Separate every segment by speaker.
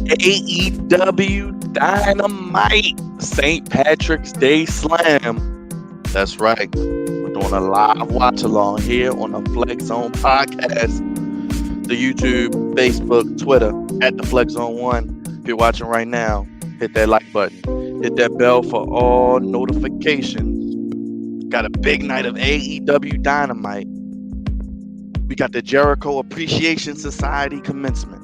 Speaker 1: AEW Dynamite St. Patrick's Day Slam. That's right. We're doing a live watch along here on the Flex Zone podcast, the YouTube, Facebook, Twitter at the Flex Zone One. If you're watching right now, hit that like button, hit that bell for all notifications. Got a big night of AEW Dynamite. We got the Jericho Appreciation Society commencement.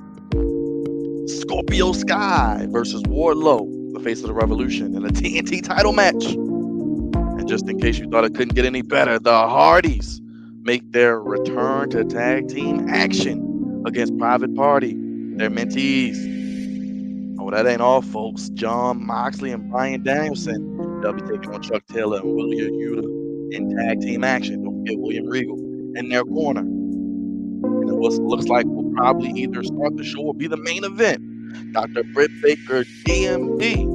Speaker 1: Scorpio Sky versus Wardlow, the face of the Revolution, in a TNT title match. And just in case you thought it couldn't get any better, the Hardys make their return to tag team action against Private Party, their mentees. Oh, that ain't all, folks. John Moxley and Bryan Danielson, they'll be taking on Chuck Taylor and William Yuta in tag team action. Don't forget William Regal in their corner. And it looks like will probably either start the show or be the main event. Dr. Britt Baker, DMD,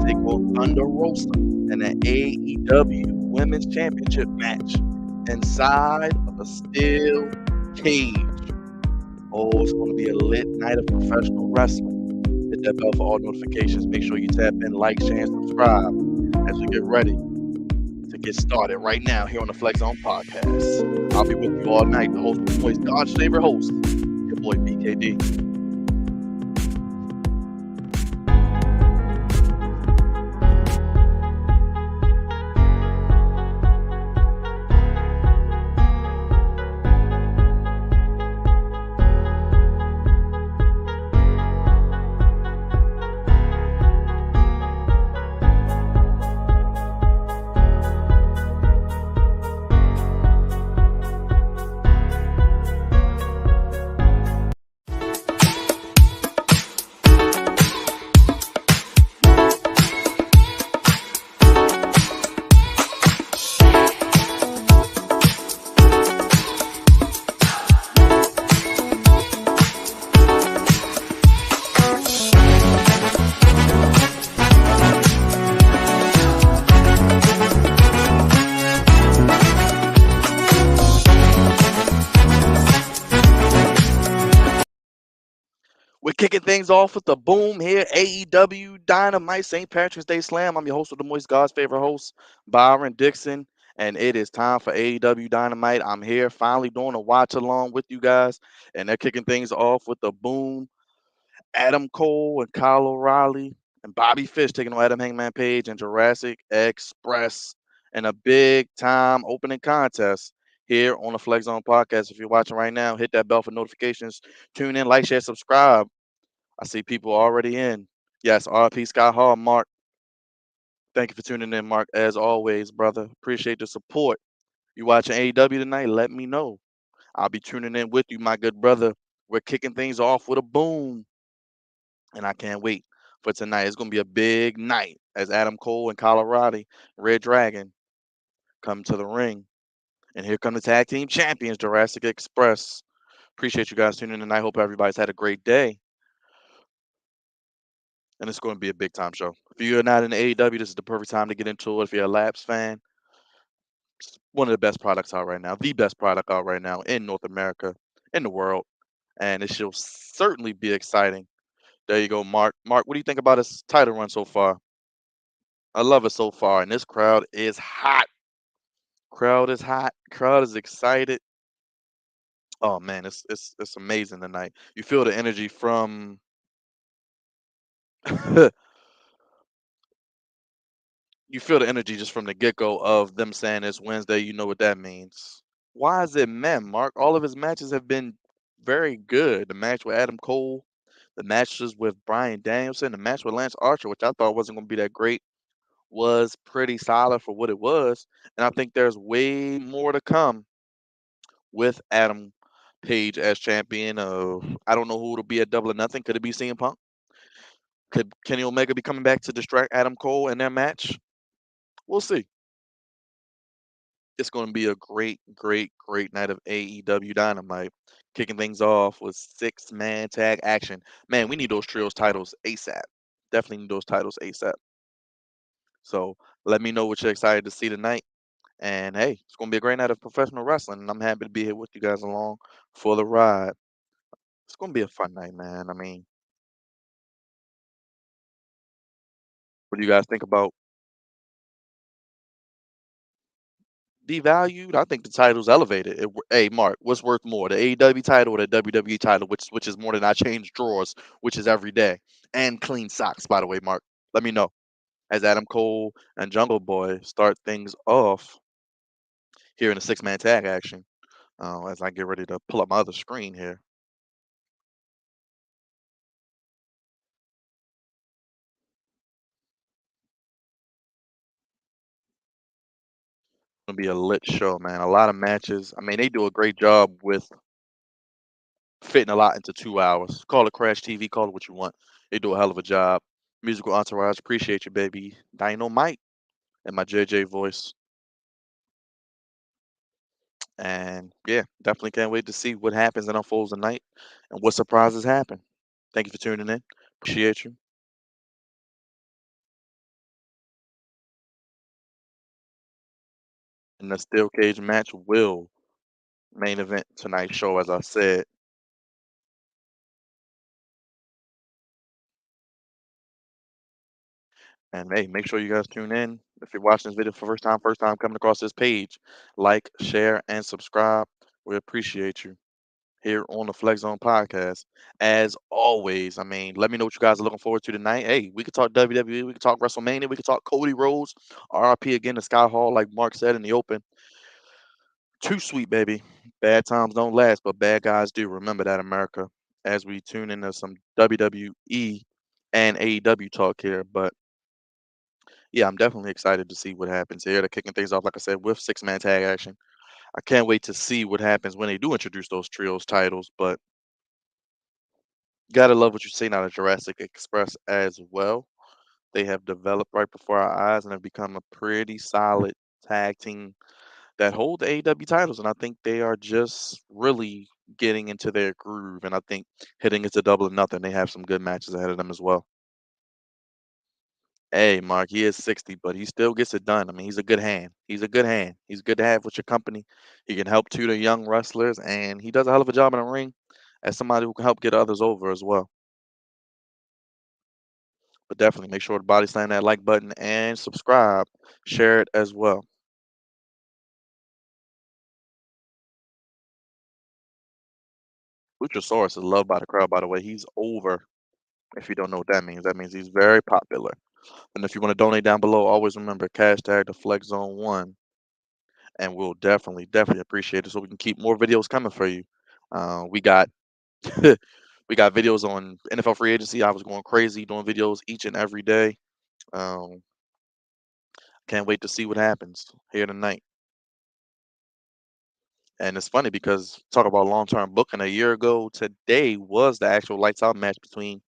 Speaker 1: take on Thunder Rosa in an AEW Women's Championship match inside of a steel cage. Oh, it's going to be a lit night of professional wrestling. Hit that bell for all notifications. Make sure you tap in, like, share, and subscribe as we get ready to get started right now here on the Flex Zone podcast. I'll be with you all night. The host, the boy's God's favorite host, your boy BKD. We're kicking things off with the boom here. AEW Dynamite St. Patrick's Day Slam. I'm your host with the Moist God's favorite host, Byron Dixon. And it is time for AEW Dynamite. I'm here finally doing a watch along with you guys. And they're kicking things off with the boom. Adam Cole and Kyle O'Reilly and Bobby Fish taking on Adam Hangman Page and Jurassic Express in a big time opening contest here on the Flex Zone podcast. If you're watching right now, hit that bell for notifications. Tune in, like, share, subscribe. I see people already in. Yes, RP Scott Hall, Mark. Thank you for tuning in, Mark. As always, brother. Appreciate the support. You watching AEW tonight? Let me know. I'll be tuning in with you, my good brother. We're kicking things off with a boom. And I can't wait for tonight. It's going to be a big night as Adam Cole and Colorado, Red Dragon, come to the ring. And here come the tag team champions, Jurassic Express. Appreciate you guys tuning in tonight. Hope everybody's had a great day. And it's going to be a big time show. If you're not in AEW, this is the perfect time to get into it. If you're a Labs fan, it's one of the best products out right now, the best product out right now in North America, in the world. And it should certainly be exciting. There you go, Mark. Mark, what do you think about his title run so far? I love it so far. And this crowd is hot. Crowd is hot. Crowd is excited. Oh man, it's amazing tonight. You feel the energy from you feel the energy just from the get-go of them saying it's Wednesday. You know what that means. Why is it men, Mark? All of his matches have been very good. The match with Adam Cole, the matches with Bryan Danielson, the match with Lance Archer, which I thought wasn't going to be that great, was pretty solid for what it was. And I think there's way more to come with Adam Page as champion of, I don't know who it'll be at Double or Nothing. Could it be CM Punk? Could Kenny Omega be coming back to distract Adam Cole in their match? We'll see. It's going to be a great, great, great night of AEW Dynamite. Kicking things off with 6-man tag action. Man, we need those trios titles ASAP. Definitely need those titles ASAP. So let me know what you're excited to see tonight. And hey, it's going to be a great night of professional wrestling. And I'm happy to be here with you guys along for the ride. It's going to be a fun night, man. I mean, What do you guys think about devalued? I think the title's elevated. Hey, Mark, what's worth more, the AEW title or the WWE title, which is more than I change drawers, which is every day, and clean socks, by the way, Mark. Let me know. As Adam Cole and Jungle Boy start things off here in the six-man tag action. As I get ready to pull up my other screen here. Gonna be a lit show, man. A lot of matches. I mean, they do a great job with fitting a lot into 2 hours. Call it Crash TV, call it what you want. They do a hell of a job. Musical entourage, appreciate you, baby. Dynamite and my JJ voice. And yeah, definitely can't wait to see what happens and unfolds tonight and what surprises happen. Thank you for tuning in. Appreciate you. And the steel cage match will main event tonight's show, as I said. And hey, make sure you guys tune in. If you're watching this video for first time coming across this page, like, share, and subscribe. We appreciate you here on the Flex Zone podcast. As always, I mean, let me know what you guys are looking forward to tonight. Hey, we could talk WWE, we could talk WrestleMania, we could talk Cody Rhodes, RIP again to Sky Hall, like Mark said in the open. Too sweet, baby. Bad times don't last, but bad guys do. Remember that, America. As we tune into some WWE and AEW talk here, but yeah, I'm definitely excited to see what happens here. They're kicking things off, like I said, with six-man tag action. I can't wait to see what happens when they do introduce those trios titles, but gotta love what you're seeing out of Jurassic Express as well. They have developed right before our eyes and have become a pretty solid tag team that hold the AEW titles. And I think they are just really getting into their groove. And I think hitting into double or nothing, they have some good matches ahead of them as well. Hey, Mark, he is 60, but he still gets it done. I mean, he's a good hand. He's a good hand. He's good to have with your company. He can help tutor young wrestlers, and he does a hell of a job in the ring as somebody who can help get others over as well. But definitely make sure to body slam that like button and subscribe. Share it as well. Luchasaurus is loved by the crowd, by the way. He's over. If you don't know what that means he's very popular. And if you want to donate down below, always remember hashtag the Flex Zone One, and we'll definitely appreciate it so we can keep more videos coming for you. We got we got videos on NFL free agency. I was going crazy doing videos each and every day. Um, can't wait to see what happens here tonight. And it's funny because talk about long term booking. A year ago today was the actual lights out match between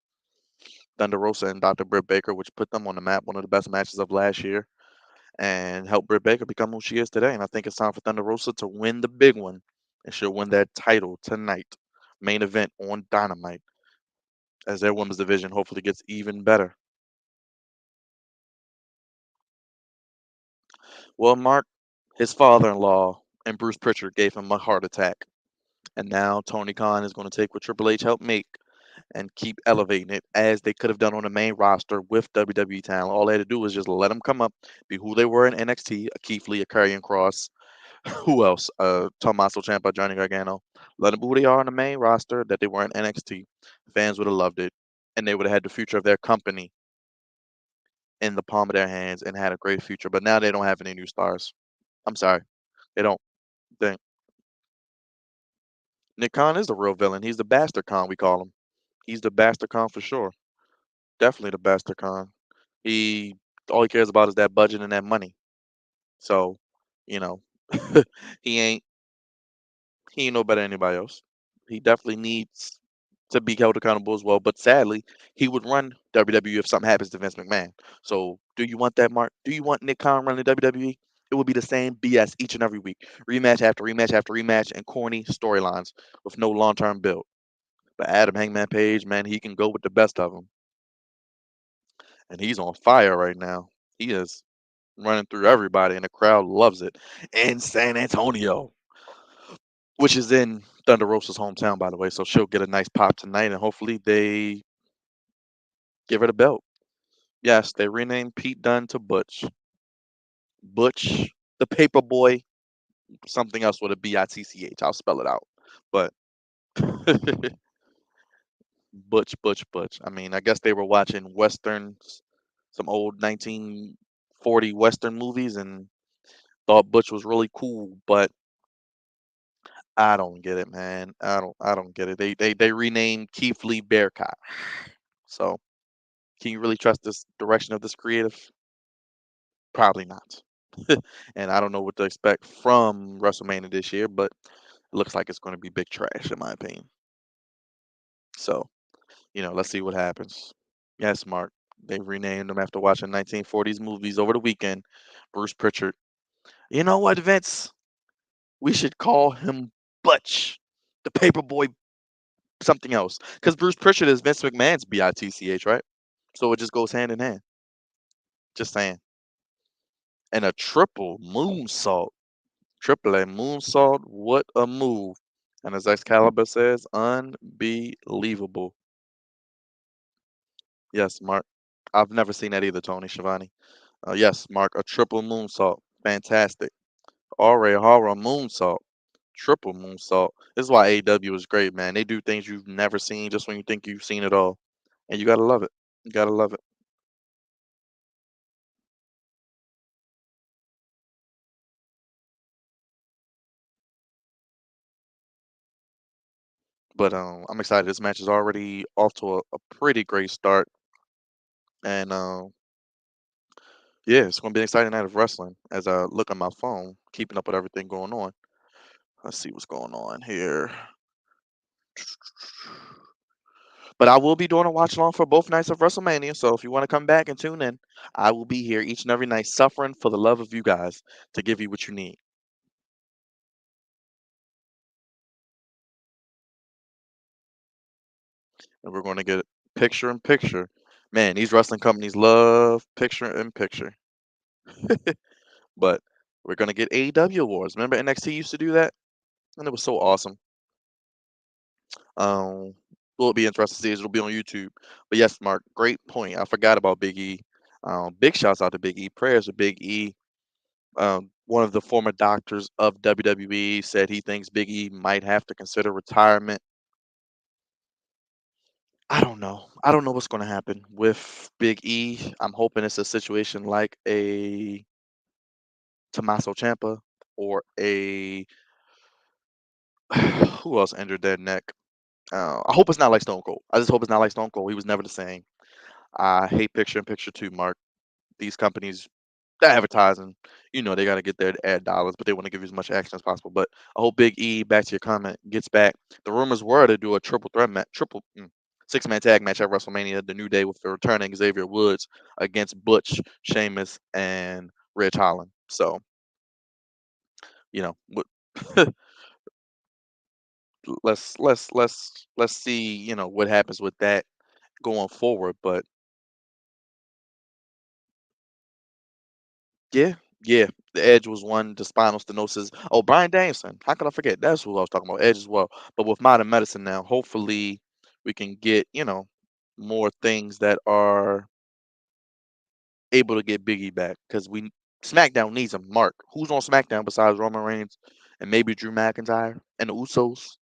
Speaker 1: Thunder Rosa and Dr. Britt Baker, which put them on the map, one of the best matches of last year, and helped Britt Baker become who she is today. And I think it's time for Thunder Rosa to win the big one, and she'll win that title tonight. Main event on Dynamite, as their women's division hopefully gets even better. Well, Mark, his father-in-law and Bruce Pritchard gave him a heart attack, and now Tony Khan is going to take what Triple H helped make and keep elevating it as they could have done on the main roster with WWE talent. All they had to do was just let them come up, be who they were in NXT, a Keith Lee, a Karrion Cross, who else? Tommaso Ciampa, Johnny Gargano. Let them be who they are on the main roster that they were in NXT. Fans would have loved it, and they would have had the future of their company in the palm of their hands and had a great future. But now they don't have any new stars. I'm sorry, they don't. They, Nick Khan is the real villain. He's the bastard Khan, we call him. He's the bastard Khan for sure. Definitely the bastard Khan. He all he cares about is that budget and that money. So, you know, he ain't he ain't no better than anybody else. He definitely needs to be held accountable as well. But sadly, he would run WWE if something happens to Vince McMahon. So, do you want that, Mark? Do you want Nick Khan running WWE? It would be the same BS each and every week, rematch after rematch after rematch, and corny storylines with no long-term build. But Adam Hangman Page, man, he can go with the best of them, and he's on fire right now. He is running through everybody, and the crowd loves it. In San Antonio, which is in Thunder Rosa's hometown, by the way. So she'll get a nice pop tonight, and hopefully they give her the belt. Yes, they renamed Pete Dunne to Butch. Butch, the paper boy, something else with a Bitch. I'll spell it out. But Butch. I mean, I guess they were watching westerns, some old 1940 western movies, and thought Butch was really cool. But I don't get it, man. I don't get it. They renamed Keith Lee Bearcat. So can you really trust this direction of this creative? Probably not. And I don't know what to expect from WrestleMania this year, but it looks like it's going to be big trash in my opinion. So, let's see what happens. Yes, Mark. They renamed him after watching 1940s movies over the weekend. Bruce Pritchard. You know what, Vince? We should call him Butch, the Paperboy, something else. Because Bruce Pritchard is Vince McMahon's Bitch, right? So it just goes hand in hand. Just saying. And a triple moonsault. Triple A moonsault. What a move. And as Excalibur says, unbelievable. Yes, Mark. I've never seen that either, Tony Schiavone. Yes, Mark, a triple moonsault. Fantastic. Alright, horror moonsault. Triple moonsault. This is why AEW is great, man. They do things you've never seen just when you think you've seen it all. And you gotta love it. You gotta love it. But I'm excited. This match is already off to a pretty great start. And yeah, it's gonna be an exciting night of wrestling as I look on my phone, keeping up with everything going on. Let's see what's going on here. But I will be doing a watch along for both nights of WrestleMania. So if you want to come back and tune in, I will be here each and every night suffering for the love of you guys to give you what you need. And we're going to get picture in picture. Man, these wrestling companies love picture in picture. But we're going to get AEW awards. Remember NXT used to do that? And it was so awesome. Um, will it be interesting to see? It'll be on YouTube. But yes, Mark, great point. I forgot about Big E. Big shouts out to Big E. Prayers to Big E. One of the former doctors of WWE said he thinks Big E might have to consider retirement. I don't know. I don't know what's going to happen with Big E. I'm hoping it's a situation like a Tommaso Ciampa or a who else injured their neck. I hope it's not like Stone Cold. I just hope it's not like Stone Cold. He was never the same. I hate picture in picture too, Mark. These companies, the advertising, they got to get their ad dollars, but they want to give you as much action as possible. But I hope Big E, back to your comment, gets back. The rumors were to do a triple threat match, six-man tag match at WrestleMania, the New Day with the returning Xavier Woods against Butch, Sheamus, and Ridge Holland. So, you know, let's see, what happens with that going forward. But yeah, yeah. The Edge was one, the spinal stenosis. Oh, Brian Danielson. How could I forget? That's who I was talking about. Edge as well. But with modern medicine now, hopefully we can get, more things that are able to get Biggie back. Because we SmackDown needs a mark. Who's on SmackDown besides Roman Reigns and maybe Drew McIntyre and the Usos?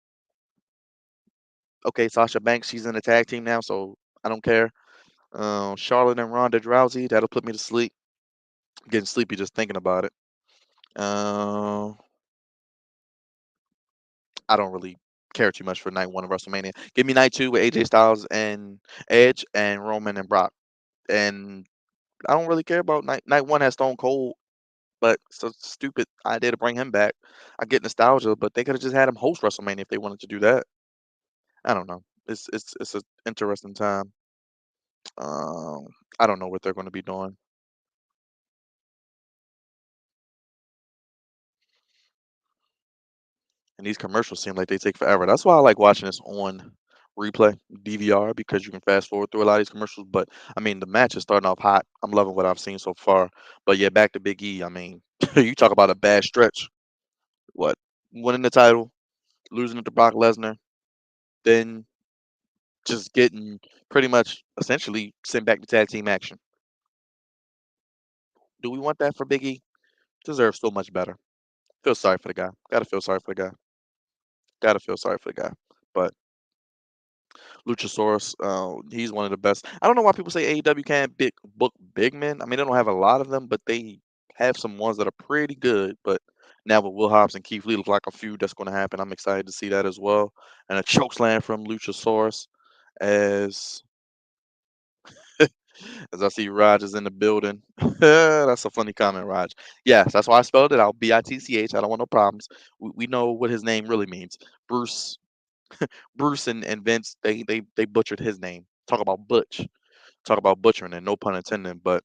Speaker 1: Okay, Sasha Banks, she's in the tag team now, so I don't care. Charlotte and Ronda Rousey, that'll put me to sleep. I'm getting sleepy just thinking about it. Uh, I don't really care too much for night one of WrestleMania. Give me night two with AJ Styles and Edge and Roman and Brock. And I don't really care about night one has Stone Cold, but it's a stupid idea to bring him back. I get nostalgia, but they could have just had him host WrestleMania if they wanted to do that. I don't know. It's an interesting time. Um, I don't know what they're going to be doing. And these commercials seem like they take forever. That's why I like watching this on replay, DVR, because you can fast forward through a lot of these commercials. But I mean, the match is starting off hot. I'm loving what I've seen so far. But yeah, back to Big E. I mean, you talk about a bad stretch. What? Winning the title, losing it to Brock Lesnar, then just getting pretty much essentially sent back to tag team action. Do we want that for Big E? Deserves so much better. Feel sorry for the guy. Gotta feel sorry for the guy. Gotta feel sorry for the guy. But Luchasaurus, he's one of the best. I don't know why people say AEW can't book big men. I mean, they don't have a lot of them, but they have some ones that are pretty good. But now with Will Hobbs and Keith Lee, look like a feud that's going to happen. I'm excited to see that as well. And a chokeslam from Luchasaurus as as I see Raj is in the building. That's a funny comment, Raj. Yes, that's why I spelled it out. Bitch. I don't want no problems. We know what his name really means. Bruce Bruce and Vince, they butchered his name. Talk about butch. Talk about butchering and no pun intended. But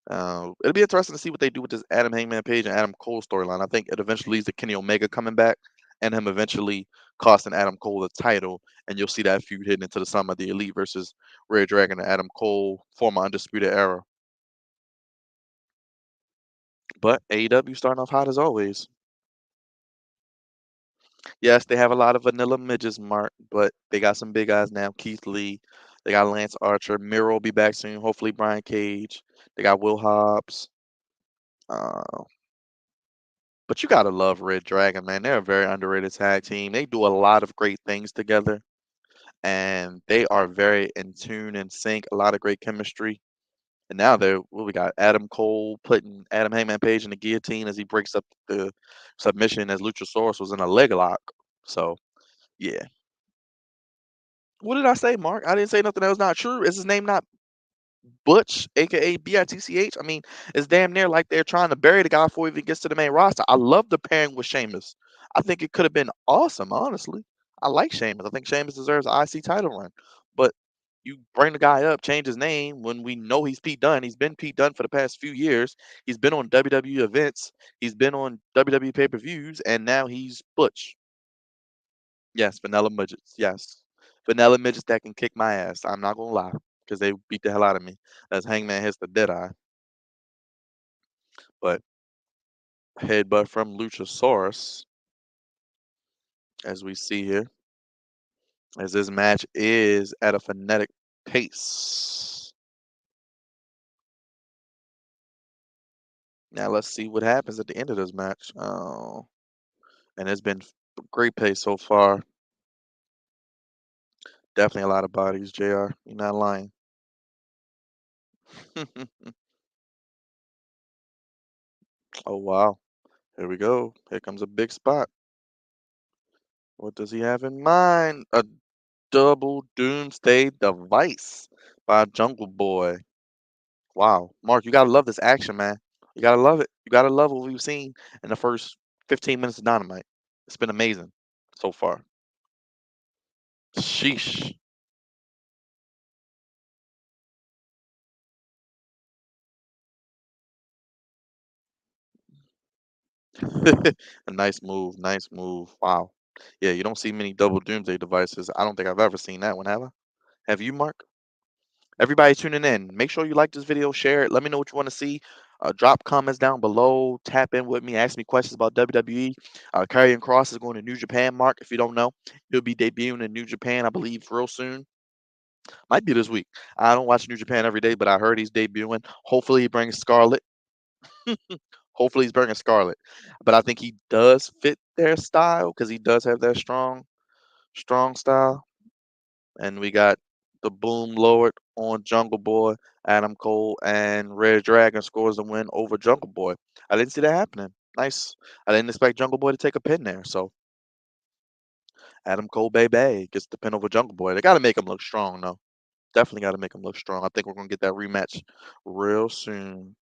Speaker 1: it'll be interesting to see what they do with this Adam Hangman Page and Adam Cole storyline. I think it eventually leads to Kenny Omega coming back and him eventually costing Adam Cole the title, and you'll see that feud hitting into the summer, the Elite versus Red Dragon and Adam Cole, former Undisputed Era. But AEW starting off hot as always. Yes, they have a lot of vanilla midgets, Mark, but they got some big guys now. Keith Lee, they got Lance Archer. Miro will be back soon. Hopefully, Brian Cage. They got Will Hobbs. Uh, but you gotta love Red Dragon, man. They're a very underrated tag team. They do a lot of great things together, and they are very in tune and sync. A lot of great chemistry. And now they're what we got Adam Cole putting Adam Hangman Page in the guillotine as he breaks up the submission as Luchasaurus was in a leg lock. So yeah. What did I say, Mark? I didn't say nothing that was not true. Is his name not Butch, aka Bitch? I mean, it's damn near like they're trying to bury the guy before he even gets to the main roster. I love the pairing with Sheamus. I think it could have been awesome, honestly. I like Sheamus. I think Sheamus deserves an IC title run. But you bring the guy up, change his name when we know he's Pete Dunne. He's been Pete Dunne for the past few years. He's been on WWE events. He's been on WWE pay-per-views, and now he's Butch. Yes, vanilla midgets. Yes, vanilla midgets that can kick my ass. I'm not gonna lie, because they beat the hell out of me. As Hangman hits the dead eye, but headbutt from Luchasaurus, as we see here, as this match is at a frenetic pace. Now let's see what happens at the end of this match. Oh, and it's been great pace so far. Definitely a lot of bodies, Jr. You're not lying. Oh wow, here we go. Here comes a big spot. What does he have in mind? A double doomsday device by Jungle Boy. Wow. Mark, you gotta love this action, man. You gotta love it. You gotta love what we've seen in the first 15 minutes of Dynamite. It's been amazing so far. Sheesh. A nice move. Nice move. Wow. Yeah, you don't see many double doomsday devices. I don't think I've ever seen that one, have I? Have you, Mark? Everybody tuning in, make sure you like this video, share it. Let me know what you want to see. Drop comments down below. Tap in with me. Ask me questions about WWE. Karrion Cross is going to New Japan. Mark, if you don't know, he'll be debuting in New Japan, I believe, real soon. Might be this week. I don't watch New Japan every day, but I heard he's debuting. Hopefully, he brings Scarlet. Hopefully, he's bringing Scarlet. But I think he does fit their style because he does have that strong style. And we got the Boom Lord on Jungle Boy, Adam Cole, and Red Dragon scores the win over Jungle Boy. I didn't see that happening. Nice. I didn't expect Jungle Boy to take a pin there. So Adam Cole, baby, gets the pin over Jungle Boy. They got to make him look strong, though. Definitely got to make him look strong. I think we're going to get that rematch real soon.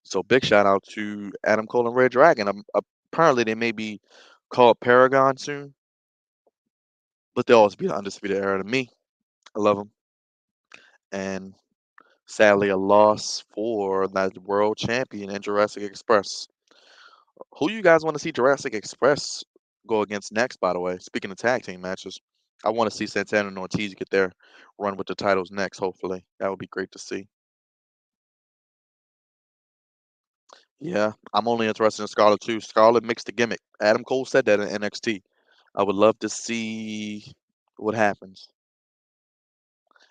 Speaker 1: So big shout out to Adam Cole and Red Dragon. Apparently, they may be called Paragon soon, but they'll always be the undisputed era to me. I love them. And sadly, a loss for that world champion in Jurassic Express. Who you guys want to see Jurassic Express go against next, by the way? Speaking of tag team matches, I want to see Santana and Ortiz get their run with the titles next, hopefully. That would be great to see. Yeah, I'm only interested in Scarlett too. Scarlett mixed the gimmick. Adam Cole said that in NXT. I would love to see what happens.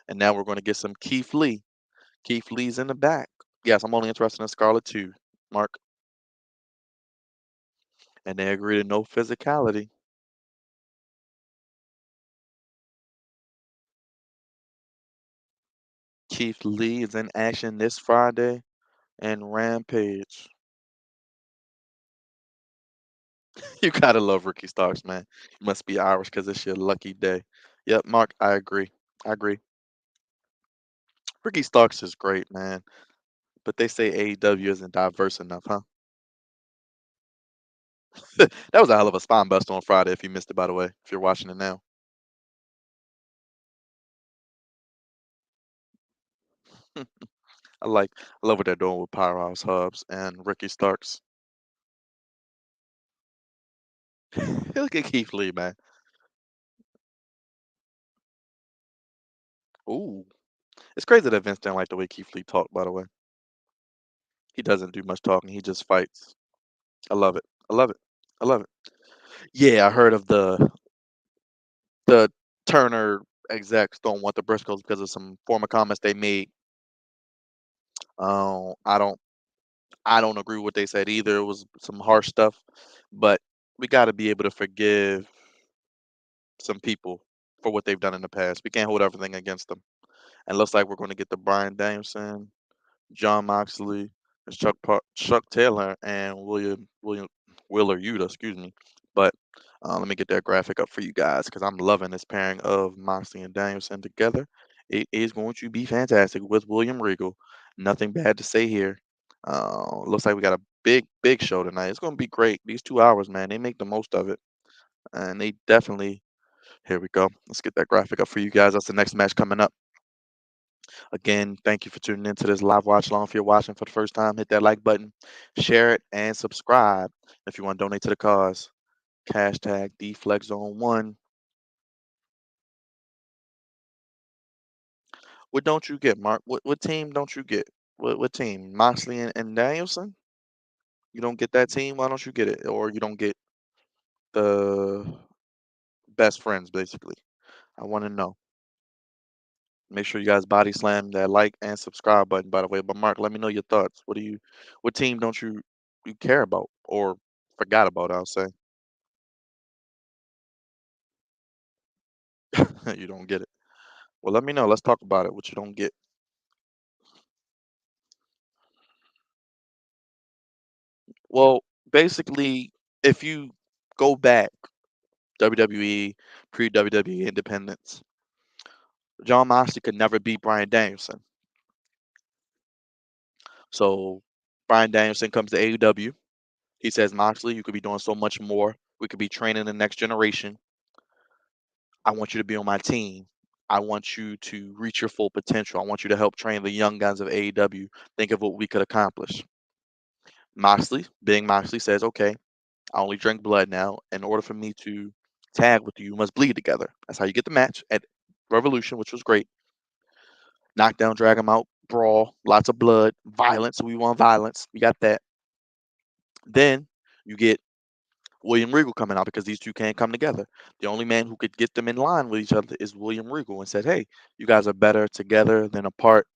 Speaker 1: And now we're going to get some Keith Lee. Keith Lee's in the back. Yes, I'm only interested in Scarlet too, Mark. And they agree to no physicality. Keith Lee is in action this Friday and Rampage. You gotta love Ricky Starks, man. You must be Irish because it's your lucky day. Yep, Mark, I agree. I agree. Ricky Starks is great, man. But they say AEW isn't diverse enough, huh? That was a hell of a spine bust on Friday if you missed it, by the way, if you're watching it now. I love what they're doing with Powerhouse Hubs and Ricky Starks. Look at Keith Lee, man. Ooh. It's crazy that Vince didn't like the way Keith Lee talked, by the way. He doesn't do much talking, he just fights. I love it. I love it. I love it. Yeah, I heard of the Turner execs don't want the Briscoes because of some former comments they made. I don't agree with what they said either. It was some harsh stuff, but we got to be able to forgive some people for what they've done in the past. We can't hold everything against them. And looks like we're going to get the Brian Danielson, John Moxley, Chuck Taylor, and William Willer Yuta, excuse me. But let me get that graphic up for you guys because I'm loving this pairing of Moxley and Danielson together. It is going to be fantastic with William Regal. Nothing bad to say here. Looks like we got a big show tonight. It's going to be great. These 2 hours, man, they make the most of it, and they definitely. Here we go. Let's get that graphic up for you guys. That's the next match coming up. Again, thank you for tuning into this live watch along. If you're watching for the first time, hit that like button, share it, and subscribe. If you want to donate to the cause, hashtag DeflectZone1. What don't you get, Mark? What team don't you get? What team? Moxley and Danielson? You don't get that team? Why don't you get it? Or you don't get the best friends, basically? I want to know. Make sure you guys body slam that like and subscribe button, by the way. But Mark, let me know your thoughts. What team don't you care about or forgot about? I'll say you don't get it. Well, let me know. Let's talk about it. What you don't get. Well, basically, if you go back WWE pre WWE independence, John Moxley could never beat Brian Danielson. So Brian Danielson comes to AEW. He says, Moxley, you could be doing so much more. We could be training the next generation. I want you to be on my team. I want you to reach your full potential. I want you to help train the young guns of AEW. Think of what we could accomplish. Moxley, being Moxley, says, okay, I only drink blood now. In order for me to tag with you, you must bleed together. That's how you get the match at Revolution, which was great. Knockdown, drag him out, brawl, lots of blood, violence. We want violence. We got that. Then you get William Regal coming out because these two can't come together. The only man who could get them in line with each other is William Regal and said, hey, you guys are better together than apart.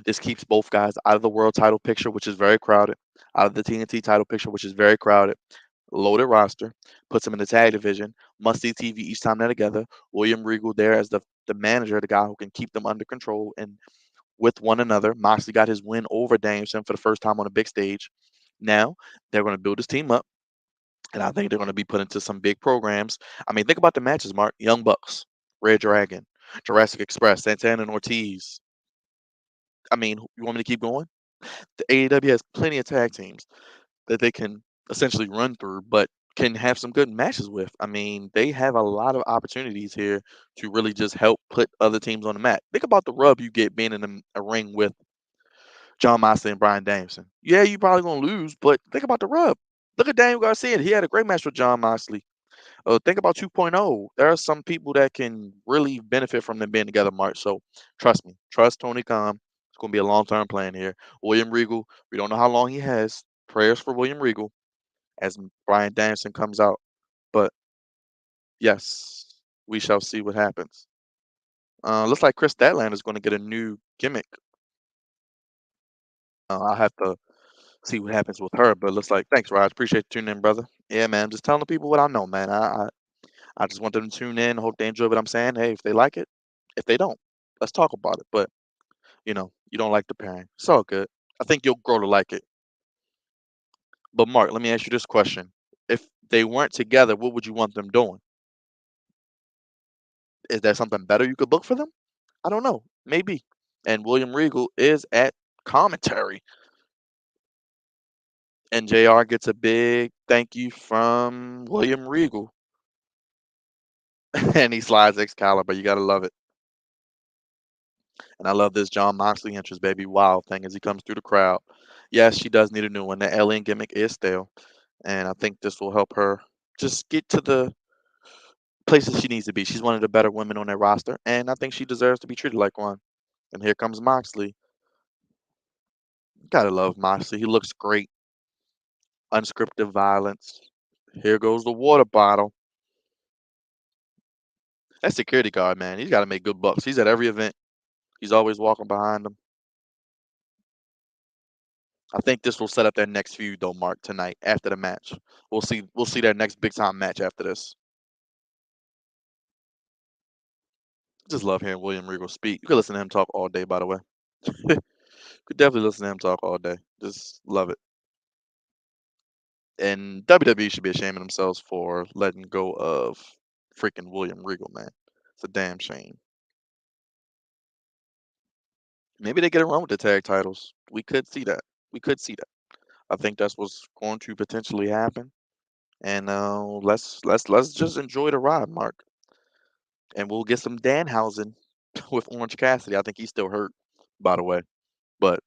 Speaker 1: This keeps both guys out of the world title picture, which is very crowded, out of the TNT title picture, which is very crowded. Loaded roster, puts them in the tag division, must see TV each time they're together. William Regal there as the manager, the guy who can keep them under control and with one another. Moxley got his win over Danielson for the first time on a big stage. Now they're going to build this team up, and I think they're going to be put into some big programs. I mean, think about the matches, Mark. Young Bucks, Red Dragon, Jurassic Express, Santana and Ortiz. I mean, you want me to keep going? The AEW has plenty of tag teams that they can essentially run through, but can have some good matches with. I mean, they have a lot of opportunities here to really just help put other teams on the map. Think about the rub you get being in a ring with John Moxley and Brian Danielson. Yeah, you probably gonna lose, but think about the rub. Look at Daniel Garcia. He had a great match with John Moxley. Think about 2.0. There are some people that can really benefit from them being together, Mark. So trust me. Trust Tony Khan. It's going to be a long-term plan here. William Regal, we don't know how long he has. Prayers for William Regal as Brian Danielson comes out. But yes, we shall see what happens. Looks like Chris Statlander is going to get a new gimmick. I'll have to see what happens with her. But it looks like thanks, Raj. Appreciate you tuning in, brother. Yeah, man. Just telling the people what I know, man. I just want them to tune in. Hope they enjoy what I'm saying. Hey, if they like it, if they don't, let's talk about it. But you don't like the pairing. It's all good. I think you'll grow to like it. But Mark, let me ask you this question: if they weren't together, what would you want them doing? Is there something better you could book for them? I don't know. Maybe. And William Regal is at commentary. And JR gets a big thank you from William Regal. And he slides Excalibur. You gotta love it. And I love this John Moxley entrance, baby. Wow thing as he comes through the crowd. Yes, she does need a new one. The alien gimmick is stale. And I think this will help her just get to the places she needs to be. She's one of the better women on that roster. And I think she deserves to be treated like one. And here comes Moxley. Gotta love Moxley. He looks great. Unscripted violence. Here goes the water bottle. That security guard, man, he's got to make good bucks. He's at every event. He's always walking behind them. I think this will set up their next feud, though, Mark, tonight after the match. We'll see. We'll see their next big time match after this. Just love hearing William Regal speak. You could listen to him talk all day, by the way. Could definitely listen to him talk all day. Just love it. And WWE should be ashamed of themselves for letting go of freaking William Regal, man. It's a damn shame. Maybe they get it wrong with the tag titles. We could see that. We could see that. I think that's what's going to potentially happen. And let's just enjoy the ride, Mark. And we'll get some Danhausen with Orange Cassidy. I think he's still hurt, by the way. But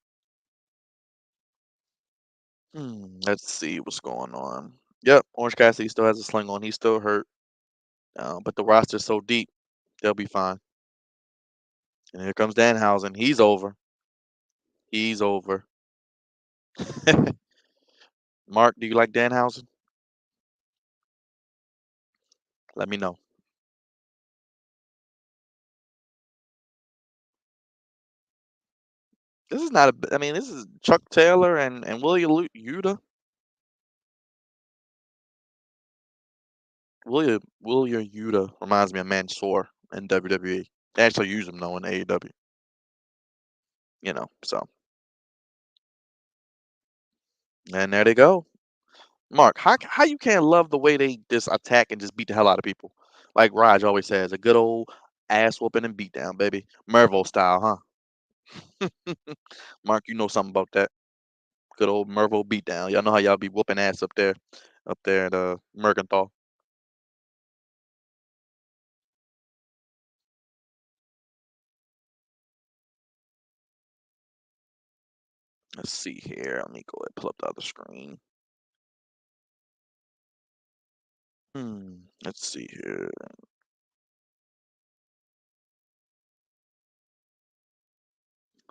Speaker 1: let's see what's going on. Yep, Orange Cassidy still has a sling on. He's still hurt. But the roster's so deep, they'll be fine. And here comes Danhausen. He's over. He's over. Mark, do you like Danhausen? Let me know. This is not a. I mean, this is Chuck Taylor and Yuta. William Yuta reminds me of Mansoor in WWE. They actually use him though in AEW. So and there they go. Mark, how you can't love the way they just attack and just beat the hell out of people? Like Raj always says, a good old ass whooping and beat down, baby. Mervo style, huh? Mark, you know something about that. Good old Mervo beatdown. Y'all know how y'all be whooping ass up there at Mergenthal. Let's see here. Let me go ahead and pull up the other screen. Let's see here.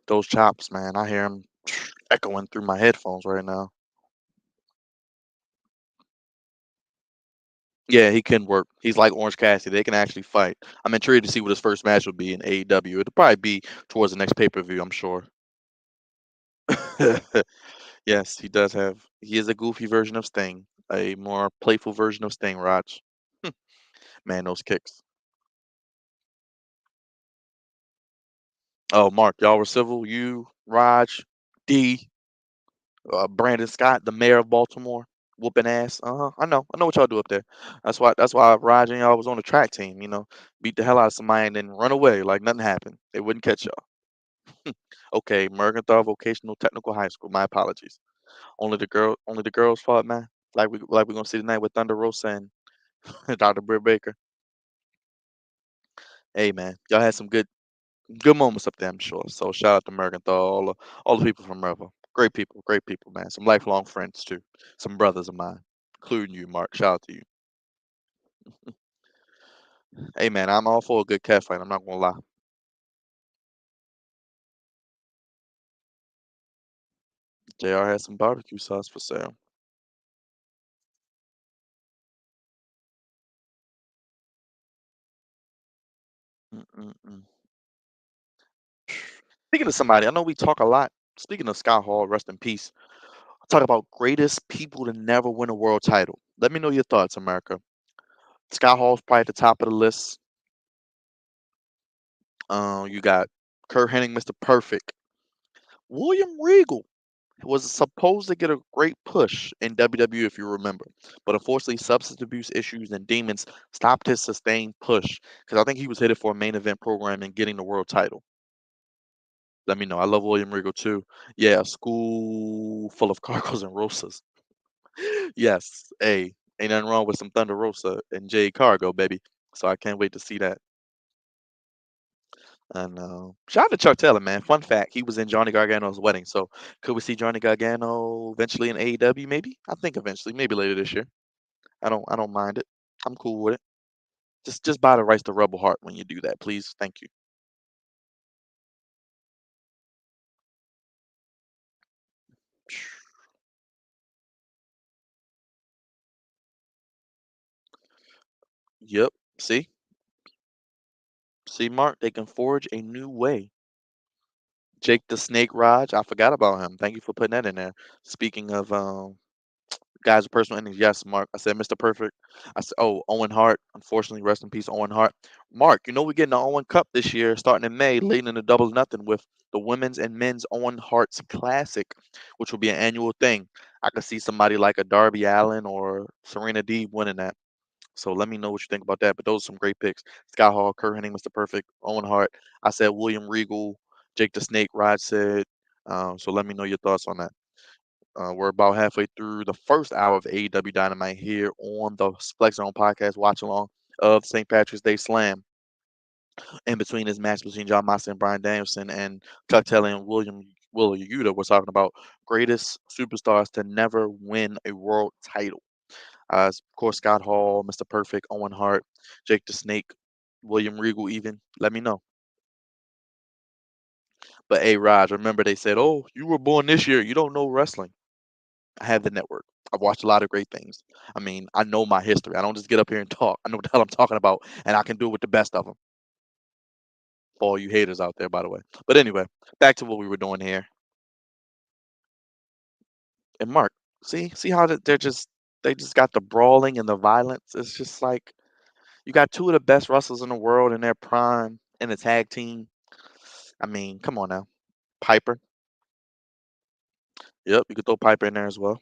Speaker 1: Those chops, man. I hear them echoing through my headphones right now. Yeah, he can work. He's like Orange Cassidy. They can actually fight. I'm intrigued to see what his first match would be in AEW. It'll probably be towards the next pay per view, I'm sure. Yes, he does have. He is a goofy version of Sting, a more playful version of Sting, Raj. Man, those kicks. Oh, Mark, y'all were civil. You, Raj, D, Brandon Scott, the mayor of Baltimore, whooping ass. I know what y'all do up there. That's why Raj and y'all was on the track team. Beat the hell out of somebody and then run away like nothing happened. They wouldn't catch y'all. Okay, Mergenthal Vocational Technical High School. My apologies. Only the girls' fault, man. Like we gonna see tonight with Thunder Rosa and Dr. Britt Baker. Hey, man, y'all had some good moments up there, I'm sure. So shout out to Mergenthal, all the people from Merva. Great people, man. Some lifelong friends too. Some brothers of mine, including you, Mark. Shout out to you. Hey, man, I'm all for a good cat fight. I'm not gonna lie. JR has some barbecue sauce for sale. Mm-mm-mm. Speaking of somebody, I know we talk a lot. Speaking of Scott Hall, rest in peace. Talk about greatest people to never win a world title. Let me know your thoughts, America. Scott Hall's probably at the top of the list. You got Kurt Hennig, Mr. Perfect. William Regal was supposed to get a great push in WWE, if you remember. But unfortunately, substance abuse issues and demons stopped his sustained push because I think he was headed for a main event program and getting the world title. Let me know. I love William Regal too. Yeah, a school full of Cargos and Rosas. Yes, hey, ain't nothing wrong with some Thunder Rosa and Jade Cargo, baby. So I can't wait to see that. And shout out to Chuck Taylor, man. Fun fact, he was in Johnny Gargano's wedding. So could we see Johnny Gargano eventually in AEW? Maybe. I think eventually, maybe later this year. I don't mind it. I'm cool with it. Just buy the rights to Rebel Heart when you do that, please. Thank you. Yep. See, Mark, they can forge a new way. Jake the Snake Raj, I forgot about him. Thank you for putting that in there. Speaking of guys with personal endings, yes, Mark. I said Mr. Perfect. I said, oh, Owen Hart. Unfortunately, rest in peace, Owen Hart. Mark, you know we're getting the Owen Cup this year, starting in May, leading into double nothing with the women's and men's Owen Hart's Classic, which will be an annual thing. I could see somebody like a Darby Allen or Serena Deeb winning that. So let me know what you think about that. But those are some great picks. Scott Hall, Kurt Hennig, Mr. Perfect, Owen Hart. I said William Regal, Jake the Snake, Rod said. So let me know your thoughts on that. We're about halfway through the first hour of AEW Dynamite here on the Flex Zone podcast watch along of St. Patrick's Day Slam. In between this match between John Moxley and Brian Danielson and Chuck Taylor and Willa Yuta, we're talking about greatest superstars to never win a world title. Of course, Scott Hall, Mr. Perfect, Owen Hart, Jake the Snake, William Regal, even. Let me know. But hey, Raj, remember they said, "Oh, you were born this year. You don't know wrestling." I have the network. I've watched a lot of great things. I mean, I know my history. I don't just get up here and talk. I know what the hell I'm talking about, and I can do it with the best of them. For all you haters out there, by the way. But anyway, back to what we were doing here. And Mark, see how they just got the brawling and the violence. It's just like you got two of the best wrestlers in the world in their prime in a tag team. I mean, come on now. Piper. Yep, you could throw Piper in there as well.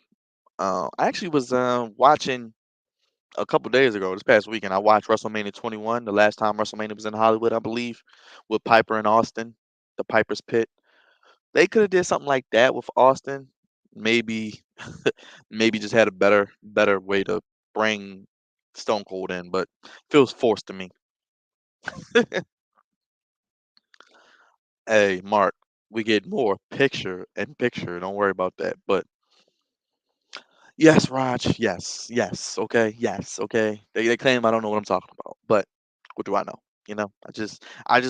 Speaker 1: I actually was watching a couple days ago, this past weekend. I watched WrestleMania 21, the last time WrestleMania was in Hollywood, I believe, with Piper and Austin, the Piper's Pit. They could have did something like that with Austin. Maybe, maybe just had a better way to bring Stone Cold in, but feels forced to me. Hey, Mark, we get more picture and picture. Don't worry about that. But yes, Raj. Yes, yes. Okay, yes. Okay. They claim I don't know what I'm talking about, but what do I know? I just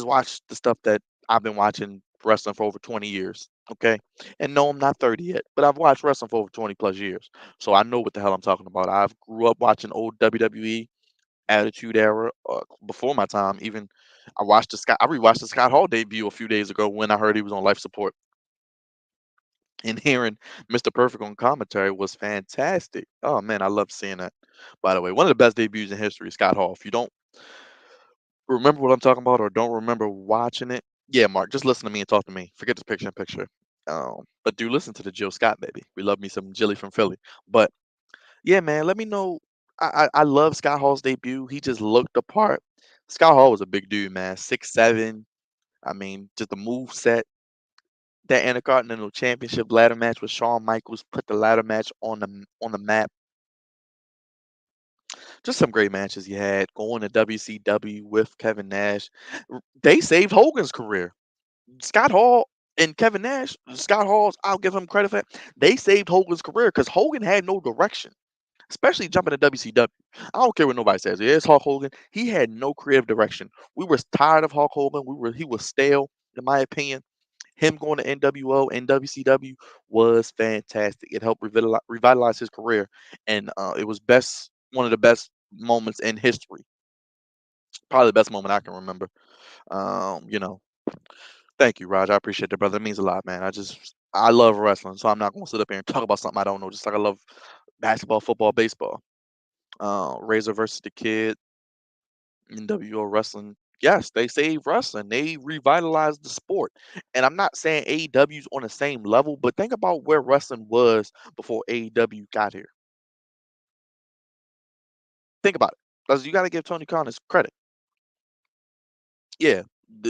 Speaker 1: watch the stuff that I've been watching wrestling for over 20 years. Okay, and no, I'm not 30 yet, but I've watched wrestling for over 20 plus years, so I know what the hell I'm talking about. I've grew up watching old WWE Attitude Era before my time. Even I rewatched the Scott Hall debut a few days ago when I heard he was on life support, and hearing Mr. Perfect on commentary was fantastic. Oh man, I love seeing that. By the way, one of the best debuts in history, Scott Hall. If you don't remember what I'm talking about or don't remember watching it, yeah, Mark, just listen to me and talk to me. Forget this picture in picture. But do listen to the Jill Scott baby. We love me some Jilly from Philly. But yeah, man, let me know. I love Scott Hall's debut. He just looked the part. Scott Hall was a big dude, man. 6'7". I mean, just the move set. That Intercontinental Championship ladder match with Shawn Michaels put the ladder match on the map. Just some great matches he had. Going to WCW with Kevin Nash. They saved Hogan's career. Scott Hall and Kevin Nash, Scott Hall's, I'll give him credit for that. They saved Hogan's career because Hogan had no direction, especially jumping to WCW. I don't care what nobody says. It's Hulk Hogan. He had no creative direction. We were tired of Hulk Hogan. He was stale, in my opinion. Him going to NWO and WCW was fantastic. It helped revitalize his career, and it was one of the best moments in history. Probably the best moment I can remember. You know, Thank you, Raj. I appreciate that, brother. It means a lot, man. I love wrestling, so I'm not gonna sit up here and talk about something I don't know. Just like I love basketball, football, baseball. Razor versus the Kid, NWO wrestling. Yes, they saved wrestling. They revitalized the sport. And I'm not saying AEW's on the same level, but think about where wrestling was before AEW got here. Think about it. Because you got to give Tony Khan his credit. Yeah,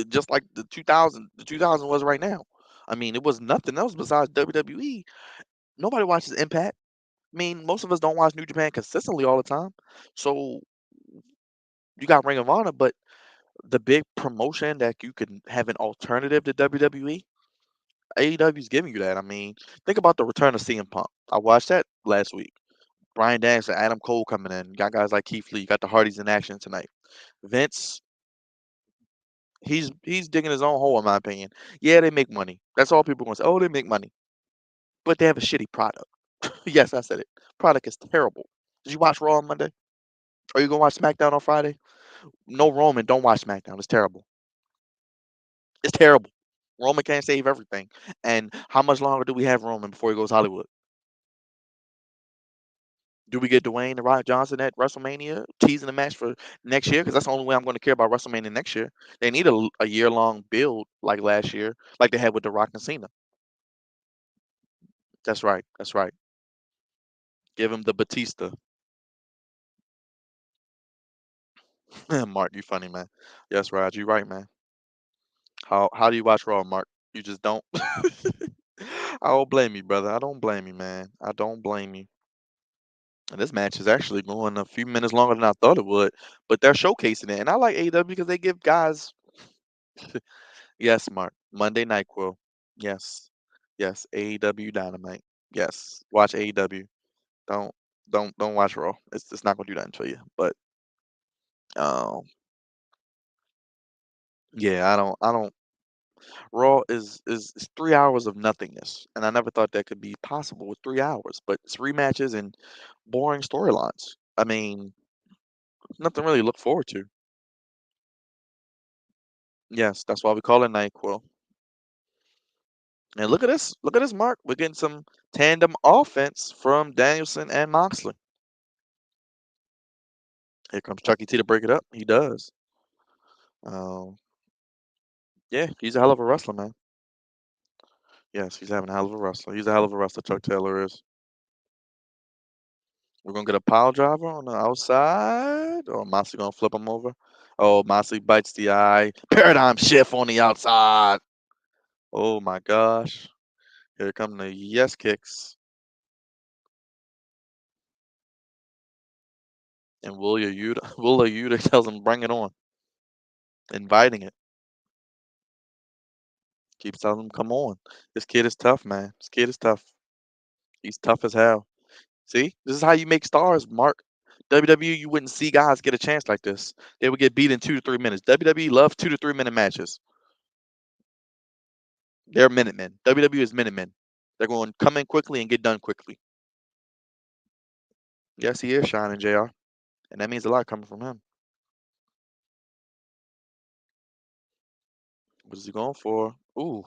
Speaker 1: just like the 2000 was right now. I mean, it was nothing else besides WWE. Nobody watches Impact. I mean, most of us don't watch New Japan consistently all the time. So you got Ring of Honor, but the big promotion that you can have an alternative to WWE, AEW is giving you that. I mean, think about the return of CM Punk. I watched that last week. Bryan Danielson, Adam Cole coming in. You got guys like Keith Lee. You got the Hardys in action tonight. Vince, he's digging his own hole in my opinion. Yeah, they make money. That's all people gonna say. Oh, they make money, but they have a shitty product. Yes, I said it. Product is terrible. Did you watch Raw on Monday? Are you gonna watch SmackDown on Friday? No Roman, don't watch SmackDown. It's terrible. It's terrible. Roman can't save everything. And how much longer do we have Roman before he goes Hollywood? Do we get Dwayne the Rock Johnson at WrestleMania teasing the match for next year? Because that's the only way I'm going to care about WrestleMania next year. They need a year long build like last year, like they had with The Rock and Cena. That's right. That's right. Give him the Batista. Mark, you funny man. Yes, Raj, you right, man. How do you watch Raw, Mark? You just don't. I don't blame you, brother. I don't blame you, man. I don't blame you. And this match is actually going a few minutes longer than I thought it would, but they're showcasing it. And I like AEW because they give guys, yes, Mark, Monday Night Quill. Yes. Yes, AEW Dynamite. Yes. Watch AEW. Don't don't watch Raw. It's not gonna do nothing to you. But um yeah, I don't Raw is 3 hours of nothingness. And I never thought that could be possible with 3 hours. But it's rematches and boring storylines. I mean, nothing really to look forward to. Yes, that's why we call it NyQuil. And look at this. Look at this, Mark. We're getting some tandem offense from Danielson and Moxley. Here comes Chucky T to break it up. He does. Um, yeah, he's a hell of a wrestler, man. Yes, he's having a hell of a wrestler. He's a hell of a wrestler, Chuck Taylor is. We're gonna get a pile driver on the outside. Or Moxley gonna flip him over. Oh, Moxley bites the eye. Paradigm shift on the outside. Oh my gosh. Here come the yes kicks. And William Yuta Willa Yuta tells him bring it on. Inviting it. Keeps telling him, come on. This kid is tough, man. This kid is tough. He's tough as hell. See? This is how you make stars, Mark. WWE, you wouldn't see guys get a chance like this. They would get beat in 2 to 3 minutes. WWE loves 2 to 3 minute matches. They're Minutemen. WWE is Minutemen. They're going to come in quickly and get done quickly. Yes, he is shining, JR. And that means a lot coming from him. What is he going for? Ooh,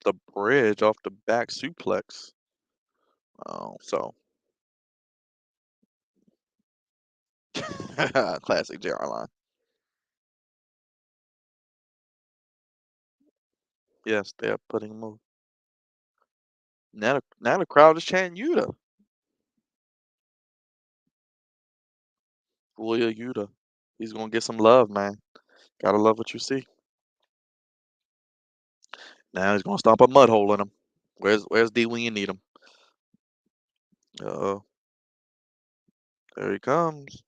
Speaker 1: the bridge off the back suplex. Oh, so classic JR line. Yes, they are putting him over. Now the crowd is chanting Yuta. William Yuta. He's gonna get some love, man. Gotta love what you see. Now he's gonna stomp a mud hole in him. Where's D when you need him? Uh, there he comes.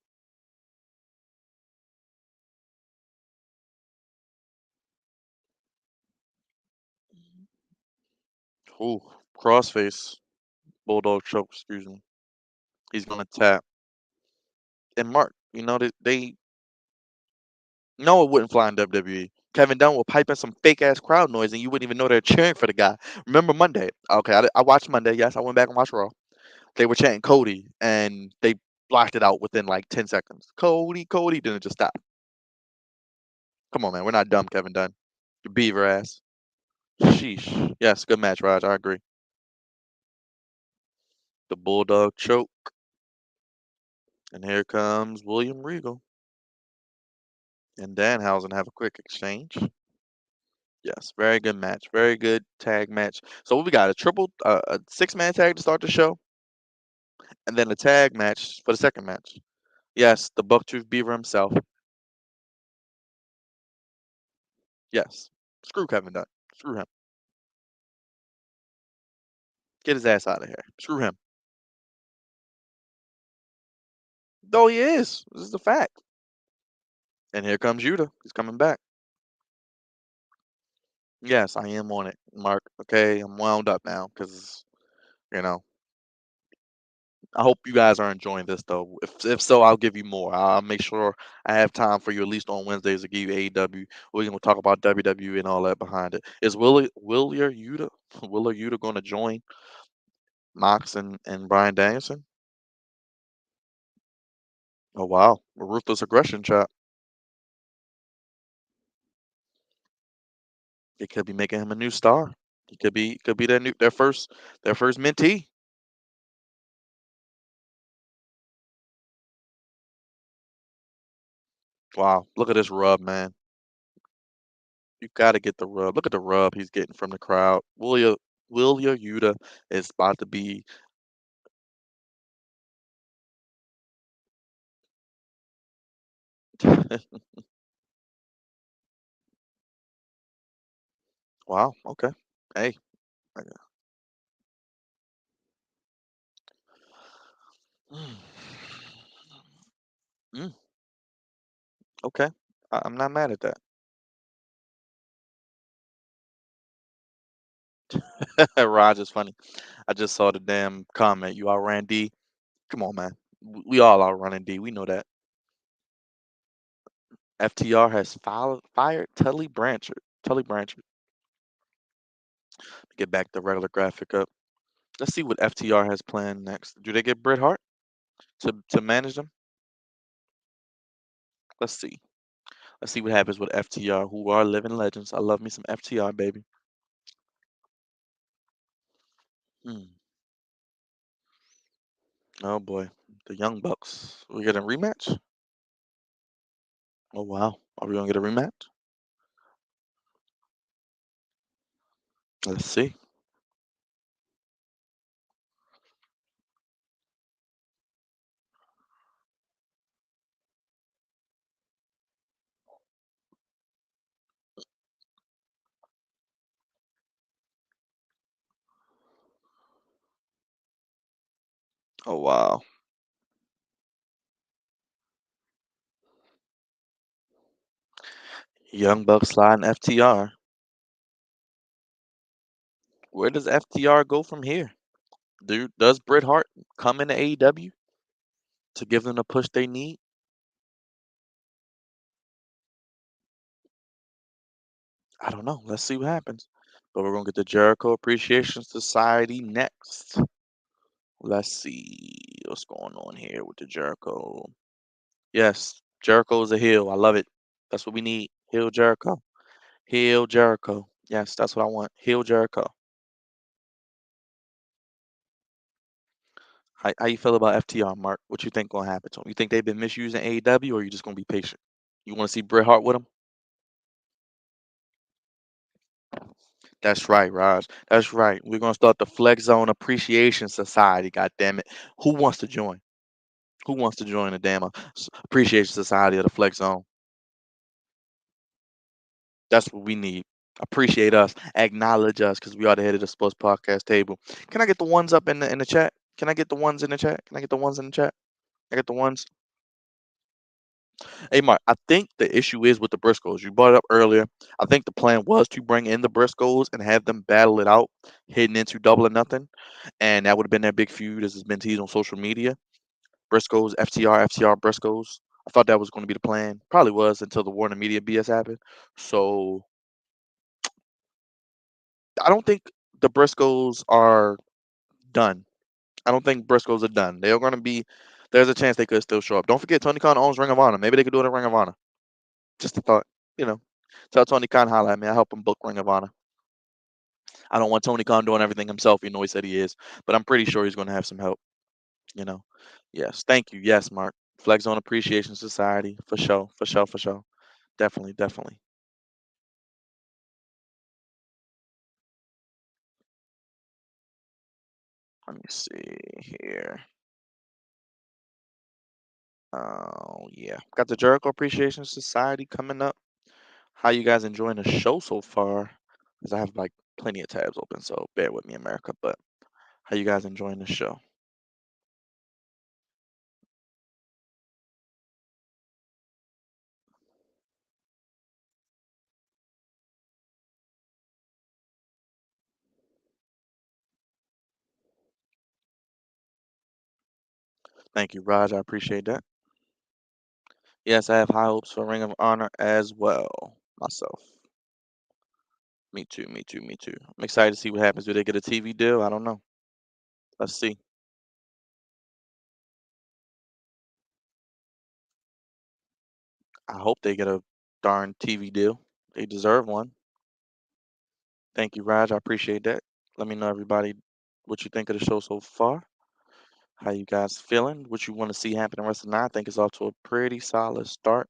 Speaker 1: Ooh, crossface. Bulldog choke, excuse me. He's gonna tap. And Mark, they know it wouldn't fly in WWE. Kevin Dunn will pipe in some fake ass crowd noise and you wouldn't even know they're cheering for the guy. Remember Monday? Okay, I watched Monday. Yes, I went back and watched Raw. They were chanting Cody and they blocked it out within like 10 seconds. Cody, Cody, then it just stopped. Come on, man. We're not dumb, Kevin Dunn. Beaver ass. Sheesh. Yes, good match, Raj. I agree. The Bulldog choke. And here comes William Regal and Danhausen have a quick exchange. Yes, very good match. Very good tag match. So what we got? A 6-man tag to start the show, and then a tag match for the second match. Yes, the Bucktooth Beaver himself. Yes. Screw Kevin Dunn. Screw him. Get his ass out of here. Screw him. Though he is. This is the fact. And here comes Yuta. He's coming back. Yes, I am on it, Mark. Okay, I'm wound up now because you know I hope you guys are enjoying this though. If so, I'll give you more. I'll make sure I have time for you at least on Wednesdays to give you AEW. We're gonna talk about WWE and all that behind it. Is Willer Yuta Willer Yuta going to join Mox and Brian Danielson? Oh wow, a ruthless aggression chat. It could be making him a new star. He could be their first mentee. Wow, look at this rub, man. You got to get the rub. Look at the rub he's getting from the crowd. Willia Yuta is about to be. Wow. Okay. Hey. I got- Mm, mm, okay. I'm not mad at that. Raj is funny. I just saw the damn comment. You outran D. Come on, man. We all outrunning D. We know that. FTR has fired Tully Branchard. Tully Branchard. Get back the regular graphic up. Let's see what FTR has planned next. Do they get Bret Hart to manage them? Let's see. Let's see what happens with FTR, who are living legends. I love me some FTR, baby. Hmm. Oh boy, the Young Bucks. We get a rematch? Oh wow, are we gonna get a rematch? Let's see. Oh wow, Young Bucks sliding FTR. Where does FTR go from here? Does Bret Hart come into AEW to give them the push they need? I don't know. Let's see what happens. But we're gonna get the Jericho Appreciation Society next. Let's see what's going on here with the Jericho. Yes, Jericho is a heel. I love it. That's what we need. Heel Jericho. Heel Jericho. Yes, that's what I want. Heel Jericho. How you feel about FTR, Mark? What you think gonna happen to him? You think they've been misusing AEW, or you just gonna be patient? You want to see Bret Hart with him? That's right, Raj. That's right. We're gonna start the Flex Zone Appreciation Society. God damn it! Who wants to join? Who wants to join the damn Appreciation Society of the Flex Zone? That's what we need. Appreciate us, acknowledge us, because we are the head of the sports podcast table. Can I get the ones up in the chat? Can I get the ones in the chat? Can I get the ones in the chat? I get the ones. Hey, Mark, I think the issue is with the Briscoes. You brought it up earlier. I think the plan was to bring in the Briscoes and have them battle it out, heading into Double or Nothing, and that would have been their big feud, as has been teased on social media. Briscoes, FTR, Briscoes. I thought that was going to be the plan. Probably was until the Warner Media BS happened. So I don't think the Briscoes are done. I don't think Briscoes are done. They're going to be. There's a chance they could still show up. Don't forget, Tony Khan owns Ring of Honor. Maybe they could do it at Ring of Honor. Just a thought, you know. Tell Tony Khan holla at me. I help him book Ring of Honor. I don't want Tony Khan doing everything himself. You know he said he is, but I'm pretty sure he's going to have some help. You know. Yes. Thank you. Yes, Mark. Flex Zone Appreciation Society for sure. For sure. For sure. Definitely. Definitely. Let me see here. Oh yeah, got the Jericho Appreciation Society coming up. How you guys enjoying the show so far? Because I have like plenty of tabs open, so bear with me, America. But how you guys enjoying the show? Thank you, Raj. I appreciate that. Yes, I have high hopes for Ring of Honor as well. Myself. Me too. Me too. Me too. I'm excited to see what happens. Do they get a TV deal? I don't know. Let's see. I hope they get a darn TV deal. They deserve one. Thank you, Raj. I appreciate that. Let me know, everybody, what you think of the show so far. How you guys feeling? What you want to see happen the rest of the night? I think it's off to a pretty solid start.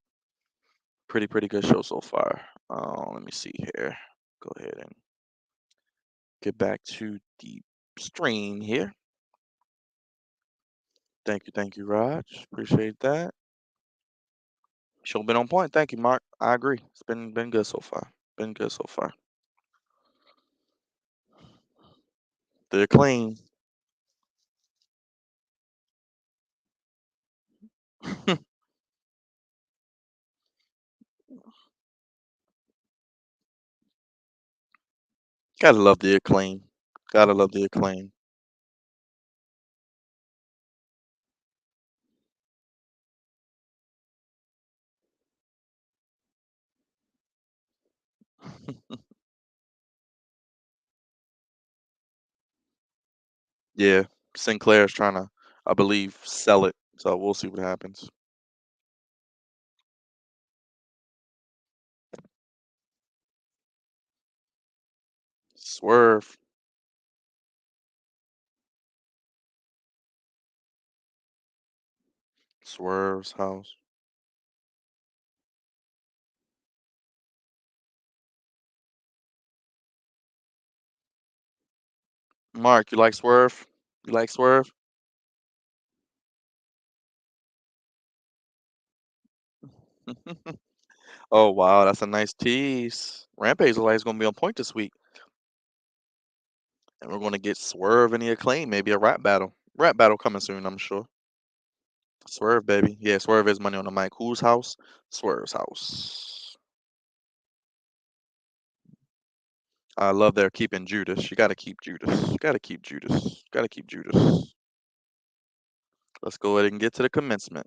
Speaker 1: Pretty good show so far. Let me see here. Go ahead and get back to the stream here. Thank you, Raj. Appreciate that. Show been on point. Thank you, Mark. I agree. It's been good so far. Been good so far. They're clean. Gotta love the acclaim. Gotta love the acclaim. Yeah, Sinclair's trying to, I believe, sell it. So we'll see what happens. Swerve. Swerve's house. Mark, you like Swerve? You like Swerve? Oh wow, that's a nice tease. Rampage looks like it's gonna be on point this week, and we're gonna get Swerve and the Acclaim, maybe a rap battle. Rap battle coming soon, I'm sure. Swerve, baby. Yeah, Swerve is money on the mic. Whose house? Swerve's house. I love they're keeping Judas. You gotta keep Judas. You gotta keep Judas. You gotta keep Judas. Let's go ahead and get to the commencement.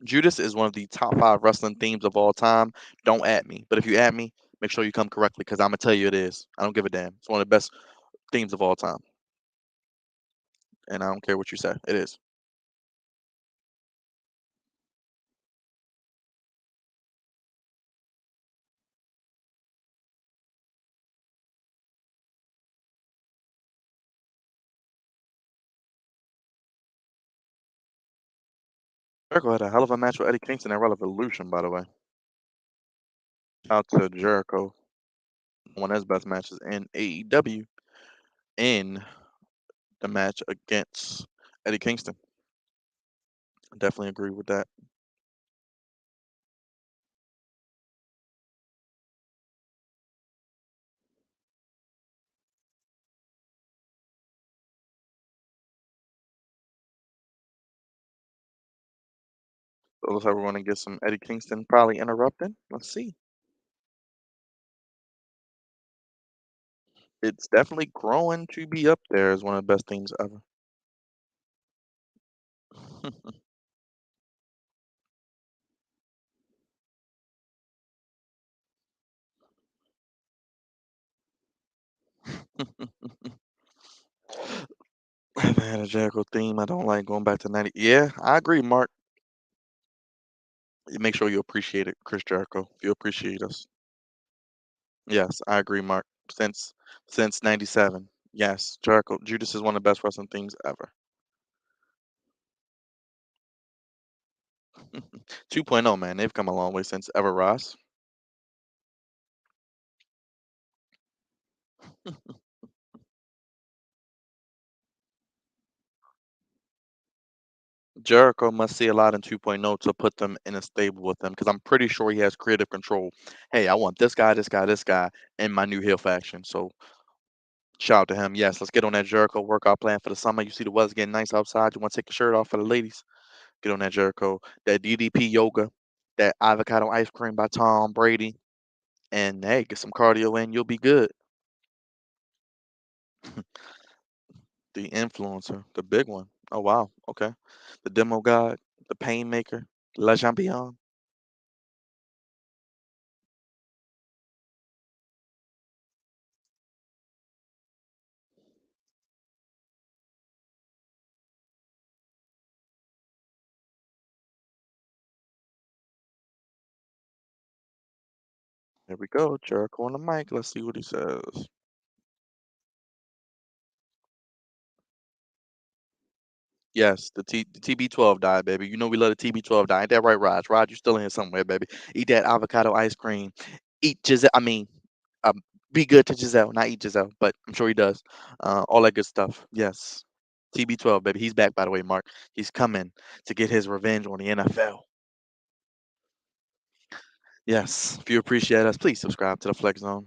Speaker 1: Judas is one of the top 5 wrestling themes of all time. Don't at me, but if you at me, make sure you come correctly because I'm gonna tell you it is. I don't give a damn. It's one of the best themes of all time, and I don't care what you say. It is. Jericho had a hell of a match with Eddie Kingston at Revolution, by the way. Shout out to Jericho, one of his best matches in AEW in the match against Eddie Kingston. I definitely agree with that. So it looks like we're going to get some Eddie Kingston probably interrupting. Let's see. It's definitely growing to be up there as one of the best themes ever. Man, a Jericho theme. I don't like going back to 90. Yeah, I agree, Mark. Make sure you appreciate it, Chris Jericho. If you appreciate us. Yes, I agree, Mark. Since '97. Yes, Jericho. Judas is one of the best wrestling things ever. 2.0, man. They've come a long way since Ever Ross. Jericho must see a lot in 2.0 to put them in a stable with them because I'm pretty sure he has creative control. Hey, I want this guy, this guy, this guy in my new heel faction. So shout out to him. Yes, let's get on that Jericho workout plan for the summer. You see the weather's getting nice outside. You want to take your shirt off for the ladies? Get on that Jericho. That DDP yoga, that avocado ice cream by Tom Brady, and hey, get some cardio in. You'll be good. The influencer, the big one. Oh wow. Okay. The demo god, the pain maker, La Champion. Here we go. Jericho on the mic. Let's see what he says. Yes, the TB12 died, baby. You know we love the TB12 die. Ain't that right, Raj? Raj, you still in here somewhere, baby. Eat that avocado ice cream. Eat Giselle. I mean, um, be good to Giselle, not eat Giselle, but I'm sure he does. All that good stuff. Yes. TB12, baby. He's back, by the way, Mark. He's coming to get his revenge on the NFL. Yes. If you appreciate us, please subscribe to the Flex Zone.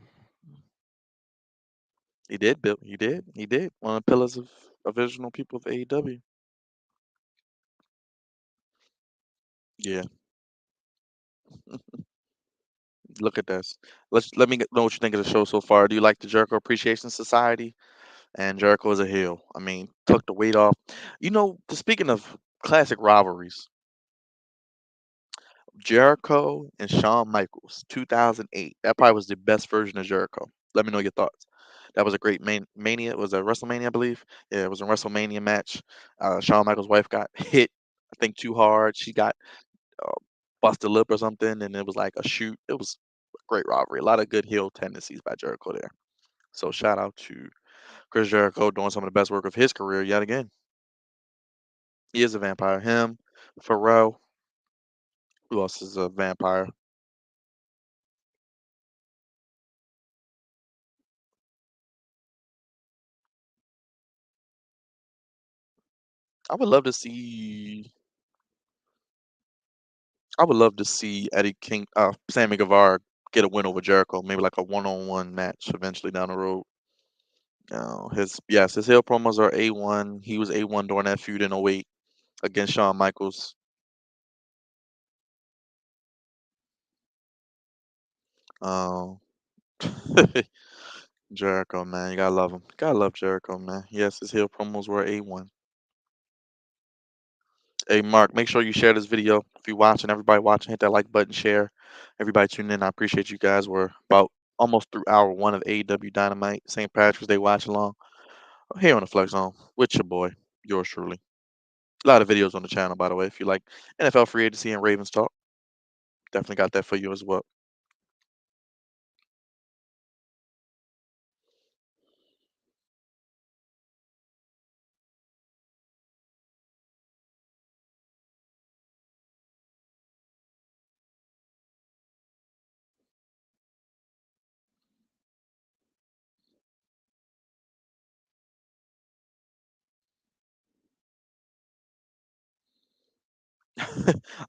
Speaker 1: He did, Bill. He did. He did. One of the pillars of original people of AEW. Yeah. Look at this. Let me know what you think of the show so far. Do you like the Jericho Appreciation Society? And Jericho is a heel. I mean, took the weight off. Speaking of classic rivalries, Jericho and Shawn Michaels, 2008. That probably was the best version of Jericho. Let me know your thoughts. That was a great mania. It was a WrestleMania, I believe. Yeah, it was a WrestleMania match. Shawn Michaels' wife got hit, I think, too hard. She got uh, busted lip or something, and it was like a shoot. It was a great rivalry. A lot of good heel tendencies by Jericho there. So shout out to Chris Jericho doing some of the best work of his career yet again. He is a vampire. Him, Pharrell. Who else is a vampire? I would love to see. I would love to see Sammy Guevara get a win over Jericho. Maybe like a one-on-one match eventually down the road. His heel promos are A1. He was A1 during that feud in '08 against Shawn Michaels. Um, Jericho, man, you gotta love him. Gotta love Jericho, man. Yes, his heel promos were A1. Hey, Mark, make sure you share this video. If you're watching, everybody watching, hit that like button, share. Everybody tuning in, I appreciate you guys. We're about almost through hour one of AEW Dynamite St. Patrick's Day watch along here on the Flex Zone with your boy, yours truly. A lot of videos on the channel, by the way. If you like NFL free agency and Ravens talk, definitely got that for you as well.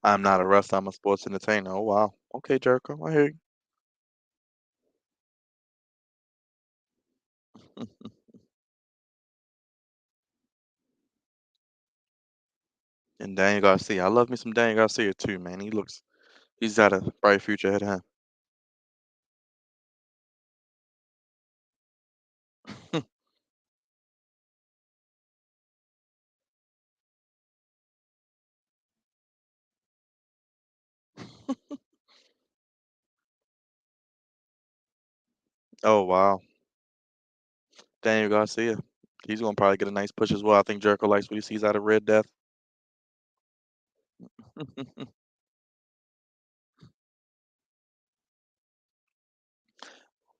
Speaker 1: I'm not a wrestler, I'm a sports entertainer. Oh, wow. Okay, Jericho, I hear you. And Daniel Garcia. I love me some Daniel Garcia too, man. He's got a bright future ahead of him. Oh, wow. Daniel Garcia. He's gonna probably get a nice push as well. I think Jericho likes what he sees out of Red Death.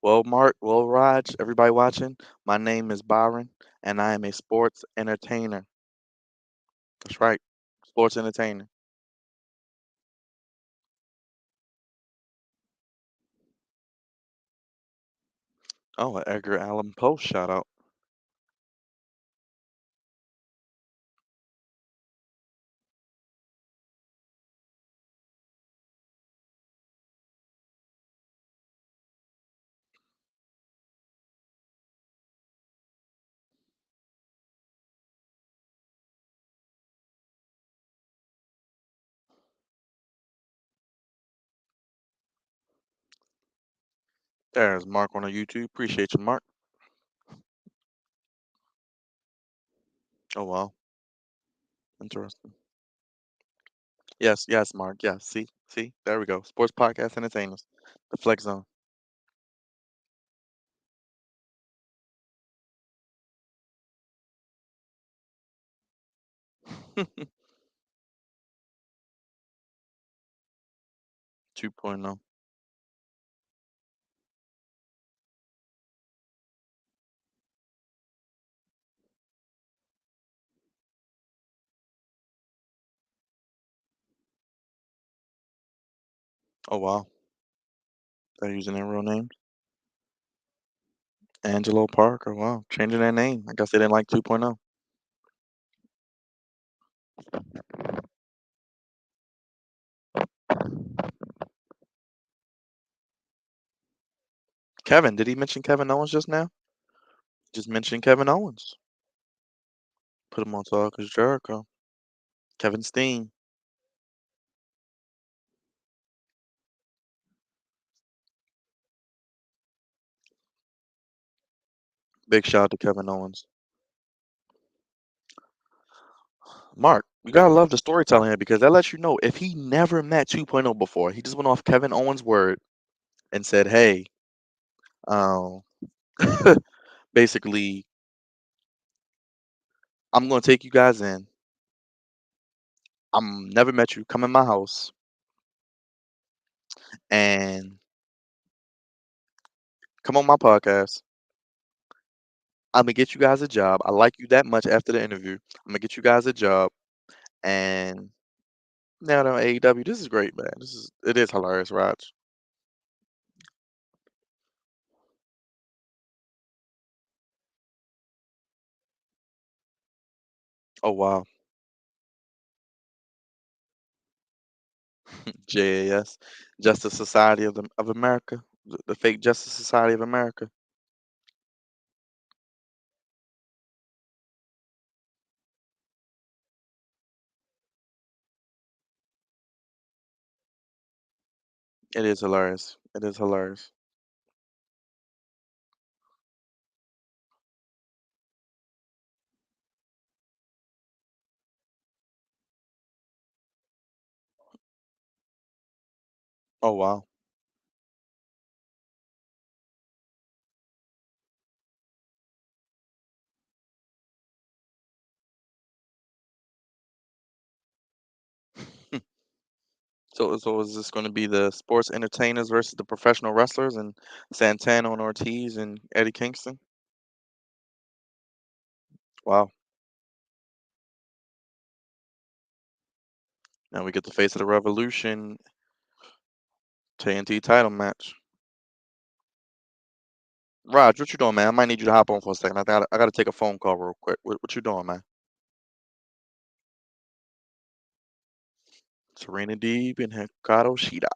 Speaker 1: Well, Mark, well, Raj, everybody watching, my name is Byron, and I am a sports entertainer. That's right, sports entertainer. Oh, an Edgar Allan Poe shout out. There's Mark on the YouTube. Appreciate you, Mark. Oh, wow. Interesting. Yes, yes, Mark. Yes. See, there we go. Sports podcast entertainers. The Flex Zone. 2.0. Oh, wow. They're using their real names. Angelo Parker. Wow. Changing their name. I guess they didn't like 2.0. Kevin, did he mention Kevin Owens just now? Just mentioned Kevin Owens. Put him on talk as Jericho. Kevin Steen. Big shout out to Kevin Owens. Mark, you gotta love the storytelling here because that lets you know if he never met 2.0 before, he just went off Kevin Owens' word and said, "Hey, um, basically, I'm gonna take you guys in. I'm never met you. Come in my house and come on my podcast. I'm gonna get you guys a job. I like you that much after the interview. I'm gonna get you guys a job and now they're on AEW. This is great, man. It is hilarious, Raj. Oh wow, JAS, Justice Society of America, the fake Justice Society of America. It is hilarious. It is hilarious. Oh wow. So is this going to be the sports entertainers versus the professional wrestlers and Santana and Ortiz and Eddie Kingston? Wow. Now we get the face of the Revolution TNT title match. Raj, what you doing, man? I might need you to hop on for a second. I gotta take a phone call real quick. What you doing, man? Serena Deeb and Hikaru Shida.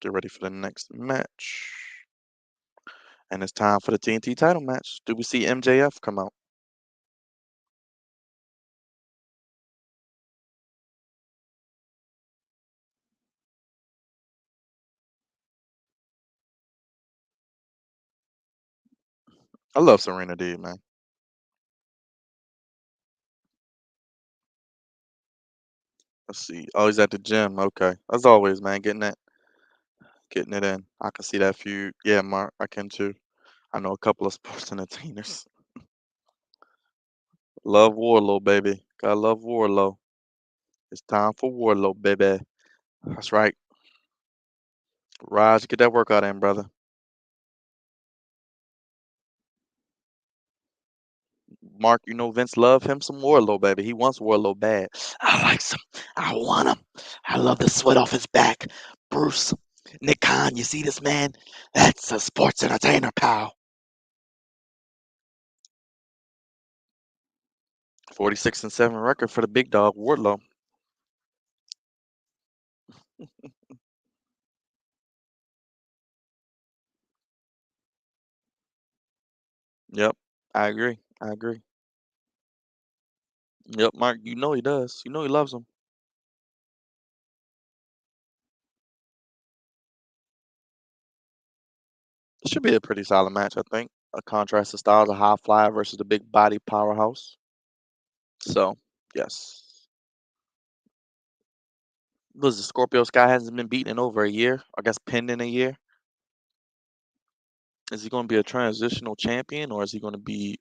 Speaker 1: Get ready for the next match. And it's time for the TNT title match. Do we see MJF come out? I love Serena Deeb, man. Let's see. Oh, he's at the gym. Okay. As always, man, getting it in. I can see that feud. Yeah, Mark, I can too. I know a couple of sports entertainers. Love Warlow, baby. Gotta love Warlow. It's time for Warlow, baby. That's right. Raj, get that workout in, brother. Mark, you know Vince love him some Wardlow, baby. He wants Wardlow bad. I like some. I want him. I love the sweat off his back. Bruce, Nick Khan, you see this man? That's a sports entertainer, pal. 46-7 record for the big dog, Wardlow. Yep, I agree. I agree. Yep, Mark, you know he does. You know he loves him. It should be a pretty solid match, I think. A contrast of styles, a high flyer versus the big body powerhouse. So, yes. Was the Scorpio Sky hasn't been beaten in over a year? I guess pinned in a year. Is he going to be a transitional champion or is he going to be?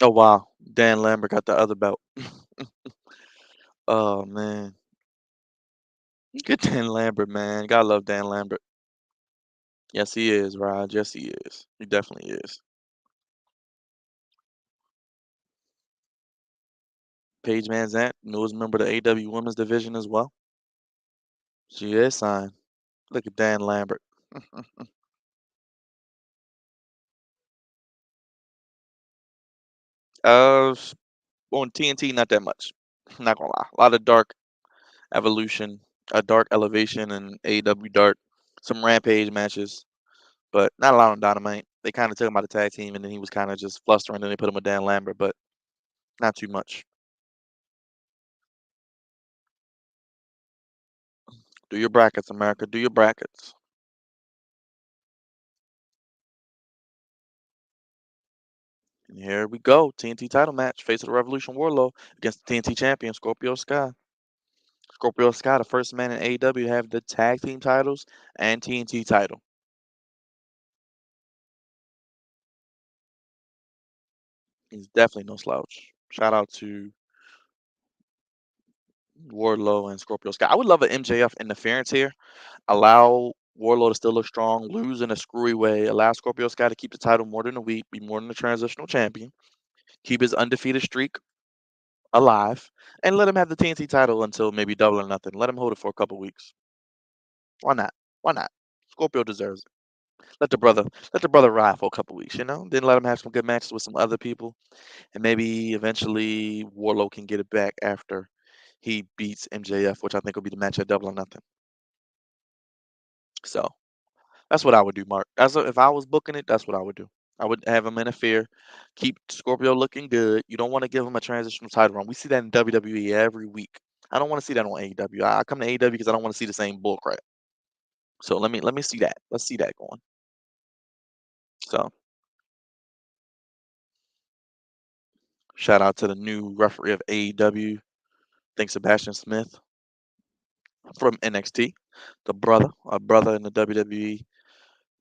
Speaker 1: Oh wow, Dan Lambert got the other belt. Oh man, good Dan Lambert, man. Gotta love Dan Lambert. Yes, he is, Raj. Yes, he is. He definitely is. Paige Van Zant, newest member of the AEW Women's Division as well. She is signed. Look at Dan Lambert. S- on TNT, not that much. Not gonna lie. A lot of dark evolution, a dark elevation, and AEW dark. Some rampage matches, but not a lot on Dynamite. They kind of took him out of tag team, and then he was kind of just flustering. And then they put him with Dan Lambert, but not too much. Do your brackets, America. Do your brackets. And here we go. TNT title match. Face of the Revolution Warlow against the TNT champion, Scorpio Sky. Scorpio Sky, the first man in AEW to have the tag team titles and TNT title. He's definitely no slouch. Shout out to Wardlow and Scorpio Sky. I would love an MJF interference here. Allow Warlow to still look strong, lose in a screwy way. Allow Scorpio Sky to keep the title more than a week, be more than a transitional champion. Keep his undefeated streak alive, and let him have the TNT title until maybe Double or Nothing. Let him hold it for a couple weeks. Why not? Why not? Scorpio deserves it. Let the brother ride for a couple weeks, you know. Then let him have some good matches with some other people, and maybe eventually Warlow can get it back after he beats MJF, which I think will be the match at Double or Nothing. So that's what I would do, Mark. If I was booking it, that's what I would do. I would have him interfere, keep Scorpio looking good. You don't want to give him a transitional title run. We see that in WWE every week. I don't want to see that on AEW. I come to AEW because I don't want to see the same bullcrap. So let me see that. Let's see that going. So shout out to the new referee of AEW. Think Sebastian Smith from NXT, a brother in the WWE,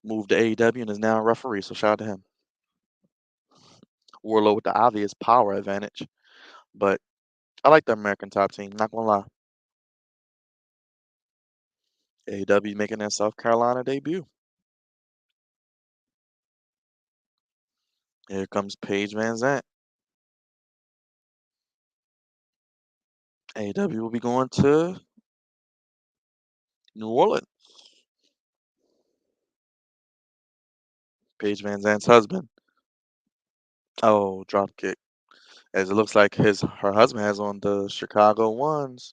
Speaker 1: moved to AEW and is now a referee. So shout out to him. Warlow with the obvious power advantage, but I like the American top team. Not gonna lie. AEW making their South Carolina debut. Here comes Paige Van Zant. AEW will be going to New Orleans. Paige Van Zant's husband. Oh, drop kick. As it looks like her husband has on the Chicago ones.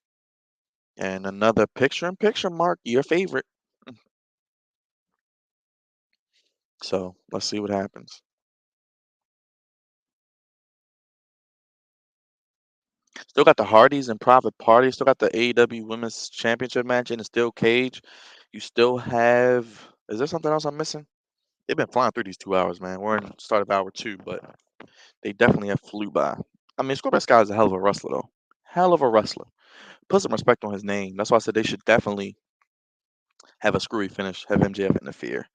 Speaker 1: And another picture-in-picture mark, your favorite. So let's see what happens. Still got the Hardys and Private Party. Still got the AEW Women's Championship match in a steel cage. You still have. Is there something else I'm missing? They've been flying through these 2 hours, man. We're in start of hour two, but they definitely have flew by. I mean, Scorpio Sky is a hell of a wrestler, though. Hell of a wrestler. Put some respect on his name. That's why I said they should definitely have a screwy finish, have MJF interfere,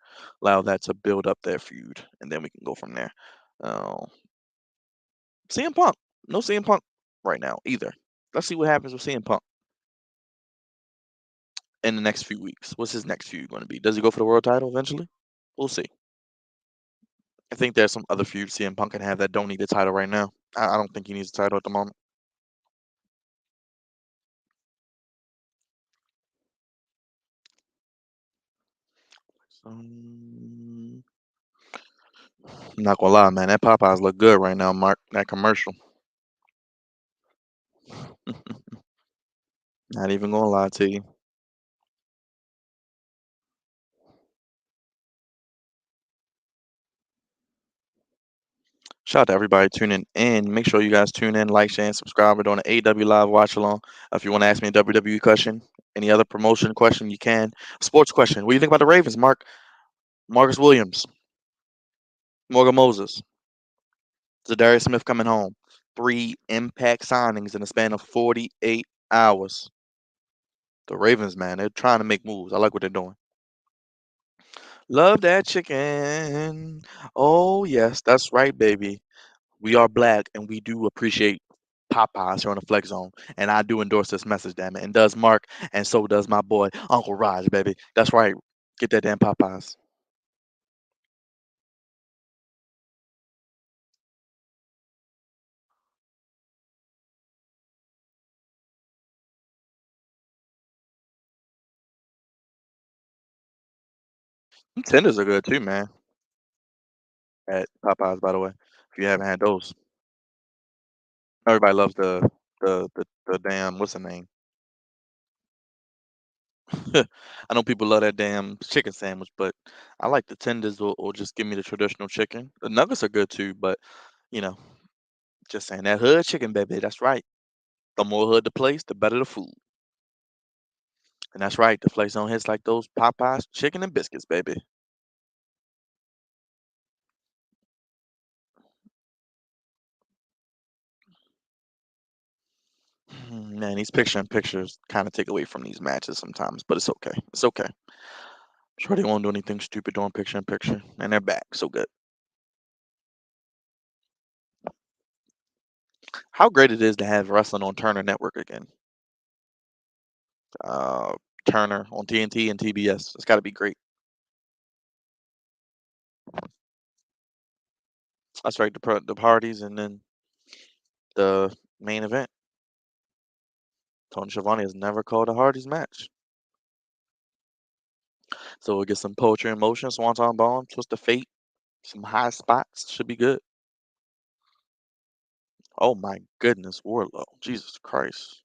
Speaker 1: allow that to build up their feud, and then we can go from there. Uh, CM Punk. No CM Punk right now either. Let's see what happens with CM Punk. in the next few weeks. What's his next feud going to be? Does he go for the world title eventually? We'll see. I think there's some other feuds CM Punk can have that don't need a title right now. I don't think he needs a title at the moment. I'm not gonna lie, man. That Popeyes look good right now, Mark. That commercial. Not even gonna lie to you. Shout out to everybody tuning in. Make sure you guys tune in, like, share, and subscribe. We're doing an AEW live watch along. If you want to ask me a WWE question, any other promotion question, you can. Sports question. What do you think about the Ravens, Mark? Marcus Williams, Morgan Moses, Zadarius Smith coming home. 3 impact signings in the span of 48 hours. The Ravens, man, they're trying to make moves. I like what they're doing. Love that chicken. Oh, yes, that's right, baby. We are black and we do appreciate Popeyes here on the Flex Zone. And I do endorse this message, damn it. And does Mark, and so does my boy, Uncle Raj, baby. That's right. Get that damn Popeyes. Them tenders are good too, man. At Popeyes, by the way. If you haven't had those. Everybody loves the damn what's the name? I know people love that damn chicken sandwich, but I like the tenders or just give me the traditional chicken. The nuggets are good too, but you know, just saying that hood chicken, baby. That's right. The more hood the place, the better the food. And that's right. The Flex Zone hits like those Popeyes chicken and biscuits, baby. Man, these picture in pictures kind of take away from these matches sometimes, but it's okay. It's okay. I'm sure they won't do anything stupid doing picture in picture, and they're back. So good. How great it is to have wrestling on Turner Network again. Uh, Turner on TNT and TBS. It's got to be great. That's right. The parties and then the main event. Tony Schiavone has never called a Hardy's match. So we'll get some poetry in motion, Swanton Bomb, Twist of Fate, some high spots. Should be good. Oh my goodness, Wardlow. Jesus Christ.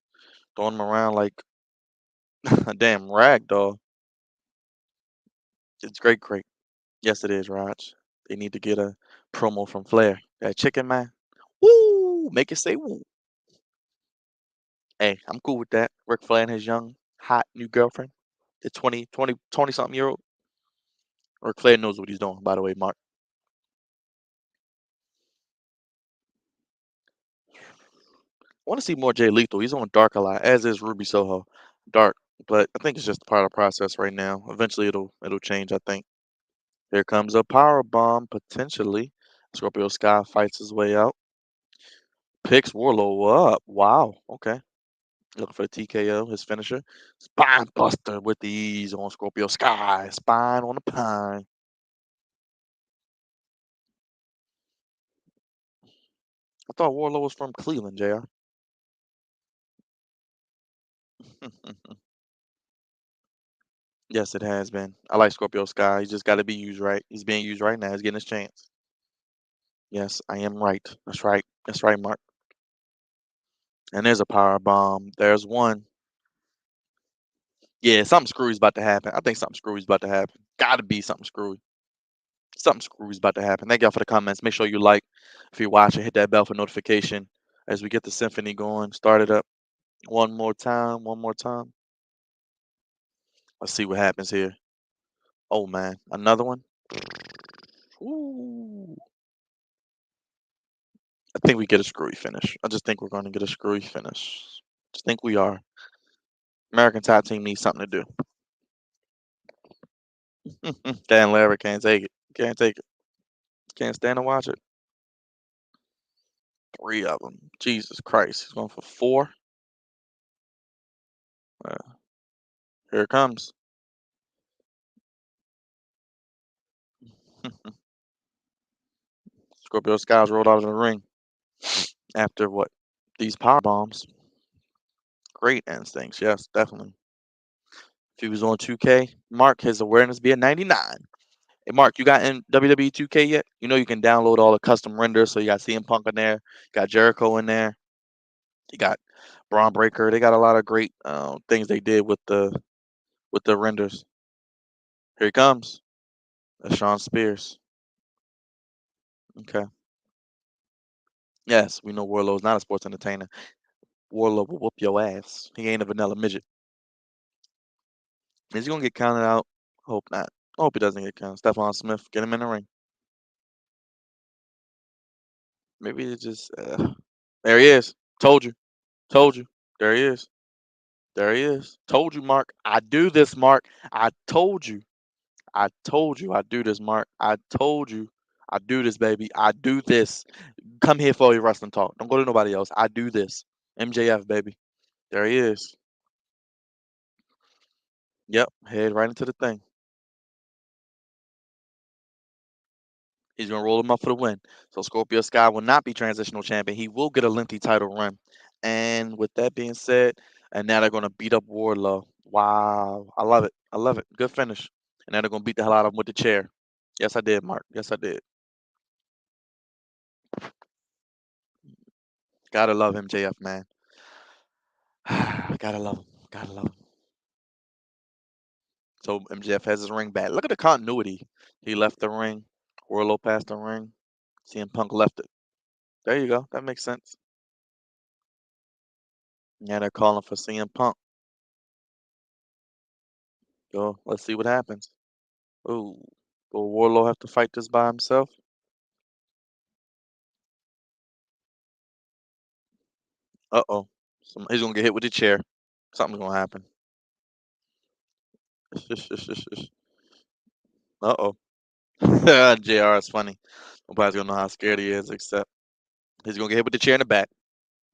Speaker 1: Throwing him around like a damn rag doll. It's great, great. Yes, it is, Raj. They need to get a promo from Flair. That chicken man. Woo! Make it say woo. Hey, I'm cool with that. Ric Flair and his young, hot new girlfriend. The 20 something year old. Ric Flair knows what he's doing, by the way, Mark. I want to see more Jay Lethal. He's on Dark a lot, as is Ruby Soho. Dark, but I think it's just part of the process right now. Eventually, it'll change. I think. Here comes a power bomb potentially. Scorpio Sky fights his way out. Picks Warlow up. Wow. Okay. Looking for the TKO, his finisher. Spine buster with the ease on Scorpio Sky. Spine on the pine. I thought Warlow was from Cleveland, JR. Yes, it has been. I like Scorpio Sky. He's just got to be used right. He's being used right now. He's getting his chance. Yes, I am right. That's right. That's right, Mark. And there's a power bomb. There's one. Yeah, something screwy's about to happen. I think something screwy's about to happen. Gotta be something screwy. Something screwy's about to happen. Thank y'all for the comments. Make sure you like if you're watching, hit that bell for notification as we get the symphony going. Start it up one more time. One more time. Let's see what happens here. Oh man, another one. Ooh. I think we get a screwy finish. I just think we're going to get a screwy finish. Just think we are. American top team needs something to do. Dan Larry can't take it. Can't take it. Can't stand to watch it. 3 of them. Jesus Christ. He's going for 4. Uh, Here it comes. Scorpio Skies rolled out of the ring after what? These power bombs. Great instincts. Yes, definitely. If he was on 2K, Mark, his awareness be at 99. Hey, Mark, you got in WWE 2K yet? You know you can download all the custom renders. So you got CM Punk in there, you got Jericho in there, you got Braun Breaker. They got a lot of great things they did with the renders. Here he comes. That's Sean Spears. Okay. Yes, we know Warlow's not a sports entertainer. Warlow will whoop your ass. He ain't a vanilla midget. Is he gonna get counted out? Hope not. I hope he doesn't get counted. Stephon Smith, get him in the ring. Maybe it just. There he is. Told you. Told you. There he is. There he is. Told you, Mark. I do this, Mark. I told you. I told you I do this, Mark. I told you I do this, baby. I do this. Come here for your wrestling talk. Don't go to nobody else. I do this. MJF, baby. There he is. Yep. Head right into the thing. He's gonna roll him up for the win. So Scorpio Sky will not be transitional champion. He will get a lengthy title run. And with that being said, and now they're gonna beat up Wardlow. Wow, I love it. I love it. Good finish. And now they're gonna beat the hell out of him with the chair. Yes, I did, Mark. Yes, I did. Gotta love MJF, man. Gotta love him. Gotta love him. So MJF has his ring back. Look at the continuity. He left the ring. Wardlow passed the ring. CM Punk left it. There you go. That makes sense. Yeah, they're calling for CM Punk. Go. Let's see what happens. Ooh. Will Wardlow have to fight this by himself? Uh-oh. He's gonna get hit with the chair. Something's gonna happen. Uh-oh. JR is funny. Nobody's gonna know how scared he is, except he's gonna get hit with the chair in the back.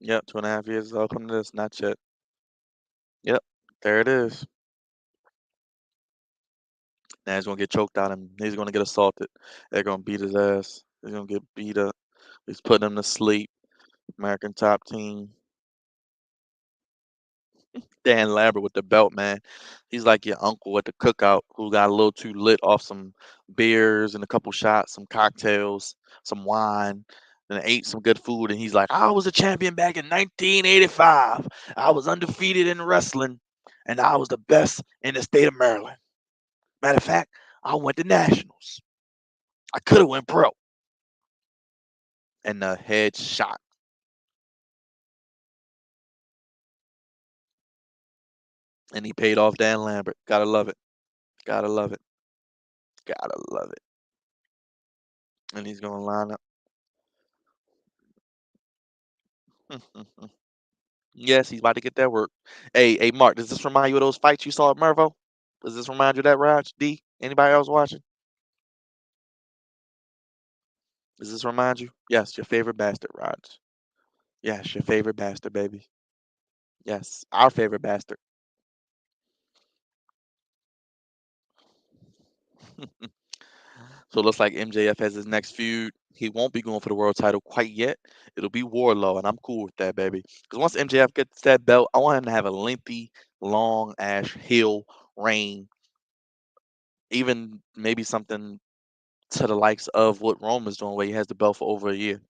Speaker 1: Yep, 2.5 years. Welcome to this. Not yet. Yep, there it is. Now he's gonna get choked out and he's gonna get assaulted. They're gonna beat his ass. He's gonna get beat up. He's putting him to sleep. American Top Team. Dan Lambert with the belt, man. He's like your uncle at the cookout who got a little too lit off some beers and a couple shots, some cocktails, some wine, and ate some good food. And he's like, I was a champion back in 1985. I was undefeated in wrestling, and I was the best in the state of Maryland. Matter of fact, I went to nationals. I could have went pro. And the head shot. And he paid off Dan Lambert. Gotta love it. Gotta love it. Gotta love it. And he's gonna line up. Yes, he's about to get that work. Hey, Mark, does this remind you of those fights you saw at Mervo? Does this remind you of that, Raj? D? Anybody else watching? Does this remind you? Yes, your favorite bastard, Raj. Yes, your favorite bastard, baby. Yes, our favorite bastard. So it looks like MJF has his next feud. He won't be going for the world title quite yet. It'll be Warlow, and I'm cool with that, baby. Because once MJF gets that belt, I want him to have a lengthy, long ash heel reign. Even maybe something to the likes of what Roman's doing, where he has the belt for over a year.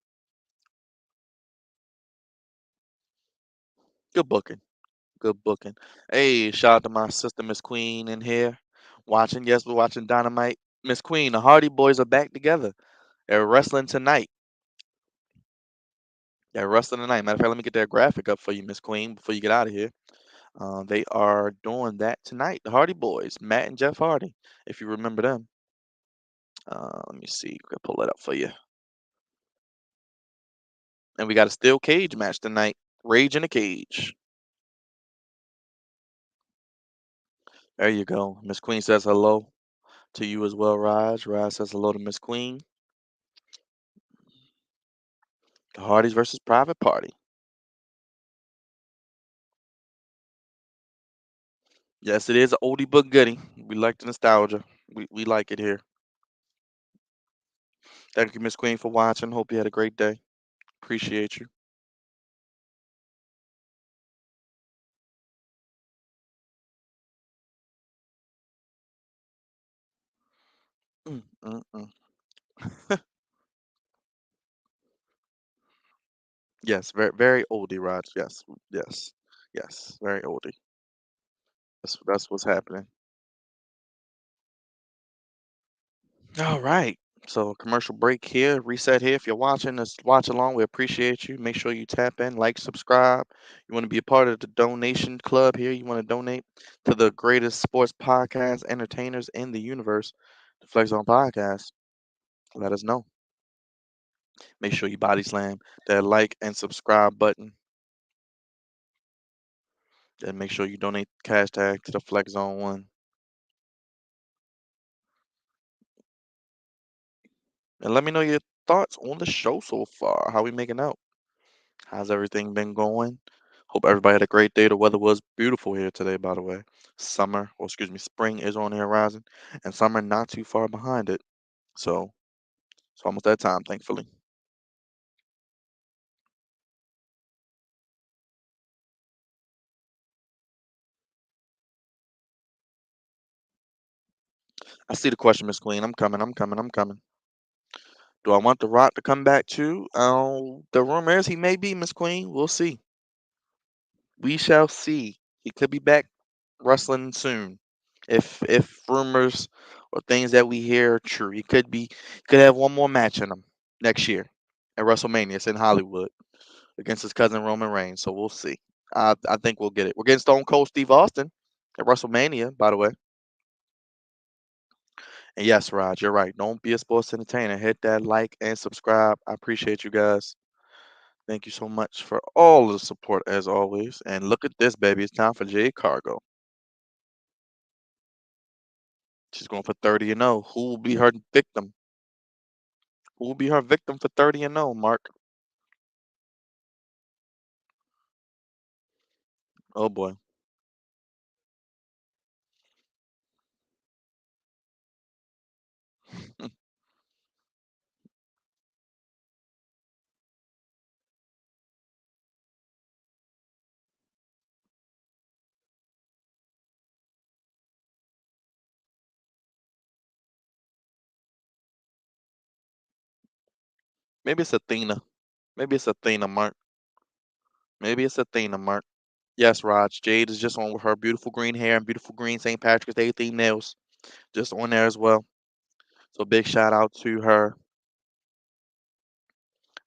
Speaker 1: Good booking. Good booking. Hey, shout out to my sister Miss Queen in here. Watching. Yes, we're watching Dynamite. Miss Queen, the Hardy Boys are back together. They're wrestling tonight. They're wrestling tonight. Matter of fact, let me get that graphic up for you, Miss Queen, before you get out of here. They are doing that tonight. The Hardy Boys, Matt and Jeff Hardy, if you remember them. Let me see. I'll pull it up for you. And we got a steel cage match tonight. Rage in a cage. There you go. Miss Queen says hello to you as well, Raj. Raj says hello to Miss Queen. The Hardys versus Private Party. Yes, it is a oldie but goodie. We like the nostalgia. We like it here. Thank you, Miss Queen, for watching. Hope you had a great day. Appreciate you. Mm, mm, mm. Yes, very oldie, Raj. Yes, yes, yes, very oldie. That's what's happening. All right. So commercial break here, reset here. If you're watching us, watch along. We appreciate you. Make sure you tap in, like, subscribe. You want to be a part of the donation club here. You want to donate to the greatest sports podcast entertainers in the universe, the Flex on Podcast. Let us know. Make sure you body slam that like and subscribe button, and make sure you donate cash tag to the Flex Zone One. And let me know your thoughts on the show so far. How we making out? How's everything been going? Hope everybody had a great day. The weather was beautiful here today, by the way. Summer, or excuse me, spring is on the horizon, and summer not too far behind it. So it's almost that time, thankfully. I see the question, Miss Queen. I'm coming. I'm coming. I'm coming. Do I want The Rock to come back too? The rumor is he may be, Miss Queen. We'll see. We shall see. He could be back wrestling soon. If rumors or things that we hear are true, he could have one more match in him next year at WrestleMania. It's in Hollywood against his cousin Roman Reigns. So we'll see. I think we'll get it. We're getting Stone Cold Steve Austin at WrestleMania, by the way. And yes, Raj, you're right. Don't be a sports entertainer. Hit that like and subscribe. I appreciate you guys. Thank you so much for all the support as always. And look at this, baby. It's time for Jade Cargo. She's going for 30 and 0. Who will be her victim? Who will be her victim for 30 and 0, Mark? Oh boy. Maybe it's Athena. Maybe it's Athena, Mark. Maybe it's Athena, Mark. Yes, Raj. Jade is just on with her beautiful green hair and beautiful green St. Patrick's Day themed nails. Just on there as well. So big shout out to her.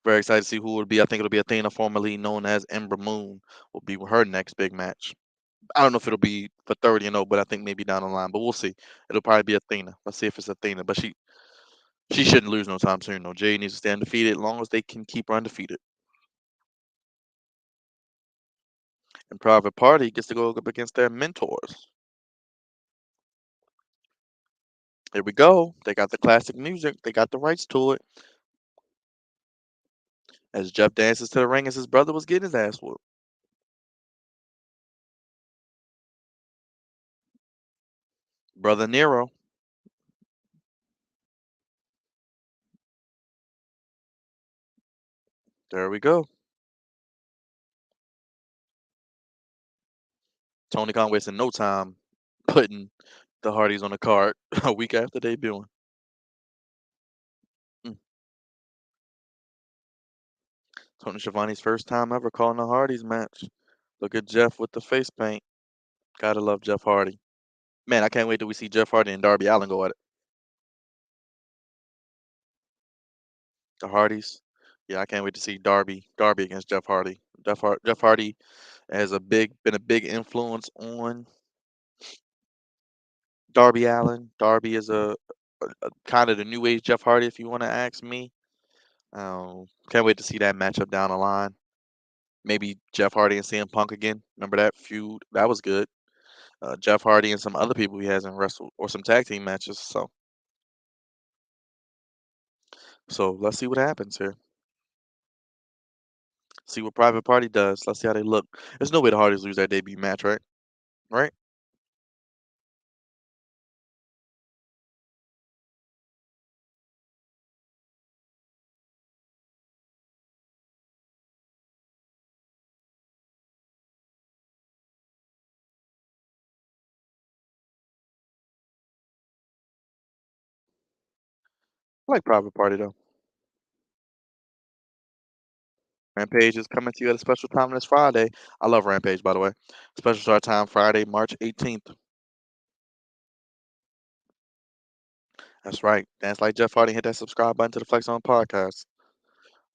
Speaker 1: Very excited to see who it will be. I think it'll be Athena, formerly known as Ember Moon, will be her next big match. I don't know if it'll be for 30 and 0, but I think maybe down the line. But we'll see. It'll probably be Athena. Let's see if it's Athena. But she shouldn't lose no time soon. No, Jade needs to stay undefeated as long as they can keep her undefeated. And Private Party gets to go up against their mentors. Here we go. They got the classic music. They got the rights to it. As Jeff dances to the ring as his brother was getting his ass whooped. Brother Nero. There we go. Tony Khan wasting no time putting the Hardys on the card a week after debuting. Mm. Tony Schiavone's first time ever calling the Hardys match. Look at Jeff with the face paint. Gotta love Jeff Hardy. Man, I can't wait till we see Jeff Hardy and Darby Allin go at it. The Hardys. Yeah, I can't wait to see Darby against Jeff Hardy. Jeff Hardy has been a big influence on Darby Allin. Darby is a kind of the new age Jeff Hardy, if you want to ask me. Can't wait to see that matchup down the line. Maybe Jeff Hardy and CM Punk again. Remember that feud? That was good. Jeff Hardy and some other people he hasn't wrestled, or some tag team matches. So let's see what happens here. See what Private Party does. Let's see how they look. There's no way the Hardys lose that debut match, right? Right? I like Private Party though. Rampage is coming to you at a special time this Friday. I love Rampage, by the way. Special start time Friday, March 18th. That's right. Dance like Jeff Hardy. Hit that subscribe button to the Flex On podcast.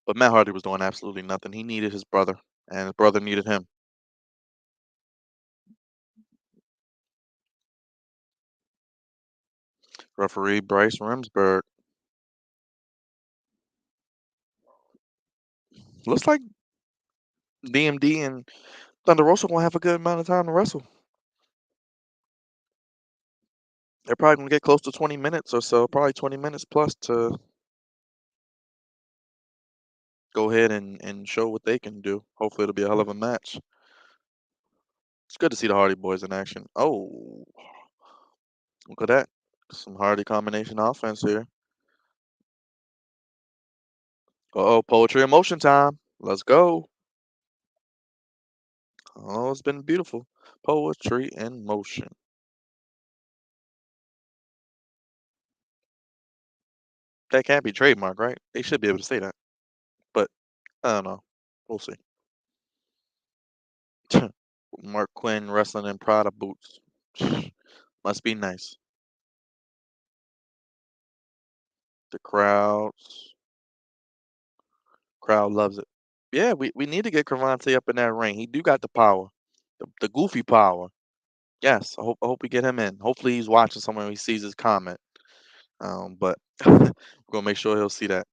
Speaker 1: But Matt Hardy was doing absolutely nothing. He needed his brother, and his brother needed him. Referee Bryce Remsburg. Looks like DMD and Thunder Rosa gonna have a good amount of time to wrestle. They're probably gonna get close to 20 minutes or so, probably 20 minutes plus to go ahead and show what they can do. Hopefully it'll be a hell of a match. It's good to see the Hardy Boys in action. Oh, look at that. Some Hardy combination offense here. Uh-oh, poetry in motion time. Let's go. Oh, it's been beautiful. Poetry in motion. That can't be trademark, right? They should be able to say that. But I don't know. We'll see. Mark Quinn wrestling in Prada boots. Must be nice. The crowd loves it. Yeah, we need to get Cravante up in that ring. He do got the power. The goofy power. Yes, I hope we get him in. Hopefully he's watching somewhere and he sees his comment. But we're gonna make sure he'll see that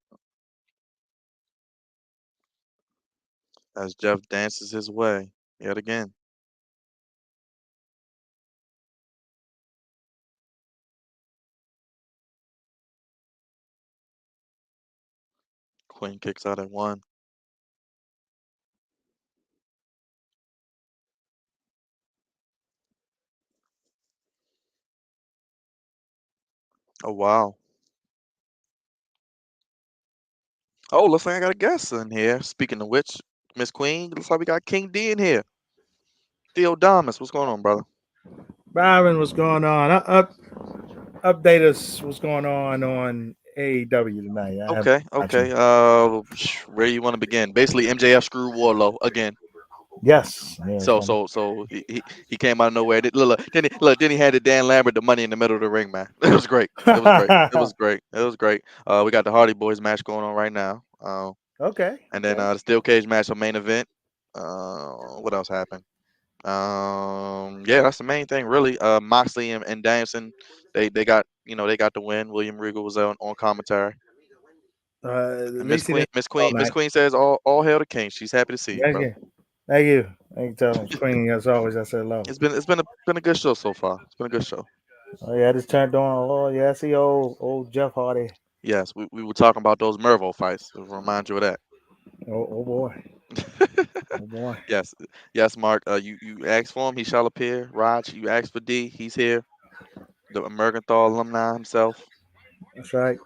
Speaker 1: as Jeff dances his way yet again. Quinn kicks out at one. Oh wow. Oh, looks like I got a guest in here. Speaking of which, Miss Queen, looks like we got King D in here. Theodamus, what's going on, brother?
Speaker 2: Byron, what's going on? Update us what's going on AEW tonight. I haven't
Speaker 1: Okay,
Speaker 2: been
Speaker 1: okay.
Speaker 2: watching.
Speaker 1: Where you want to begin? Basically, MJF screwed Warlow again.
Speaker 2: Yes, yes.
Speaker 1: So he came out of nowhere. Then he handed Dan Lambert the money in the middle of the ring, man. It was great. It was great. It was great. It was great. We got the Hardy Boys match going on right now.
Speaker 2: Okay,
Speaker 1: And then
Speaker 2: okay.
Speaker 1: the steel cage match on main event. What else happened? Yeah, that's the main thing really. Moxley and Danielson, they got they got the win. William Regal was on commentary.
Speaker 2: At
Speaker 1: And
Speaker 2: least he didn't all
Speaker 1: Miss
Speaker 2: night.
Speaker 1: Queen says all hail the king. She's happy to see you,
Speaker 2: Thank
Speaker 1: brother.
Speaker 2: you, thank you. Thank you, tell him, Queen. As always, I said hello.
Speaker 1: It's been a good show so far. It's been a good show.
Speaker 2: Oh yeah, I just turned on. Oh yeah, I see old Jeff Hardy.
Speaker 1: Yes, we were talking about those Mervo fights. To remind you of that.
Speaker 2: Oh boy, oh boy.
Speaker 1: Yes, yes, Mark. You asked for him, he shall appear. Raj, you asked for D, he's here. The American Thor alumni himself.
Speaker 2: That's right.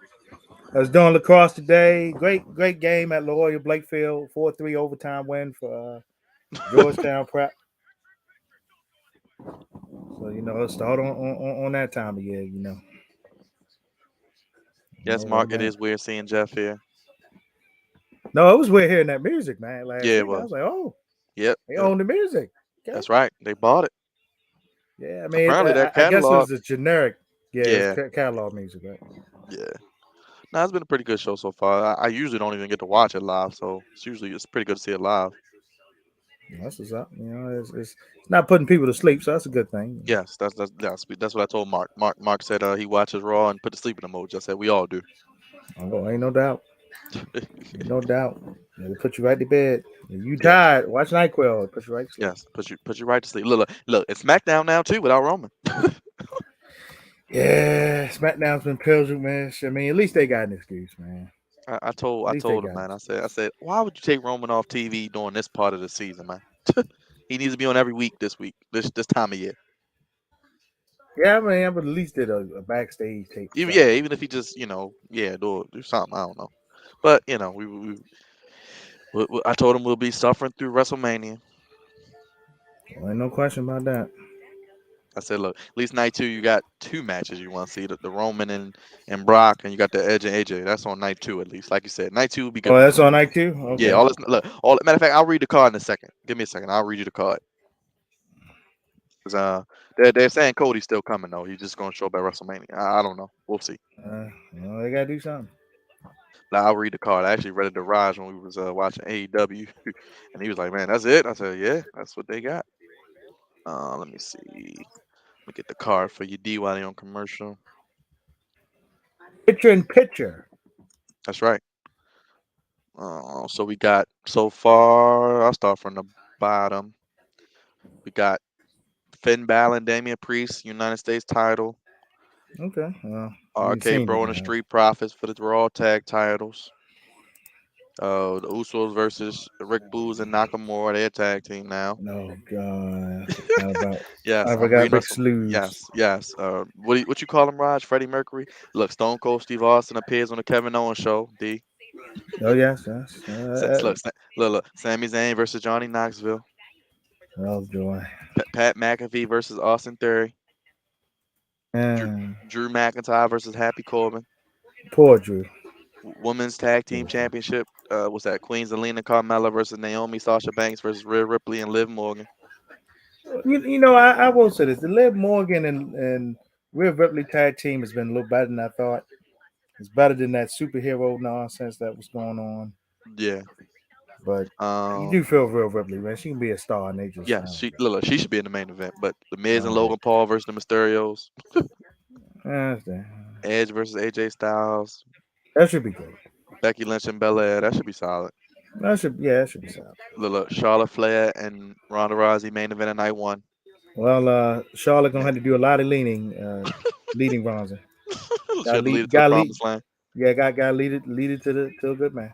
Speaker 2: I was doing lacrosse today. Great game at La Jolla Blakefield. 4-3 overtime win for Georgetown Prep. So let's start on that time of year.
Speaker 1: Yes,
Speaker 2: What
Speaker 1: Mark. It
Speaker 2: about?
Speaker 1: is weird seeing Jeff here.
Speaker 2: No, it was weird hearing that music, man. Last
Speaker 1: Yeah, it
Speaker 2: week, I
Speaker 1: was.
Speaker 2: was like, oh,
Speaker 1: Yep,
Speaker 2: they
Speaker 1: yep.
Speaker 2: own the music. Okay.
Speaker 1: That's right. They bought it.
Speaker 2: Yeah, I mean,
Speaker 1: Apparently, that
Speaker 2: I guess it
Speaker 1: catalog.
Speaker 2: was a generic. Yeah, it was
Speaker 1: Yeah,
Speaker 2: catalog music, right?
Speaker 1: yeah. No, it's been a pretty good show so far. I usually don't even get to watch it live, so it's pretty good to see it live.
Speaker 2: That's what's up. It's not putting people to sleep, so that's a good thing.
Speaker 1: Yes, that's what I told Mark. Mark said he watches Raw and put the sleep in emoji. I said we all do.
Speaker 2: Oh, ain't no doubt. Ain't no doubt. It'll put you right to bed. If you
Speaker 1: Yes,
Speaker 2: tired, watch NyQuil. It'll put you right to sleep.
Speaker 1: yes. Put you right to sleep. Look. It's SmackDown now too without Roman.
Speaker 2: Yeah, SmackDown's been pilgrim, man. I mean, at least they got an excuse, man.
Speaker 1: I told
Speaker 2: At
Speaker 1: I
Speaker 2: least they
Speaker 1: told him,
Speaker 2: got an
Speaker 1: man.
Speaker 2: excuse.
Speaker 1: I said, why would you take Roman off TV during this part of the season, man? He needs to be on every week this week, this time of year.
Speaker 2: Yeah, I mean, but at least did a backstage tape or
Speaker 1: Even
Speaker 2: something.
Speaker 1: yeah, even if he just do something. I don't know, but I told him we'll be suffering through WrestleMania.
Speaker 2: Well, ain't no question about that.
Speaker 1: I said, look, at least night 2 you got 2 matches you want to see the Roman and Brock, and you got the Edge and AJ. That's on night 2 at least. Like you said, night 2 would be good
Speaker 2: Oh,
Speaker 1: for
Speaker 2: that's
Speaker 1: me.
Speaker 2: on night 2.
Speaker 1: Yeah,
Speaker 2: Okay.
Speaker 1: all this look. All matter of fact, I'll read the card in a second. Give me a second. I'll read you the card. 'Cause, they're saying Cody's still coming though. He's just gonna show up at WrestleMania. I don't know. We'll see.
Speaker 2: Well, they gotta do something.
Speaker 1: But I'll read the card. I actually read it to Raj when we was watching AEW, and he was like, "Man, that's it." I said, "Yeah, that's what they got." Let me see. Let me get the card for you, D, while they on commercial.
Speaker 2: Picture in picture.
Speaker 1: That's right. So we got so far. I'll start from the bottom. We got Finn Balor, Damian Priest, United States title.
Speaker 2: Okay. Well, we've
Speaker 1: RK
Speaker 2: seen
Speaker 1: Bro
Speaker 2: it.
Speaker 1: and the Street Profits for the Raw Tag titles. The Usos versus Rick Boogs and Nakamura. They're tag team now.
Speaker 2: Oh God, I forgot about.
Speaker 1: Yes,
Speaker 2: I
Speaker 1: I'm
Speaker 2: forgot
Speaker 1: reading
Speaker 2: Rick
Speaker 1: us some.
Speaker 2: Slews.
Speaker 1: Yes. What you call him, Raj? Freddie Mercury. Look, Stone Cold Steve Austin appears on the Kevin Owens show. D.
Speaker 2: Oh yes.
Speaker 1: Look. Sami Zayn versus Johnny Knoxville.
Speaker 2: Oh joy.
Speaker 1: Pat McAfee versus Austin Theory. Drew,
Speaker 2: Yeah.
Speaker 1: Drew McIntyre versus Happy Corbin.
Speaker 2: Poor Drew.
Speaker 1: Women's Tag Team Championship. What's that? Queen Zelina Carmella versus Naomi Sasha Banks versus Rhea Ripley and Liv Morgan.
Speaker 2: You know, I will say this: the Liv Morgan and Rhea Ripley tag team has been a little better than I thought. It's better than that superhero nonsense that was going on.
Speaker 1: Yeah.
Speaker 2: But you do feel Rhea Ripley, man. She can be a star, and they just
Speaker 1: Yeah. She should be in the main event. But the Miz and Logan Paul versus the Mysterios. Edge versus AJ Styles.
Speaker 2: That should be good.
Speaker 1: Becky Lynch and Belair. That should be solid.
Speaker 2: That should be solid.
Speaker 1: Look, Charlotte Flair and Ronda Rousey main event at night 1.
Speaker 2: Well, Charlotte gonna
Speaker 1: Yeah.
Speaker 2: have to do a lot of leading Ronza.
Speaker 1: She had to lead it to the
Speaker 2: Got lead.
Speaker 1: promised land.
Speaker 2: Yeah, got lead it to a good match.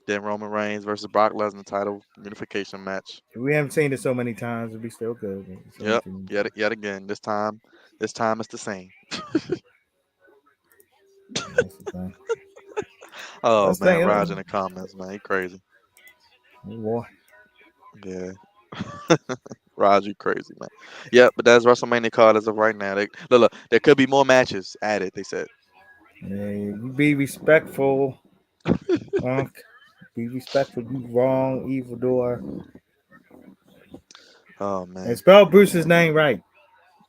Speaker 1: Then Roman Reigns versus Brock Lesnar title unification match.
Speaker 2: We haven't seen it so many times; it'll be still good.
Speaker 1: Yep. Yet again. This time it's the same. Oh man, Raj in the comments, man, he crazy.
Speaker 2: Oh, boy.
Speaker 1: Yeah. Raj, you crazy, man. Yeah, but that's WrestleMania card as of right now. Look, there could be more matches added, they said.
Speaker 2: Yeah, you be respectful, punk. Be respectful. You wrong, evildoer.
Speaker 1: Oh man.
Speaker 2: And spell Bruce's name right.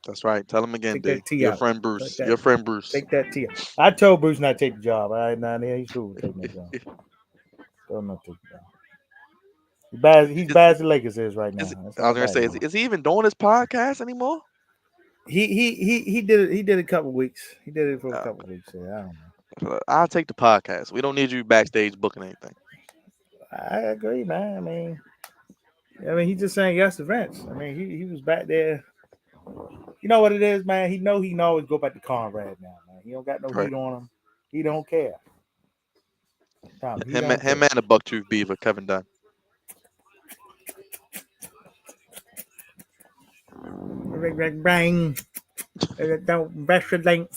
Speaker 1: That's right. Tell him again,
Speaker 2: Take
Speaker 1: D.
Speaker 2: that T
Speaker 1: Your
Speaker 2: out.
Speaker 1: friend Bruce.
Speaker 2: Take
Speaker 1: Your friend Bruce.
Speaker 2: Take that T out. I told Bruce not to take the job. All right, now he's cool taking that job. Don't not take the job. He's bad as the Lakers is right now.
Speaker 1: I was gonna say, is he even doing his podcast anymore?
Speaker 2: He did it. He did it a couple weeks. He did it for a couple weeks. Yeah, I don't know.
Speaker 1: I'll take the podcast. We don't need you backstage booking anything.
Speaker 2: I agree, man. I mean, he just saying yes to Vince. I mean, he was back there. You know what it is, man. He can always go back to Conrad now, man. He don't got no heat on him. He don't care.
Speaker 1: Him and the Bucktooth Beaver, Kevin Dunn.
Speaker 2: Bang. Don't wrestling.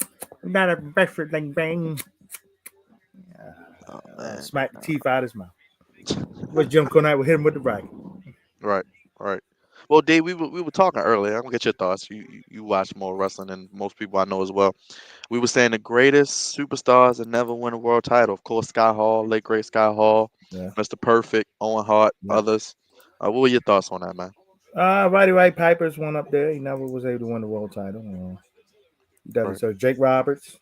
Speaker 2: Not a wrestling bang. Smack the teeth out of his mouth. Where's Jim Cornette would hit him with the bracket.
Speaker 1: Right. Well, Dave, we were talking earlier. I'm gonna get your thoughts. You watch more wrestling than most people I know as well. We were saying the greatest superstars that never win a world title. Of course, Scott Hall, late great Scott Hall, Mr. Perfect, Owen Hart, others. What were your thoughts on that, man?
Speaker 2: Roddy White Piper's one up there. He never was able to win the world title. So Jake Roberts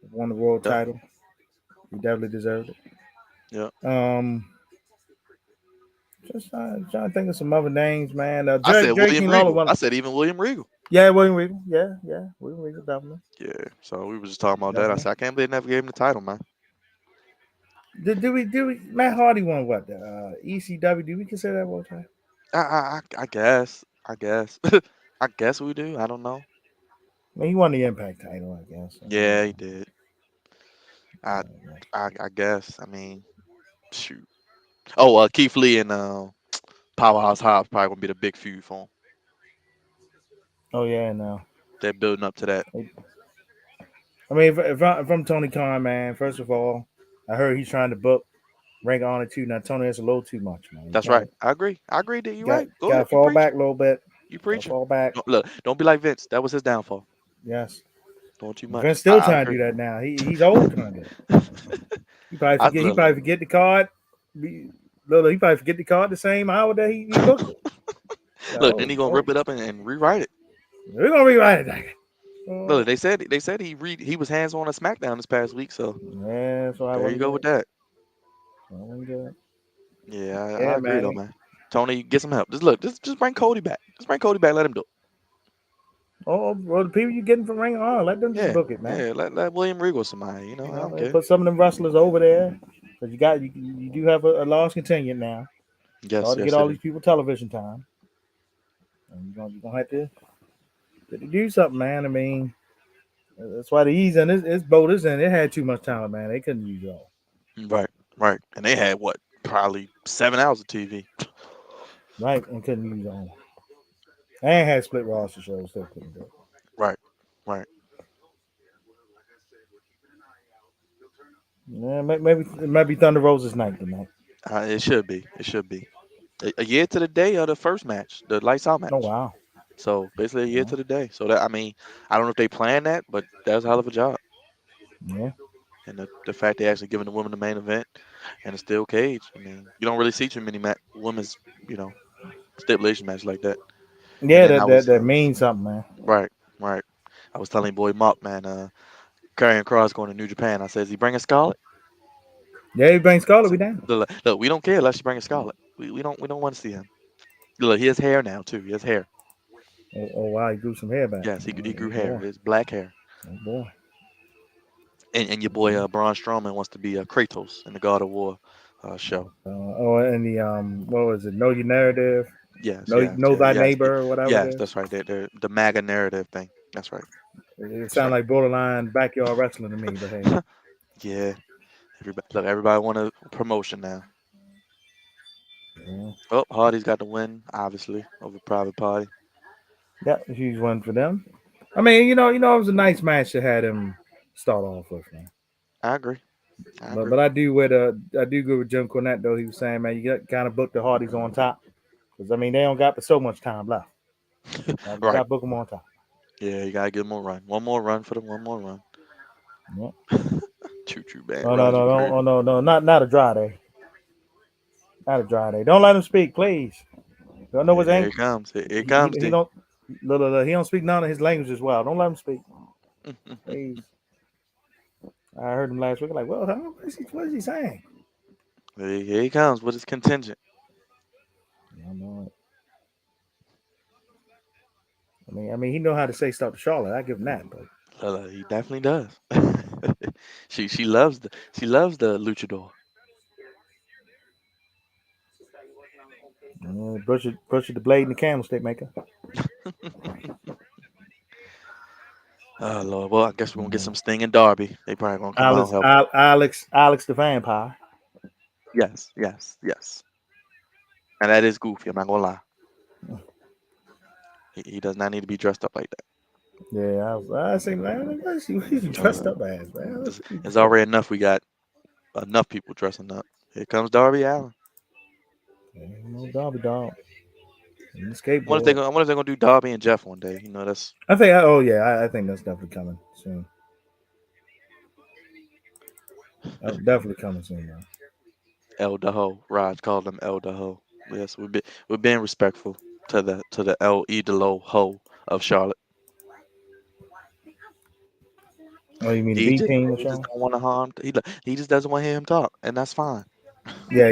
Speaker 2: won the world title. He definitely deserved it.
Speaker 1: Yeah.
Speaker 2: Just trying to think of some other names, man.
Speaker 1: I said William Regal. I said even William Regal.
Speaker 2: Yeah, William Regal. Yeah. William Regal, definitely.
Speaker 1: Yeah. So we were just talking about that. I said I can't believe they never gave him the title, man.
Speaker 2: Did we? Matt Hardy won what? ECW. Do we consider that world title?
Speaker 1: I guess. I guess we do. I don't know.
Speaker 2: I mean, he won the Impact title, I guess.
Speaker 1: Yeah, he did. I guess. I mean, shoot. Oh, Keith Lee and Powerhouse Hobbs probably gonna be the big feud for him.
Speaker 2: Oh yeah, no.
Speaker 1: They're building up to that.
Speaker 2: I mean, if I'm Tony Khan, man, first of all, I heard he's trying to book Ring of Honor too. Now, Tony, that's a little too much, man.
Speaker 1: That's right. I agree. That you're right.
Speaker 2: Got to fall back a little bit.
Speaker 1: You
Speaker 2: Gotta
Speaker 1: preaching?
Speaker 2: fall back.
Speaker 1: Look, don't be like Vince. That was his downfall.
Speaker 2: Yes.
Speaker 1: Doing too much.
Speaker 2: Vince still
Speaker 1: I
Speaker 2: trying to
Speaker 1: agree.
Speaker 2: do that now. He's old trying to do it. He probably
Speaker 1: I
Speaker 2: forget. He probably forget the card. He probably forget the card the same hour that he booked it. Like,
Speaker 1: look. Then he
Speaker 2: oh,
Speaker 1: gonna
Speaker 2: oh,
Speaker 1: rip it up and rewrite it.
Speaker 2: we're gonna rewrite it.
Speaker 1: Look,
Speaker 2: Oh,
Speaker 1: they said he was hands on SmackDown this past week. So
Speaker 2: yeah, so I
Speaker 1: there you
Speaker 2: wasn't
Speaker 1: go with
Speaker 2: good.
Speaker 1: that.
Speaker 2: I wasn't good.
Speaker 1: Yeah, I
Speaker 2: Yeah,
Speaker 1: agree though,
Speaker 2: man.
Speaker 1: man. Tony, get some help. Just look, just bring Cody back. Just bring Cody back. Let him do it.
Speaker 2: Oh, well, the people you getting from Ring of Honor, let them just
Speaker 1: Yeah,
Speaker 2: book it, man.
Speaker 1: yeah. Let William Regal somebody. You know,
Speaker 2: You
Speaker 1: I don't
Speaker 2: know,
Speaker 1: care.
Speaker 2: put some of them wrestlers over there because you do have a large contingent now. It's
Speaker 1: Yes,
Speaker 2: hard to get
Speaker 1: yes, it
Speaker 2: all
Speaker 1: is.
Speaker 2: these people television time, and you're gonna have to do something, man. I mean, that's why the E's in this boat is in. It had too much talent, man. They couldn't use it all.
Speaker 1: Right, right. And they had what? Probably 7 hours of TV.
Speaker 2: Right, and couldn't use it all. And had split roster shows, still couldn't do it.
Speaker 1: Right, right.
Speaker 2: Yeah, maybe it might be Thunder Rosa's night tonight.
Speaker 1: It should be. It should be. A year to the day of the first match, the lights out
Speaker 2: Oh
Speaker 1: match.
Speaker 2: wow.
Speaker 1: So basically a year
Speaker 2: Yeah.
Speaker 1: to the day. So that I mean, I don't know if they planned that, but that's a hell of a job.
Speaker 2: Yeah.
Speaker 1: And the fact they actually giving the women the main event and a steel cage. I mean, you don't really see too many women's, you know, stipulation matches like that. And
Speaker 2: Yeah,
Speaker 1: then
Speaker 2: that
Speaker 1: I
Speaker 2: that
Speaker 1: was
Speaker 2: that means something, man.
Speaker 1: right, right. I was telling boy Mark, man, Karrion Cross going to New Japan. I says he bringing Scarlett.
Speaker 2: Yeah, he brings Scarlet,
Speaker 1: So,
Speaker 2: we down.
Speaker 1: look, we don't care unless you bring a Scarlett. We don't want to see him. Look, he has hair now too. He has hair.
Speaker 2: Oh wow, he grew some hair back.
Speaker 1: Yes, he grew
Speaker 2: Oh
Speaker 1: hair.
Speaker 2: boy.
Speaker 1: It's black hair.
Speaker 2: Oh boy.
Speaker 1: And your boy Braun Strowman wants to be Kratos in the God of War show.
Speaker 2: And the what was it? Know your narrative.
Speaker 1: Yes,
Speaker 2: Know
Speaker 1: yes,
Speaker 2: know
Speaker 1: yeah,
Speaker 2: thy
Speaker 1: yes,
Speaker 2: neighbor or whatever it
Speaker 1: yes.
Speaker 2: is.
Speaker 1: That's right. The MAGA narrative thing. That's right.
Speaker 2: It
Speaker 1: That's
Speaker 2: sounds
Speaker 1: right.
Speaker 2: like borderline backyard wrestling to me, but hey.
Speaker 1: Yeah. Everybody want a promotion now.
Speaker 2: Yeah,
Speaker 1: Oh, Hardy's got the win, obviously, over Private Party.
Speaker 2: yeah, huge one for them. I mean, it was a nice match to have him start off with, man.
Speaker 1: I agree. I
Speaker 2: But
Speaker 1: agree.
Speaker 2: but I do agree with Jim Cornette though. He was saying, man, you got kind of book the Hardys on top because I mean they don't got but so much time left. You got
Speaker 1: Right.
Speaker 2: to book them on top.
Speaker 1: Yeah, you gotta give him a run. One more run for them. One more run.
Speaker 2: Yeah.
Speaker 1: Choo choo band.
Speaker 2: Oh no
Speaker 1: Raj,
Speaker 2: no
Speaker 1: you
Speaker 2: no
Speaker 1: crazy.
Speaker 2: oh no not a dry day. Not a dry day. Don't let him speak, please. Don't know
Speaker 1: Here,
Speaker 2: what's
Speaker 1: here
Speaker 2: angry.
Speaker 1: it comes. Here it
Speaker 2: He
Speaker 1: comes, D.
Speaker 2: don't he don't speak none of his language as well. Don't let him speak. Please. I heard him last week. Like, well, what is he saying?
Speaker 1: Here he comes with his contingent.
Speaker 2: I know it. He know how to say stuff to Charlotte. I give him that, but
Speaker 1: He definitely does. she loves the luchador.
Speaker 2: Butcher the blade and the candlestick maker.
Speaker 1: Oh Lord. Well, I guess we're gonna get
Speaker 2: Uh,
Speaker 1: some Sting and Darby. They probably gonna come out and help.
Speaker 2: Alex the vampire.
Speaker 1: Yes, yes, yes. And that is goofy. I'm not gonna lie. He does not need to be dressed up like that.
Speaker 2: Yeah, I say, man, what is he dressed
Speaker 1: Uh,
Speaker 2: up as, man?
Speaker 1: it's already enough. We got enough people dressing up. Here comes Darby Allin.
Speaker 2: No Derby dog. And the
Speaker 1: I wonder if they're
Speaker 2: skateboard.
Speaker 1: gonna, I wonder if they're gonna do Darby and Jeff one day. You know, that's
Speaker 2: Oh yeah, I think that's definitely coming soon. That's definitely coming soon, man.
Speaker 1: El Daho. Raj called him El Daho. Yes, we're being respectful to the El Idolo Ho of Charlotte.
Speaker 2: Oh, you mean the
Speaker 1: He
Speaker 2: B
Speaker 1: just
Speaker 2: team or
Speaker 1: he just
Speaker 2: something?
Speaker 1: don't want to harm. He just doesn't want to hear him talk, and that's fine.
Speaker 2: Yeah.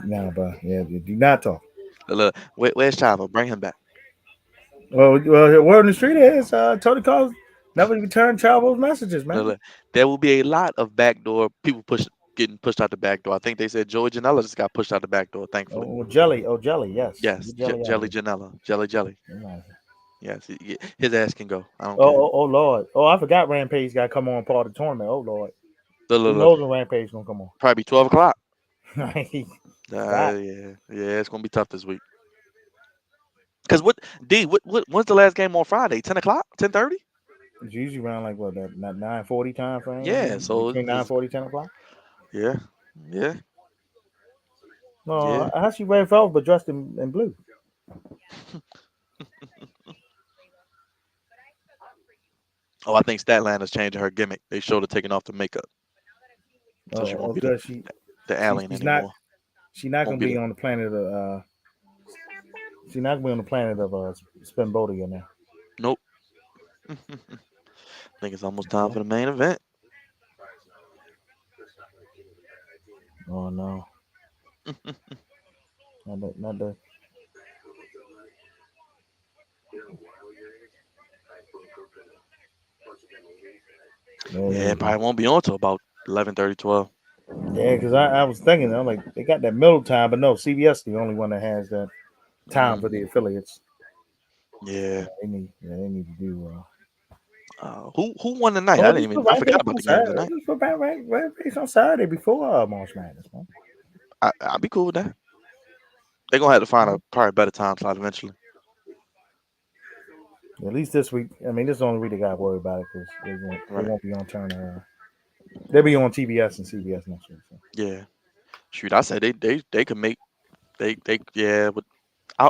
Speaker 2: Nah, but yeah, do not talk.
Speaker 1: Look, where's Chavo? Bring him back.
Speaker 2: Well, word on the street is Tony calls never returned Chavo's messages,
Speaker 1: Look,
Speaker 2: man.
Speaker 1: look, there will be a lot of backdoor people getting pushed out the back door. I think they said Joey Janela just got pushed out the back door. Thankfully,
Speaker 2: Jelly, yes,
Speaker 1: yes,
Speaker 2: get jelly out of
Speaker 1: Jelly
Speaker 2: here.
Speaker 1: Janela, Jelly.
Speaker 2: Get him out of here.
Speaker 1: Yes, his ass can go. I don't care.
Speaker 2: Oh Lord. Oh, I forgot Rampage got to come on part of the tournament. Oh Lord. Who
Speaker 1: Look,
Speaker 2: knows when Rampage gonna come
Speaker 1: probably 12 o'clock.
Speaker 2: on? Forgot.
Speaker 1: Yeah, it's gonna be tough this week. Cause when's the last game on Friday? 10 o'clock? 10:30?
Speaker 2: It's usually around like what that 9:40 time
Speaker 1: Yeah,
Speaker 2: frame
Speaker 1: so
Speaker 2: between 9:40 10 o'clock.
Speaker 1: yeah, yeah,
Speaker 2: No,
Speaker 1: yeah.
Speaker 2: I see Red Velvet but dressed in blue.
Speaker 1: Oh, I think Statlander's changing her gimmick. They showed her taking off the makeup, so she won't be
Speaker 2: Good.
Speaker 1: the alien
Speaker 2: She's not.
Speaker 1: anymore.
Speaker 2: She's not
Speaker 1: Won't
Speaker 2: gonna
Speaker 1: be
Speaker 2: be
Speaker 1: the
Speaker 2: on the planet of. She's not gonna be on the planet of Spinbodia now.
Speaker 1: nope. I think it's almost time
Speaker 2: Yeah.
Speaker 1: for the main event.
Speaker 2: Oh no. Not the.
Speaker 1: Yeah, it
Speaker 2: Yeah,
Speaker 1: probably won't be on till about 11:30, 12.
Speaker 2: yeah. Because I was thinking, I'm like, they got that middle time, but no, CBS the only one that has that time for the
Speaker 1: Mm-hmm.
Speaker 2: affiliates.
Speaker 1: Yeah.
Speaker 2: They need to do.
Speaker 1: Who won the night?
Speaker 2: Oh,
Speaker 1: I didn't
Speaker 2: just
Speaker 1: even.
Speaker 2: put
Speaker 1: I
Speaker 2: Rampage
Speaker 1: forgot about
Speaker 2: on
Speaker 1: the games
Speaker 2: Saturday.
Speaker 1: tonight.
Speaker 2: Just put Rampage on Saturday before March Madness, man.
Speaker 1: I'll be cool with that. They're gonna have to find a probably better time slot eventually.
Speaker 2: At least this week. I mean, this is the only week they got to worry about it because they
Speaker 1: Right.
Speaker 2: won't be on Turner. They'll be on TBS and CBS next week. So.
Speaker 1: Yeah. Shoot, I said they could make they yeah, but I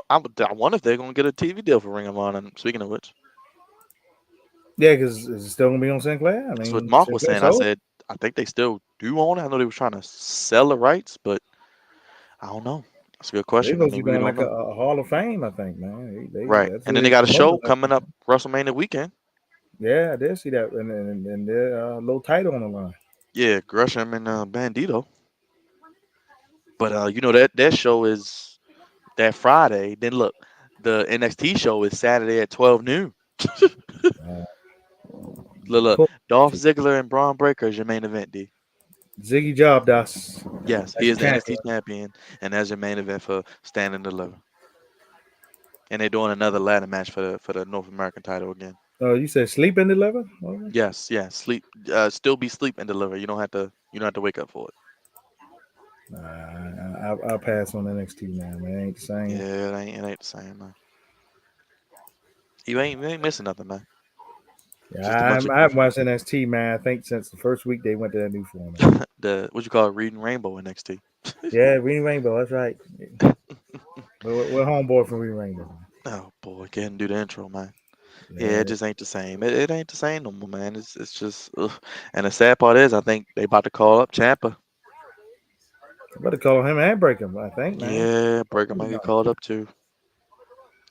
Speaker 1: wonder if they're gonna get a TV deal for Ring of Honor. Speaking of which,
Speaker 2: Yeah, because is it still gonna be on Sinclair? I
Speaker 1: that's what
Speaker 2: mean,
Speaker 1: Mark was
Speaker 2: Sinclair
Speaker 1: saying. I
Speaker 2: sold.
Speaker 1: said I think they still do own it. I know they were trying to sell the rights, but I don't know. That's a good
Speaker 2: They
Speaker 1: question. I
Speaker 2: supposed to
Speaker 1: mean,
Speaker 2: be
Speaker 1: we really
Speaker 2: doing
Speaker 1: don't
Speaker 2: like
Speaker 1: know.
Speaker 2: a Hall of Fame, I think, man.
Speaker 1: Right.
Speaker 2: That's
Speaker 1: And
Speaker 2: what
Speaker 1: then they
Speaker 2: they
Speaker 1: got a
Speaker 2: promoted
Speaker 1: show
Speaker 2: like.
Speaker 1: coming up WrestleMania weekend.
Speaker 2: Yeah, I did see that, and they're a little tight on the line.
Speaker 1: Yeah, Gresham and Bandito. But that show is that Friday. Then look, the NXT show is Saturday at 12 noon.
Speaker 2: Uh,
Speaker 1: Look,
Speaker 2: cool.
Speaker 1: Dolph Ziggler and Braun Breaker is your main event, D.
Speaker 2: Ziggy Job Das
Speaker 1: Yes, he
Speaker 2: as a
Speaker 1: is the NXT
Speaker 2: champion.
Speaker 1: champion, and that's your main event for Stand and Deliver. And they're doing another ladder match for the North American title again.
Speaker 2: Oh, you said sleep and deliver? What was
Speaker 1: Yes, sleep, still be sleep and deliver. You don't have to wake up for it.
Speaker 2: it? I'll pass on NXT now, man. It ain't the same.
Speaker 1: Yeah, it ain't the same, man. You ain't missing nothing, man.
Speaker 2: Yeah,
Speaker 1: Just a bunch of
Speaker 2: I haven't watched NXT, man. I think since the first week they went to that new format.
Speaker 1: the what you call it, reading Rainbow NXT.
Speaker 2: Yeah, Green Rainbow. That's right. We're homeboy from Green Rainbow.
Speaker 1: Oh boy, can't do the intro, man. Yeah, it
Speaker 2: Yeah,
Speaker 1: just ain't the same. It ain't the same no more, man. It's just, ugh. And the sad part is, I think they about to call up Champa.
Speaker 2: I better call him and break him. I think, man.
Speaker 1: Yeah, Breaker might get called up too.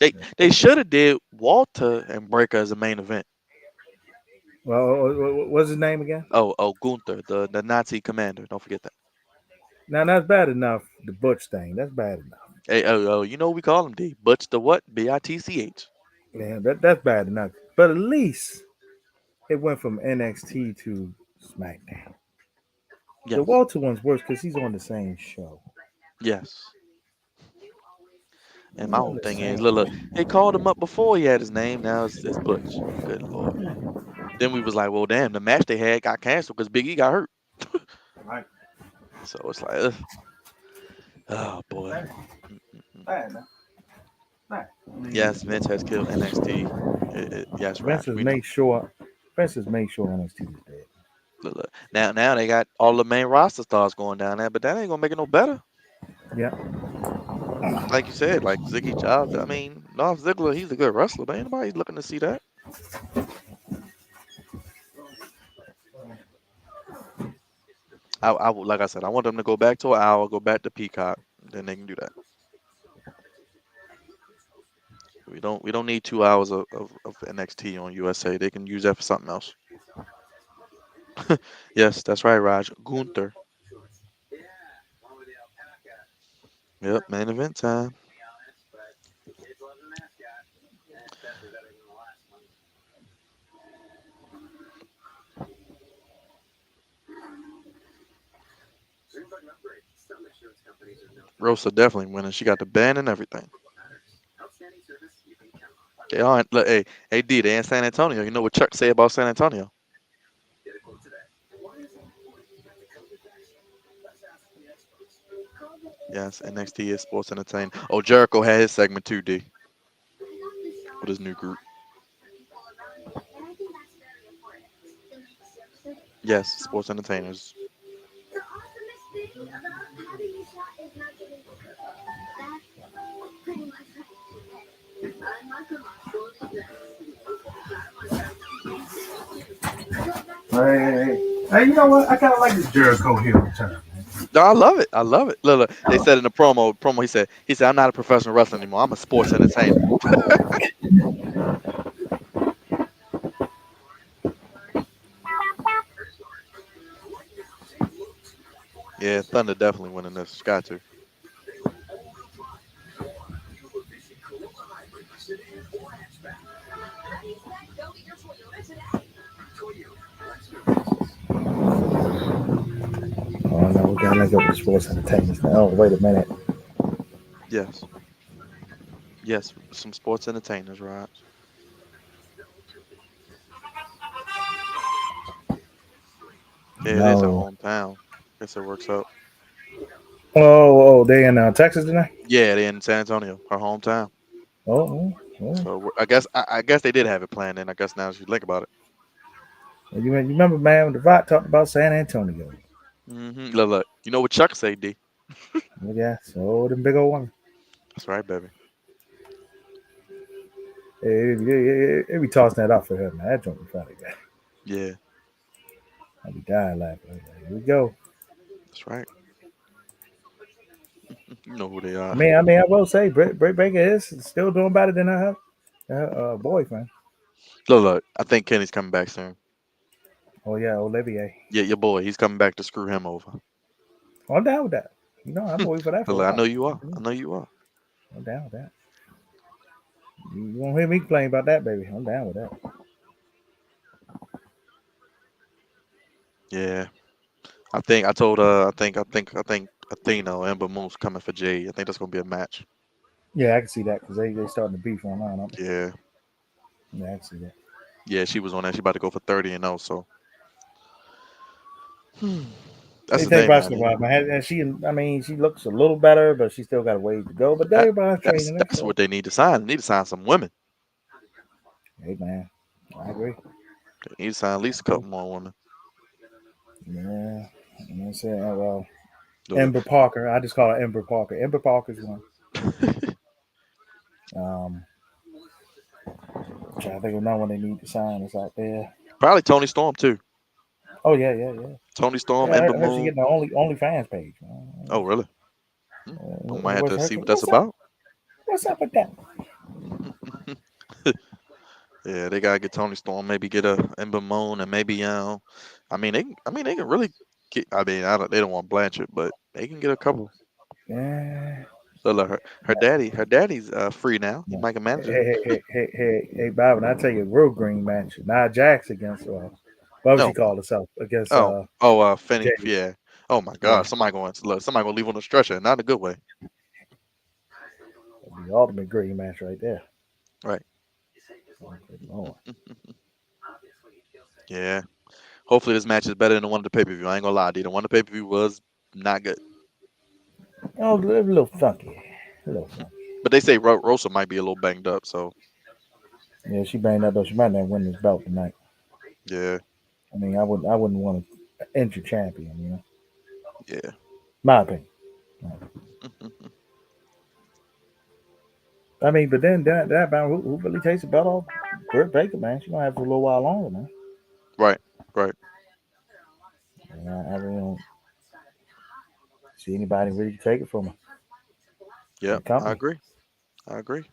Speaker 1: They should have did Walter and Breaker as a main event.
Speaker 2: Well, what's his name again?
Speaker 1: Oh, Gunther, the Nazi commander. Don't forget that.
Speaker 2: Now that's bad enough. The Butch thing. That's bad enough.
Speaker 1: Hey, you know what we call him, D? Butch the what? Bitch.
Speaker 2: Yeah, that's bad enough. But at least it went from NXT to SmackDown. The
Speaker 1: Yes,
Speaker 2: Walter one's worse because he's on the same show.
Speaker 1: yes. And
Speaker 2: He's
Speaker 1: my
Speaker 2: on
Speaker 1: whole
Speaker 2: the
Speaker 1: thing is,
Speaker 2: same.
Speaker 1: look, they called him up before he had his name. Now it's Butch. Good lord. Then we was like, well, damn, the match they had got canceled because Big E got hurt.
Speaker 2: Right.
Speaker 1: So it's like, ugh. Oh boy. Mm-mm-mm.
Speaker 2: Bad, man. Bad. I mean,
Speaker 1: Yes, Vince has killed NXT. Yes,
Speaker 2: Vince
Speaker 1: Raj,
Speaker 2: has
Speaker 1: we know.
Speaker 2: made sure. Vince has made sure NXT is dead.
Speaker 1: Look. Now they got all the main roster stars going down there, but that ain't gonna make it no better.
Speaker 2: Yeah.
Speaker 1: Like you said, like Ziggy Job. I mean, Dolph Ziggler, he's a good wrestler, but ain't nobody looking to see that. Like I said, I want them to go back to an hour, go back to Peacock, then they can do that. We don't need 2 hours of NXT on USA. They can use that for something else. Yes, that's right, Raj. Gunther. Yep, main event time. Rosa definitely winning. She got the band and everything. They aren't. Look, hey, D, they in San Antonio. You know what Chuck say about San Antonio? Yes, NXT is sports entertainment. Oh, Jericho had his segment too, D, with his new group. Yes, sports entertainers.
Speaker 2: Hey, you know what? I kind of like this Jericho heel return.
Speaker 1: No, I love it. I love it. Look, they said in the promo. He said, "I'm not a professional wrestler anymore. I'm a sports entertainer." Yeah, Thunder definitely winning this. Got to.
Speaker 2: Oh no, we gotta link up with sports entertainment now. Oh, wait a minute.
Speaker 1: Yes, yes, some sports entertainers, right? Yeah, it is her
Speaker 2: No.
Speaker 1: hometown. Guess it works out.
Speaker 2: They in Texas tonight?
Speaker 1: Yeah, they in San Antonio, her hometown.
Speaker 2: Oh.
Speaker 1: So I guess they did have it planned, and I guess now as you think about it.
Speaker 2: You remember, man, when the Rock talked about San Antonio?
Speaker 1: Look, you know what Chuck say, D?
Speaker 2: Yeah, so them big old women.
Speaker 1: That's right, baby.
Speaker 2: They be tossing that out for her, man. That joint be funny, man.
Speaker 1: Yeah,
Speaker 2: I be dying laughing. Here we go.
Speaker 1: that's right. You know who they are.
Speaker 2: I will say, Britt Baker is still doing better than her boyfriend.
Speaker 1: Look, I think Kenny's coming back soon.
Speaker 2: Oh yeah, Olivier.
Speaker 1: Yeah, your boy, he's coming back to screw him over.
Speaker 2: I'm down with that. You know, I'm waiting for that for a
Speaker 1: Look, I know
Speaker 2: while.
Speaker 1: you are. I know you are.
Speaker 2: I'm down with that. You won't hear me complain about that, baby. I'm down with that.
Speaker 1: Yeah, I told I think Athena or Ember Moon's coming for Jade. I think that's gonna be a match.
Speaker 2: Yeah, I can see that because they starting to beef online, aren't
Speaker 1: Yeah,
Speaker 2: they? Yeah, I can see that.
Speaker 1: yeah, she was on that. She about to go for 30-0. So that's
Speaker 2: They
Speaker 1: the
Speaker 2: take
Speaker 1: thing, man.
Speaker 2: basketball, man. And she looks a little better, but she still got a ways to go. But
Speaker 1: That,
Speaker 2: everybody's
Speaker 1: that's
Speaker 2: training her,
Speaker 1: that's
Speaker 2: so
Speaker 1: what they need to sign. They need to sign some women.
Speaker 2: hey, man, I agree.
Speaker 1: They need to sign at least a couple more women.
Speaker 2: Yeah, you know what I'm saying? Well,
Speaker 1: Look,
Speaker 2: Ember Parker. I just call her Ember Parker. Ember Parker's one. Um, I think another one they need to sign is out there.
Speaker 1: Probably Tony Storm too.
Speaker 2: Oh yeah.
Speaker 1: Tony Storm,
Speaker 2: Yeah,
Speaker 1: Ember
Speaker 2: I heard she
Speaker 1: Moon.
Speaker 2: getting the only fans page.
Speaker 1: Oh, really? I might have
Speaker 2: What's
Speaker 1: to
Speaker 2: her?
Speaker 1: see what that's
Speaker 2: What's up?
Speaker 1: about.
Speaker 2: What's up with that?
Speaker 1: Yeah, they gotta get Tony Storm, maybe get a Ember Moon, and maybe they can really get. They don't want Blanchard, but they can get a couple.
Speaker 2: Yeah.
Speaker 1: Look, her daddy's free now. He
Speaker 2: Yeah.
Speaker 1: might can manage it.
Speaker 2: Hey, Bob, and I tell you, a real green match. Nia Jax against what was she
Speaker 1: No,
Speaker 2: called herself against
Speaker 1: Finney,
Speaker 2: Jade.
Speaker 1: yeah. Oh my
Speaker 2: Yeah,
Speaker 1: God, somebody gonna leave on a stretcher, not in a good way.
Speaker 2: the ultimate green match right there.
Speaker 1: Right.
Speaker 2: Oh, good Lord.
Speaker 1: Yeah. Hopefully this match is better than the one of the pay per view. I ain't gonna lie, dude. The one of the pay per view was not good.
Speaker 2: Oh, a little funky. A little funky.
Speaker 1: But they say Rosa might be a little banged up, so
Speaker 2: Yeah, she banged up though. She might not win this belt tonight.
Speaker 1: yeah,
Speaker 2: I wouldn't want to enter champion.
Speaker 1: yeah.
Speaker 2: My opinion. But then that man, who really takes the belt off? Britt Baker, man. She's gonna have it for a little while longer, man.
Speaker 1: Right, right.
Speaker 2: And I really don't see anybody really take it from her in
Speaker 1: Yeah,
Speaker 2: the
Speaker 1: I
Speaker 2: company.
Speaker 1: agree. I agree.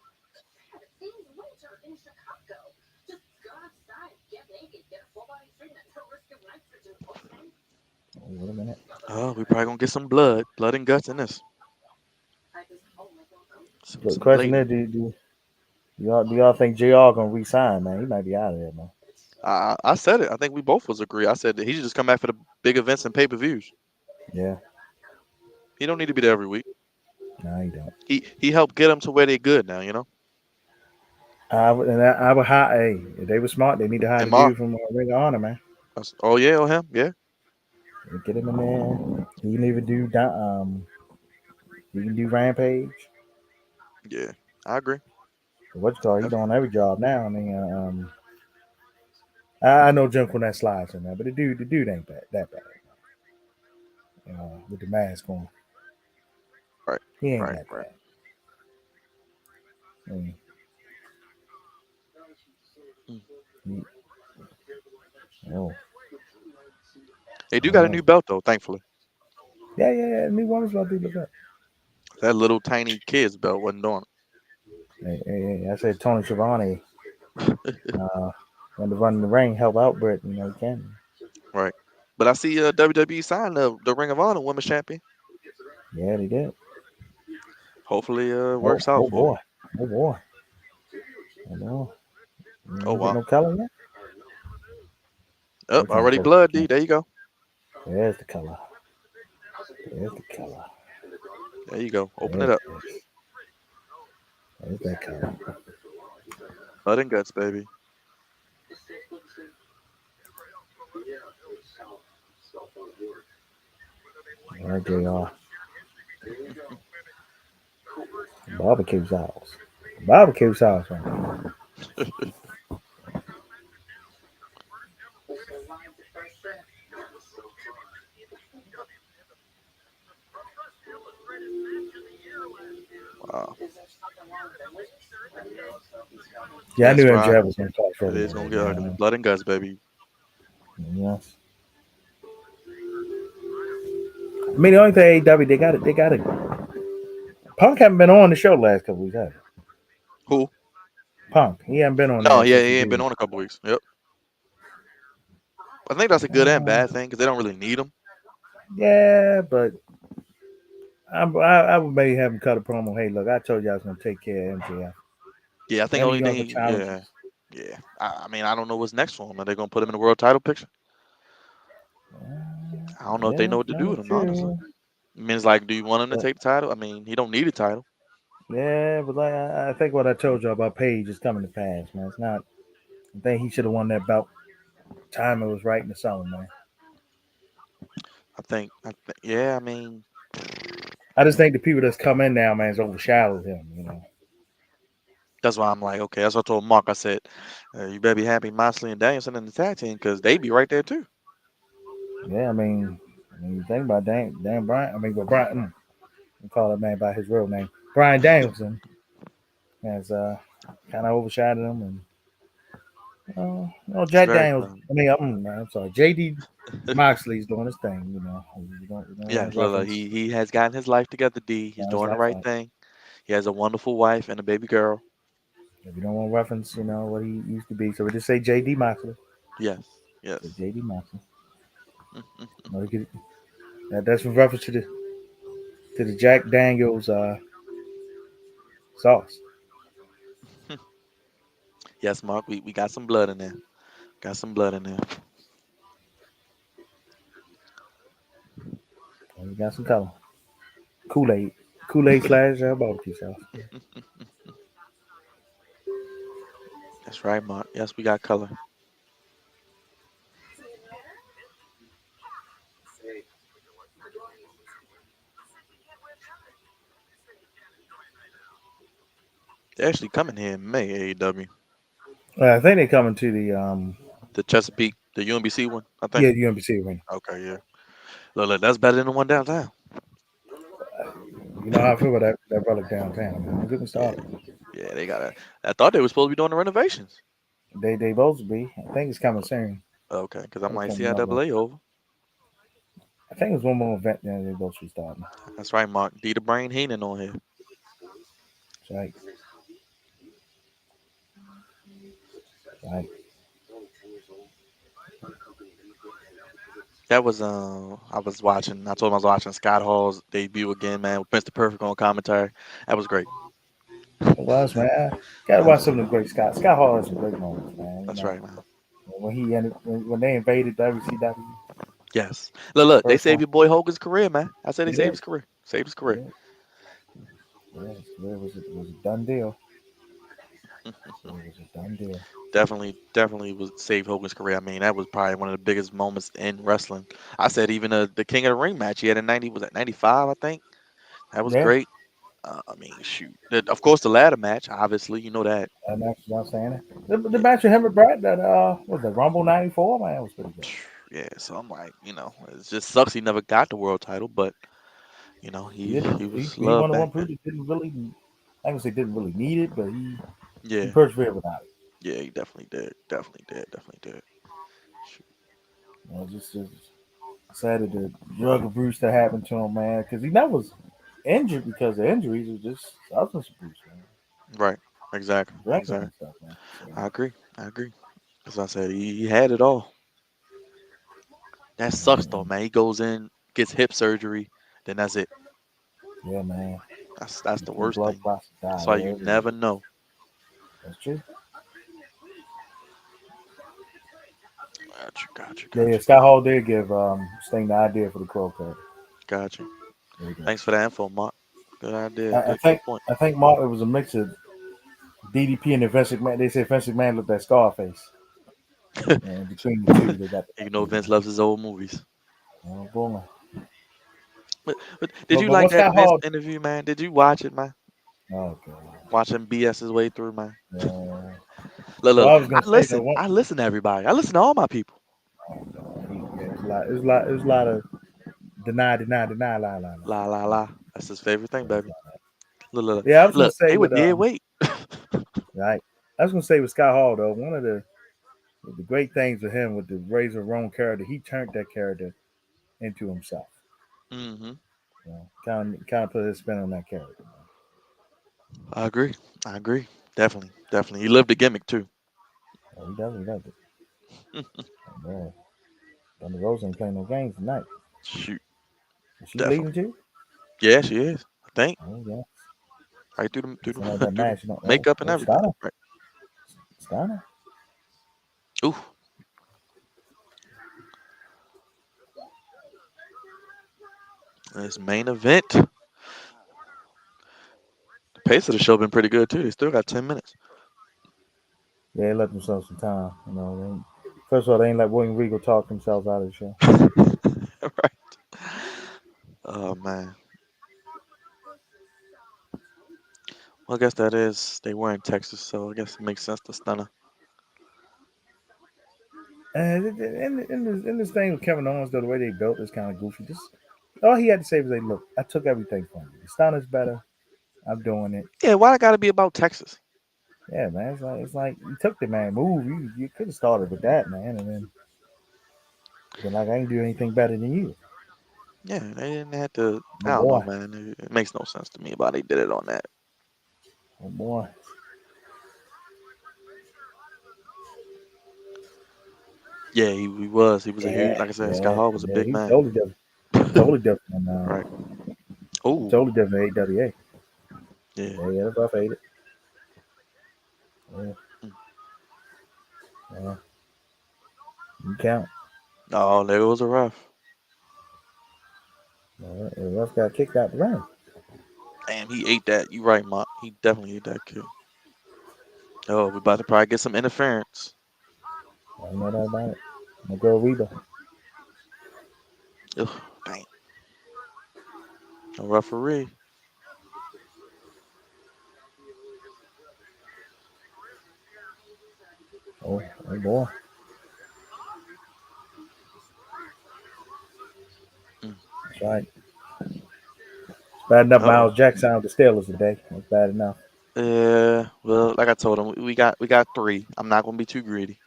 Speaker 2: Oh, wait a minute.
Speaker 1: Oh, we probably gonna get some blood and guts in this.
Speaker 2: The
Speaker 1: Some
Speaker 2: question
Speaker 1: lady.
Speaker 2: is, do y'all think JR gonna resign, man? He might be out of there, man.
Speaker 1: I said it. I think we both was agree. I said that he should just come back for the big events and pay per views.
Speaker 2: Yeah,
Speaker 1: He don't need to be there every week.
Speaker 2: no, he don't.
Speaker 1: He helped get them to where they're good now.
Speaker 2: I would hire. Hey, if they were smart, they need to hire the
Speaker 1: Mr.
Speaker 2: dude from Ring of Honor, man.
Speaker 1: Oh yeah, oh him, yeah,
Speaker 2: Get him in there. He can even do he can do Rampage.
Speaker 1: yeah. I agree.
Speaker 2: What you call? He
Speaker 1: Def-
Speaker 2: doing every job now. I know Jim Cornette slides in there, but the dude ain't that bad. With the mask on,
Speaker 1: Right,
Speaker 2: he ain't
Speaker 1: right,
Speaker 2: that
Speaker 1: right.
Speaker 2: bad. I mean,
Speaker 1: Mm.
Speaker 2: he, oh.
Speaker 1: They do got a
Speaker 2: Yeah,
Speaker 1: new belt though, thankfully.
Speaker 2: yeah. New women's about to look up.
Speaker 1: That little tiny kids belt wasn't doing
Speaker 2: I said Tony Schiavone
Speaker 1: it.
Speaker 2: uh, when to run in the ring, help out Britt. You know, he can.
Speaker 1: Right. But I see WWE signed the Ring of Honor Women's Champion.
Speaker 2: Yeah, they did.
Speaker 1: Hopefully,
Speaker 2: Oh,
Speaker 1: works out
Speaker 2: oh
Speaker 1: for her.
Speaker 2: boy, oh boy. I know. You
Speaker 1: Oh
Speaker 2: don't get
Speaker 1: wow.
Speaker 2: no color yet.
Speaker 1: Up
Speaker 2: They trying to
Speaker 1: already
Speaker 2: focus.
Speaker 1: blood D. There you go.
Speaker 2: There's the color. There's the color.
Speaker 1: There you go. Open
Speaker 2: There
Speaker 1: it
Speaker 2: it
Speaker 1: up.
Speaker 2: is. There's that color.
Speaker 1: Blood and guts, baby.
Speaker 2: There they are. Barbecue sauce. Barbecue sauce, man.
Speaker 1: Wow.
Speaker 2: Yeah, I knew
Speaker 1: Yes, Brian.
Speaker 2: MJF was going to talk
Speaker 1: It
Speaker 2: further
Speaker 1: is
Speaker 2: today,
Speaker 1: gonna get ugly.
Speaker 2: man.
Speaker 1: Blood and guts, baby.
Speaker 2: Yes. I mean, the only thing AEW they got it. Punk haven't been on the show the last couple weeks, have he?
Speaker 1: Who?
Speaker 2: Punk, he hasn't been on
Speaker 1: No,
Speaker 2: there
Speaker 1: yeah,
Speaker 2: since he
Speaker 1: he ain't been
Speaker 2: did.
Speaker 1: on a couple weeks. Yep. I think that's a good and bad thing because they don't really need him.
Speaker 2: Yeah, but I would maybe have him cut a promo. Hey, look, I told you I was going to take care of MJF.
Speaker 1: Yeah, I think the
Speaker 2: Any
Speaker 1: only thing.
Speaker 2: younger
Speaker 1: Yeah,
Speaker 2: challenges?
Speaker 1: yeah. I mean, I don't know what's next for him. Are they gonna put him in the world title picture? I don't know if they
Speaker 2: Yeah,
Speaker 1: know what to do
Speaker 2: kind
Speaker 1: with
Speaker 2: of
Speaker 1: him, honestly.
Speaker 2: true.
Speaker 1: I mean, it's like, do you want him to
Speaker 2: But
Speaker 1: take the title? I mean, he don't need a title.
Speaker 2: yeah, but like I think what I told you about Paige is coming to pass, man. It's not. I think he should have won that belt. Time it was right in the summer, man.
Speaker 1: Yeah, I mean,
Speaker 2: I just think the people that's come in now, man, has overshadowed him. You know.
Speaker 1: that's why I'm like, okay. That's what I told Mark. I said, you better be happy Moxley and Danielson in the tag team because they be right there too.
Speaker 2: Yeah, you think about Dan Bryan. I mean, but Bryan, we call that man by his real name, Brian Danielson, has kind of overshadowed him, and
Speaker 1: It's
Speaker 2: Jack
Speaker 1: very
Speaker 2: Daniels. I mean, I'm sorry, JD Moxley's doing his thing. You know, we don't
Speaker 1: yeah,
Speaker 2: want to
Speaker 1: look,
Speaker 2: reference
Speaker 1: he has gotten his life together. D. He's
Speaker 2: his
Speaker 1: doing the
Speaker 2: life
Speaker 1: right
Speaker 2: right.
Speaker 1: thing. He has a wonderful wife and a baby girl.
Speaker 2: If you don't want to reference, what he used to be, so we just say JD Moxley.
Speaker 1: Yes,
Speaker 2: So
Speaker 1: yes.
Speaker 2: JD Moxley. No, that's in reference to the Jack Daniels sauce.
Speaker 1: Yes, Mark. We got some blood in there. Got some blood in there.
Speaker 2: And we got some color. Kool-Aid. Kool-Aid slash barbecue sauce.
Speaker 1: That's right, Mark. Yes, we got color. They're actually coming here in May, AEW.
Speaker 2: I think they're coming to the
Speaker 1: The Chesapeake, the UMBC one, I think.
Speaker 2: yeah, the UMBC arena.
Speaker 1: Okay, yeah. Look, that's better than the one downtown.
Speaker 2: You know how I feel about that relic downtown, man. Don't get me
Speaker 1: Yeah,
Speaker 2: started.
Speaker 1: yeah, they got. I thought they were supposed to be doing the renovations.
Speaker 2: They both will be. I think it's coming soon.
Speaker 1: Okay, because I'm
Speaker 2: It's
Speaker 1: like
Speaker 2: coming up with-
Speaker 1: CIAA over.
Speaker 2: I think it's one more event that they both should start.
Speaker 1: That's right, Mark. D the Brain Heenan on here.
Speaker 2: Right. Right.
Speaker 1: That was I was watching. I told him I was watching Scott Hall's debut again, man, with Mr. Perfect on commentary. That was great.
Speaker 2: It was, man. I gotta
Speaker 1: That
Speaker 2: watch
Speaker 1: was
Speaker 2: some of the great Scott. Scott Hall has some great moments, man.
Speaker 1: that's right, man.
Speaker 2: When they invaded WCW,
Speaker 1: Yes. Look, they
Speaker 2: first
Speaker 1: saved
Speaker 2: one.
Speaker 1: your boy Hogan's career, man. I said they
Speaker 2: They
Speaker 1: saved
Speaker 2: did.
Speaker 1: his career. Saved his
Speaker 2: They
Speaker 1: career.
Speaker 2: did. Yeah, it was a done deal. It was a done deal.
Speaker 1: Definitely was saved Hogan's career. I mean, that was probably one of the biggest moments in wrestling. I said even the King of the Ring match he had in 90 was at 95, I think. That was
Speaker 2: Yeah,
Speaker 1: great. I mean, shoot. Of course, the ladder match, obviously, you know that.
Speaker 2: that match was outstanding. The match with him and Brett that was the Rumble '94, man, that was pretty good.
Speaker 1: Yeah, so I'm like, it just sucks he never got the world title, but
Speaker 2: He
Speaker 1: he
Speaker 2: didn't.
Speaker 1: was
Speaker 2: He
Speaker 1: loved
Speaker 2: won the
Speaker 1: back
Speaker 2: one proof
Speaker 1: then.
Speaker 2: that didn't really. I would say didn't really need it, but he
Speaker 1: Yeah,
Speaker 2: persevered without it.
Speaker 1: yeah, he definitely did. Definitely did. Definitely did. Shoot.
Speaker 2: Just Sad that the drug abuse that happened to him, man, because he never was injured because of injuries. It was just substance abuse, man.
Speaker 1: Right. Exactly.
Speaker 2: Drinking
Speaker 1: Exactly.
Speaker 2: and stuff, man. So,
Speaker 1: I agree. I agree. As I said, he had it all. That sucks though, man. He goes in, gets hip surgery, then that's it.
Speaker 2: yeah, man.
Speaker 1: That's the
Speaker 2: Two
Speaker 1: worst
Speaker 2: blood
Speaker 1: thing.
Speaker 2: clots
Speaker 1: That's
Speaker 2: died.
Speaker 1: why you
Speaker 2: Yeah,
Speaker 1: never know.
Speaker 2: that's true.
Speaker 1: Gotcha. Gotcha.
Speaker 2: Yeah,
Speaker 1: Gotcha.
Speaker 2: Scott Hall did give Sting the idea for the Crow card.
Speaker 1: Gotcha.
Speaker 2: There you go.
Speaker 1: Thanks for the info, Mark. Good idea.
Speaker 2: I
Speaker 1: Good
Speaker 2: think
Speaker 1: point.
Speaker 2: I think Mark it was a mix of DDP and Vince McMahon. They said Vince McMahon looked at Scarface, and between the two, they got the
Speaker 1: You know
Speaker 2: idea,
Speaker 1: Vince
Speaker 2: man.
Speaker 1: loves his old movies.
Speaker 2: Oh boy.
Speaker 1: But did you
Speaker 2: But
Speaker 1: like
Speaker 2: what's
Speaker 1: that
Speaker 2: Scott
Speaker 1: Vince
Speaker 2: Hall?
Speaker 1: interview, man? Did you watch it, man?
Speaker 2: Oh god.
Speaker 1: Watch him BS his way through, man.
Speaker 2: Uh,
Speaker 1: Look,
Speaker 2: well,
Speaker 1: look.
Speaker 2: I was gonna
Speaker 1: I
Speaker 2: say though,
Speaker 1: listen. I listen to everybody. I listen to all my people.
Speaker 2: yeah, it was a lot of deny, deny, deny, lie, lie, lie.
Speaker 1: La la la. That's his favorite thing, baby. Look, look, look.
Speaker 2: Yeah, I was gonna
Speaker 1: Look,
Speaker 2: say
Speaker 1: they were
Speaker 2: with
Speaker 1: dead weight.
Speaker 2: right. I was gonna say with Scott Hall though, one of the great things with him with the Razor Ramon character, he turned that character into himself.
Speaker 1: Hmm.
Speaker 2: You know, kind of put his spin on that character. Man.
Speaker 1: I agree. I agree. Definitely. Definitely. He lived the gimmick too.
Speaker 2: Oh, he definitely does it. Oh, man. Thunder Rosa ain't playing no games tonight.
Speaker 1: Shoot.
Speaker 2: Is she bleeding
Speaker 1: Definitely.
Speaker 2: too?
Speaker 1: Yeah, she is. I think.
Speaker 2: Oh yeah.
Speaker 1: Right through the
Speaker 2: So like that
Speaker 1: through the
Speaker 2: match, you know.
Speaker 1: makeup and everything.
Speaker 2: Steiner,
Speaker 1: Right.
Speaker 2: Steiner.
Speaker 1: Ooh. This main event. The pace of the show been pretty good too. They still got 10 minutes.
Speaker 2: Yeah, they let themselves some time. You know, first of all, they ain't let William Regal talk themselves out of the show.
Speaker 1: Right. Oh man. Well, I guess that is. They were in Texas, so I guess it makes sense to Stunner.
Speaker 2: And in this thing with Kevin Owens, though, the way they built is kind of goofy. Just all he had to say was, "Hey, look, I took everything from you. The Steiner's better. I'm doing it."
Speaker 1: Yeah, why I gotta be about Texas?
Speaker 2: Yeah, man. It's like you took the man move. You could have started with that, man, and then been like, "I ain't do anything better than you,
Speaker 1: Yeah, they didn't have to. I
Speaker 2: oh
Speaker 1: don't know,
Speaker 2: boy,
Speaker 1: man. It makes no sense to me why they did it on that.
Speaker 2: oh boy."
Speaker 1: Yeah, he was. He was a huge.
Speaker 2: Yeah,
Speaker 1: Like I said, Scott
Speaker 2: yeah,
Speaker 1: Hall was a
Speaker 2: yeah.
Speaker 1: big
Speaker 2: He's
Speaker 1: man.
Speaker 2: totally different. Totally different.
Speaker 1: Right. Oh,
Speaker 2: Totally different than AWA.
Speaker 1: yeah.
Speaker 2: Yeah, that's rough. Hate it. Yeah,
Speaker 1: Mm.
Speaker 2: yeah. You count.
Speaker 1: Oh, there goes a rough.
Speaker 2: The rough got kicked out the ring.
Speaker 1: Damn, he ate that. You right, Mark. He definitely ate that kick. Oh, we about to probably get some interference.
Speaker 2: I know that about it. My girl Reba.
Speaker 1: Ugh, damn. No referee.
Speaker 2: Oh boy.
Speaker 1: Mm.
Speaker 2: That's right. It's bad enough
Speaker 1: Uh
Speaker 2: Miles Jack signed with the Steelers today. That's bad enough.
Speaker 1: well, like I told him, we got three. I'm not gonna be too greedy.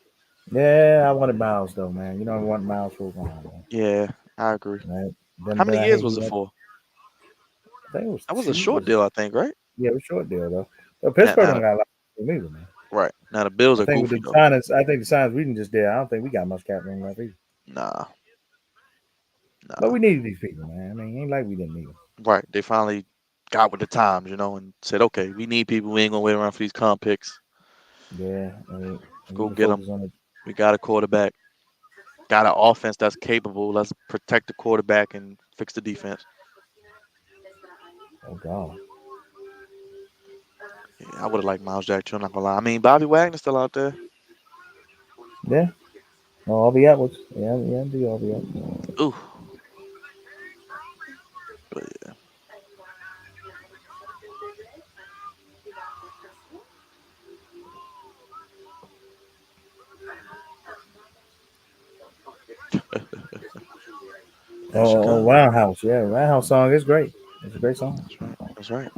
Speaker 2: Yeah, I wanted Miles though, man. You know I want Miles for a while, man.
Speaker 1: Yeah, I agree.
Speaker 2: Right?
Speaker 1: How
Speaker 2: Then
Speaker 1: many
Speaker 2: I
Speaker 1: years
Speaker 2: hate he
Speaker 1: was it
Speaker 2: went.
Speaker 1: for?
Speaker 2: I think it was
Speaker 1: That was a
Speaker 2: two.
Speaker 1: short deal, I think, right?
Speaker 2: Yeah, it was a short deal though. But
Speaker 1: Now,
Speaker 2: Pittsburgh
Speaker 1: now,
Speaker 2: don't got a lot of room either, man.
Speaker 1: right now the Bills
Speaker 2: I
Speaker 1: are
Speaker 2: think with
Speaker 1: goofy
Speaker 2: the
Speaker 1: though.
Speaker 2: signings, we can just did. I don't think we got much cap room left either.
Speaker 1: Nah,
Speaker 2: But
Speaker 1: nah.
Speaker 2: we needed these people, man. I mean, ain't like we didn't need them.
Speaker 1: Right, they finally got with the times, and said, okay, we need people. We ain't gonna wait around for these comp picks.
Speaker 2: Yeah, I mean, we
Speaker 1: Go
Speaker 2: can
Speaker 1: get them.
Speaker 2: focus on it.
Speaker 1: We got a quarterback. Got an offense that's capable. Let's protect the quarterback and fix the defense.
Speaker 2: Oh God.
Speaker 1: Yeah, I would have liked Miles Jack too. I'm not gonna lie. I mean, Bobby Wagner's still out there.
Speaker 2: Yeah. No, all the Edwards. Yeah, do all the Edwards.
Speaker 1: Ooh, but yeah, there she
Speaker 2: Oh,
Speaker 1: comes.
Speaker 2: Roundhouse. Yeah, Roundhouse song is great. It's a great song.
Speaker 1: That's right. That's right.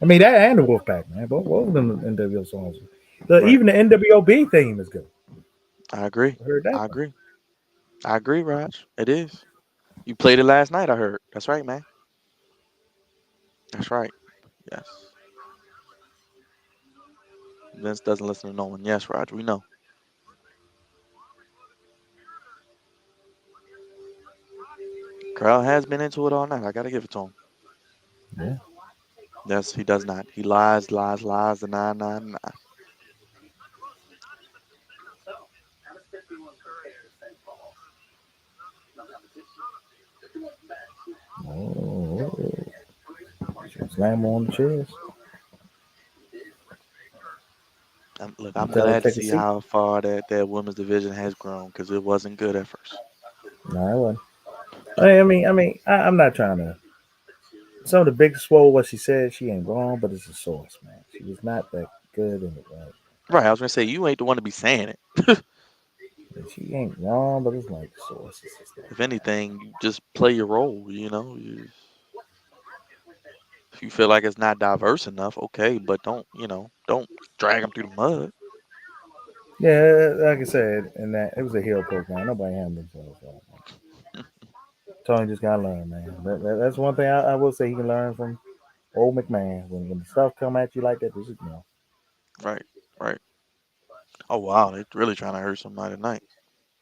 Speaker 2: I mean, that and the Wolfpack, man. Both of them NWO songs.
Speaker 1: Right.
Speaker 2: Even the NWOB theme is good.
Speaker 1: I agree.
Speaker 2: I heard that
Speaker 1: I
Speaker 2: one.
Speaker 1: agree. I agree, Raj. It is. You played it last night, I heard. That's right, man. That's right. Yes. Vince doesn't listen to no one. Yes, Raj, we know. Crowd has been into it all night. I gotta give it to him.
Speaker 2: Yeah.
Speaker 1: Yes, he does not. He lies, lies, lies, and nine.
Speaker 2: Oh, slam on the chest.
Speaker 1: Look,
Speaker 2: You
Speaker 1: I'm
Speaker 2: tell her to
Speaker 1: glad to
Speaker 2: take a
Speaker 1: see
Speaker 2: seat.
Speaker 1: how far that women's division has grown because it wasn't good at first.
Speaker 2: No, I wasn't. I'm not trying to. Some of the big swole what she said, she ain't wrong, but it's a source, man. She was not that good in it, right?
Speaker 1: Right, I was gonna say you ain't the one to be saying it.
Speaker 2: And she ain't wrong, but it's like the source. It's just
Speaker 1: If
Speaker 2: like,
Speaker 1: anything, you just play your role. If you feel like it's not diverse enough, okay, but don't drag them through the mud.
Speaker 2: yeah, like I said, and that it was a heel program. Nobody handled themselves right. Tony just gotta learn, man. That's one thing I will say he can learn from old McMahon. When the stuff come at you like that, just ignore.
Speaker 1: Right, right. Oh wow, they really trying to hurt somebody tonight.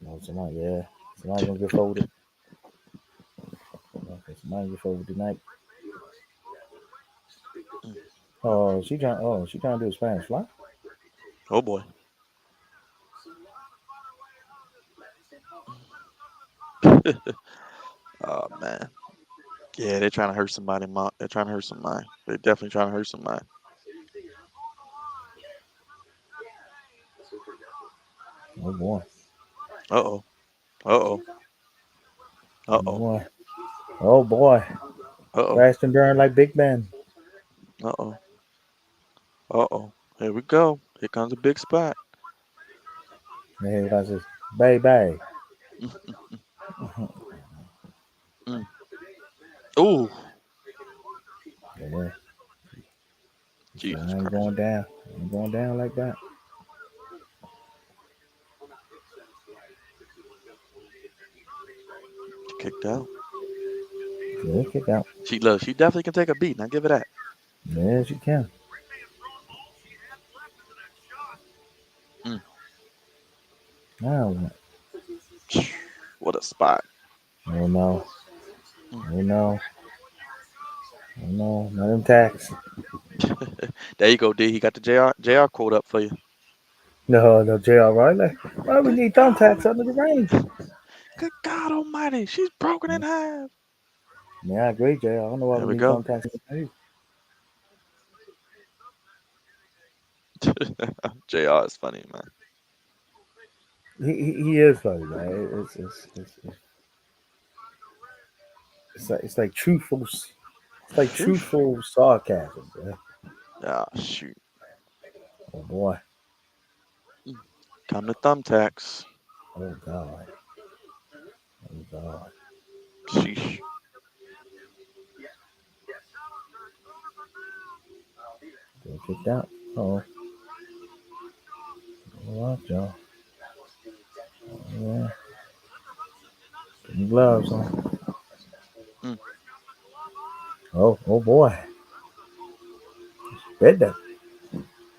Speaker 2: No, somebody, yeah, somebody gonna get folded. Somebody get folded tonight.
Speaker 1: Mm.
Speaker 2: She trying to do a Spanish fly.
Speaker 1: Oh boy. Oh man. Yeah, they're trying to hurt somebody. They're trying to hurt somebody. They're definitely trying to hurt somebody.
Speaker 2: Oh boy,
Speaker 1: Uh oh. Uh oh. Uh
Speaker 2: oh
Speaker 1: oh.
Speaker 2: boy, oh boy.
Speaker 1: Uh oh.
Speaker 2: Crashed and burned like Big Ben.
Speaker 1: Uh oh. Uh oh. Here we go. Here comes a big spot.
Speaker 2: Man, I says, baby.
Speaker 1: Mm, mm. Ooh.
Speaker 2: Yeah, so
Speaker 1: Jesus
Speaker 2: I ain't
Speaker 1: Christ.
Speaker 2: going down. I ain't going down like that.
Speaker 1: Kicked out.
Speaker 2: Yeah, kick out.
Speaker 1: She definitely can take a beat. Now give it that.
Speaker 2: Yeah, she can.
Speaker 1: Mm.
Speaker 2: Oh,
Speaker 1: What a spot.
Speaker 2: oh no.
Speaker 1: Mm.
Speaker 2: Oh no. Oh no. Not them tax.
Speaker 1: There you go, D. He got the JR quote up for you.
Speaker 2: No, no, JR Riley. Why we
Speaker 1: Good
Speaker 2: need
Speaker 1: God.
Speaker 2: thumbtacks under the ring?
Speaker 1: Good God Almighty. She's broken in
Speaker 2: Yeah,
Speaker 1: half.
Speaker 2: yeah, I agree, JR. I don't know why
Speaker 1: There
Speaker 2: we
Speaker 1: we
Speaker 2: need
Speaker 1: go.
Speaker 2: thumbtacks under the ring.
Speaker 1: JR is funny, man.
Speaker 2: He is funny, man. It's like truthful. It's like
Speaker 1: Phew.
Speaker 2: truthful sarcasm, man.
Speaker 1: Ah, shoot.
Speaker 2: Oh boy.
Speaker 1: Mm. Come to thumbtacks.
Speaker 2: Oh god. Oh god.
Speaker 1: Sheesh.
Speaker 2: Get kicked out. Oh, watch y'all. Yeah. Put your gloves on.
Speaker 1: Mm.
Speaker 2: Oh boy. Bet that.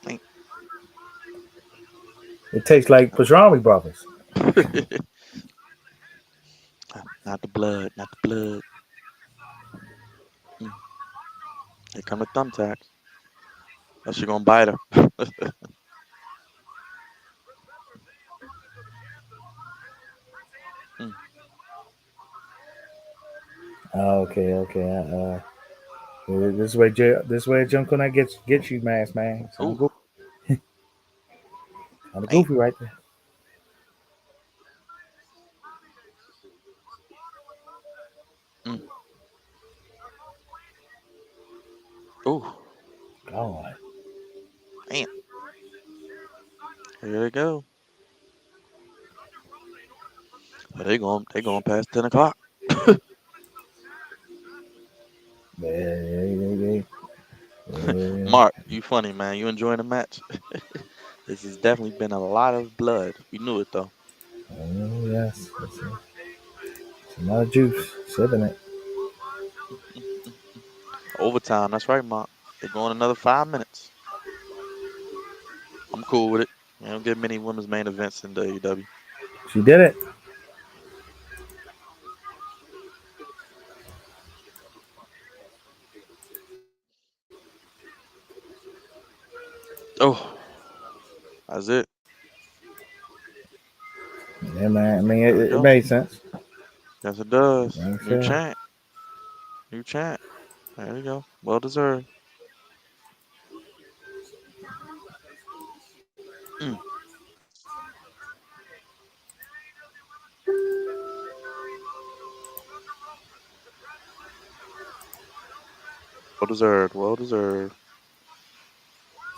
Speaker 1: Ain't-
Speaker 2: It tastes like Pastrami Brothers.
Speaker 1: Not the blood. Not the blood. Mm. Here come the thumbtacks. Oh, she gonna bite her. Mm.
Speaker 2: Okay, okay. This way, this way, Junk when I get you, mask man.
Speaker 1: Ooh.
Speaker 2: Sound
Speaker 1: Ain't.
Speaker 2: goofy right there.
Speaker 1: Mm. Ooh.
Speaker 2: God.
Speaker 1: Damn. Here they go. Oh, they going past 10 o'clock.
Speaker 2: Yeah.
Speaker 1: Mark, you funny, man. You enjoying the match? This has definitely been a lot of blood. We knew it though.
Speaker 2: Oh yes, it's another juice. Sipping it.
Speaker 1: Overtime. That's right, Mark. They're going another 5 minutes. I'm cool with it. You don't get many women's main events in the AEW.
Speaker 2: She did it.
Speaker 1: Oh, that's it.
Speaker 2: Yeah, man. I mean,
Speaker 1: There we
Speaker 2: it
Speaker 1: go.
Speaker 2: made sense.
Speaker 1: Yes, it does.
Speaker 2: Like I
Speaker 1: New
Speaker 2: said,
Speaker 1: chant. New chant. There we go. Well deserved. Mm, well deserved. Well deserved.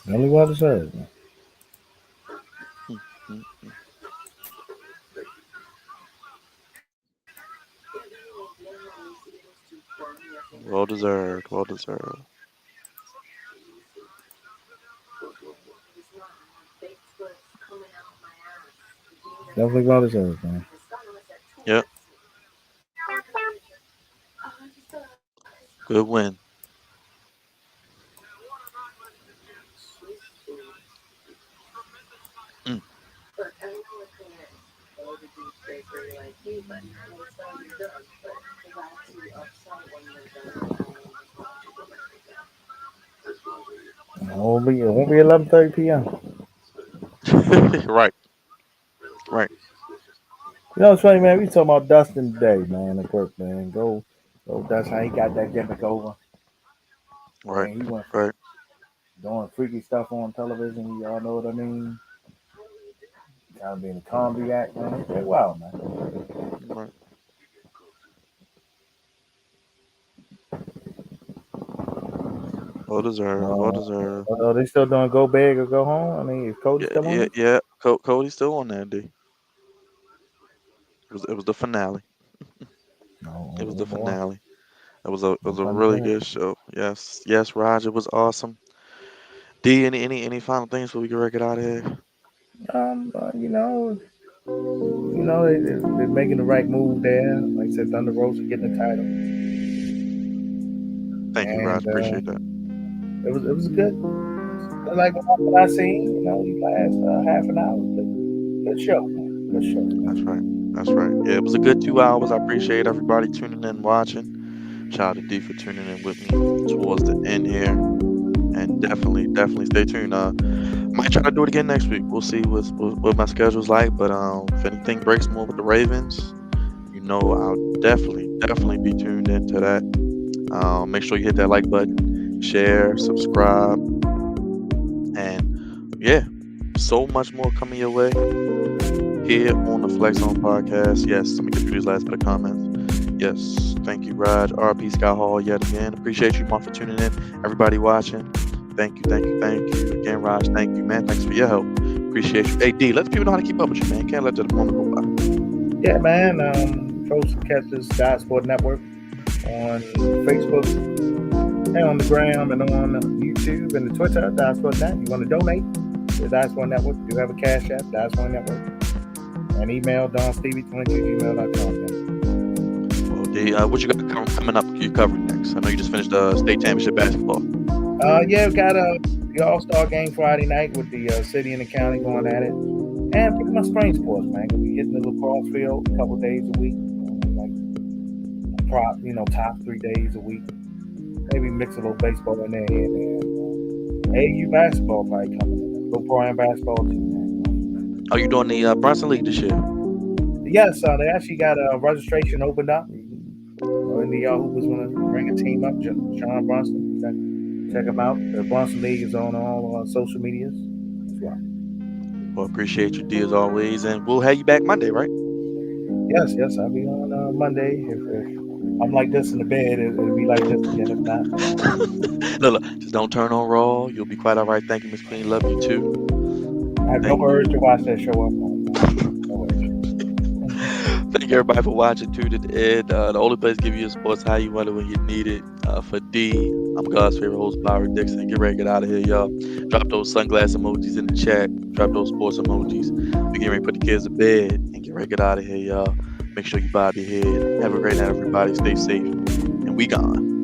Speaker 2: only well deserved. Man.
Speaker 1: Mm, mm, mm. Well deserved. Well deserved.
Speaker 2: Definitely well deserved, man.
Speaker 1: Yep. Good win. Mm.
Speaker 2: It won't be 11:30 p.m.
Speaker 1: Right. Right.
Speaker 2: You know, it's funny, man. We talking about Dustin today, man. At work, man. Go, Dustin. How he got that gimmick over?
Speaker 1: Right.
Speaker 2: Man, he went from
Speaker 1: Right.
Speaker 2: doing freaky stuff on television. Y'all know what I mean? Kind of being a comedy act, man. It's very wild, man.
Speaker 1: Right. Well deserved. Well deserved.
Speaker 2: Although they still doing go big or go home. I mean, is Cody
Speaker 1: Yeah.
Speaker 2: still on
Speaker 1: Yeah.
Speaker 2: it?
Speaker 1: Yeah. Cody's still on there, D. It was the finale.
Speaker 2: No,
Speaker 1: It was
Speaker 2: oh,
Speaker 1: the
Speaker 2: boy.
Speaker 1: finale. It was
Speaker 2: No
Speaker 1: a
Speaker 2: pun
Speaker 1: really
Speaker 2: intended.
Speaker 1: good show. Yes. Yes, Raj. It was awesome. D. Any final things before we can wreck it out of here?
Speaker 2: They're making the right move there. Like I said, Thunder Rosa getting the title,
Speaker 1: Thank you, Raj.
Speaker 2: and
Speaker 1: Appreciate that.
Speaker 2: it was good. Like what I seen, the last half an hour. Good show, man. Good show,
Speaker 1: That's
Speaker 2: man.
Speaker 1: right. That's right. Yeah, it was a good 2 hours. I appreciate everybody tuning in, watching. Shout out to D for tuning in with me towards the end here. And definitely stay tuned. Might try to do it again next week. We'll see what my schedule's like. But if anything breaks more with the Ravens, I'll definitely be tuned into that. Make sure you hit that like button, share, subscribe, and yeah, so much more coming your way here on the Flex Zone podcast. Yes, let me get through these last bit of comments. Yes, thank you, Raj. RP Scott Hall yet again. Appreciate you, Mark, for tuning in. Everybody watching, thank you. Again, Raj, thank you, man. Thanks for your help. Appreciate you. Hey, D, let the people know how to keep up with you, man. Can't let the moment go by.
Speaker 2: Yeah, man. Coach catches Dot Sport Network on Facebook and on the gram and on YouTube and the Twitter. Dot Sport Net. You want to donate to the Dot Sport Network? Do have a cash app, Dot Sport Network, and email donstevie22gmail.com.
Speaker 1: Well, D, what you got coming up? You covering next? I know you just finished state championship basketball.
Speaker 2: Yeah, we got the All-Star game Friday night with the city and the county going at it. And pretty much spring sports, man. We'll be hitting the lacrosse field a couple days a week. Top 3 days a week. Maybe mix a little baseball in there here and there. AU basketball probably coming in. Little pro am basketball too, man.
Speaker 1: Are you doing the Brunson League this year?
Speaker 2: Yes, they actually got a registration opened up. And the Hoopers want to bring a team up. Sean Brunson, check him out. The Brunson League is on all social medias as well.
Speaker 1: Well, appreciate you, D, as always, and we'll have you back Monday, right?
Speaker 2: Yes, I'll be on Monday. If I'm like this in the bed, it'll be like this again. If not,
Speaker 1: Look, just don't turn on Raw. You'll be quite all right. Thank you, Miss Queen. Love you too.
Speaker 2: I have no urge to watch that show. No urge.
Speaker 1: Thank you, everybody, for watching. Tuned in to Ed. The only place to give you sports how you want it when you need it. For D, I'm God's favorite host, Byron Dixon. Get ready to get out of here, y'all. Drop those sunglass emojis in the chat. Drop those sports emojis. We get ready to put the kids to bed and get ready to get out of here, y'all. Make sure you bob your head. Have a great night, everybody. Stay safe. And we gone.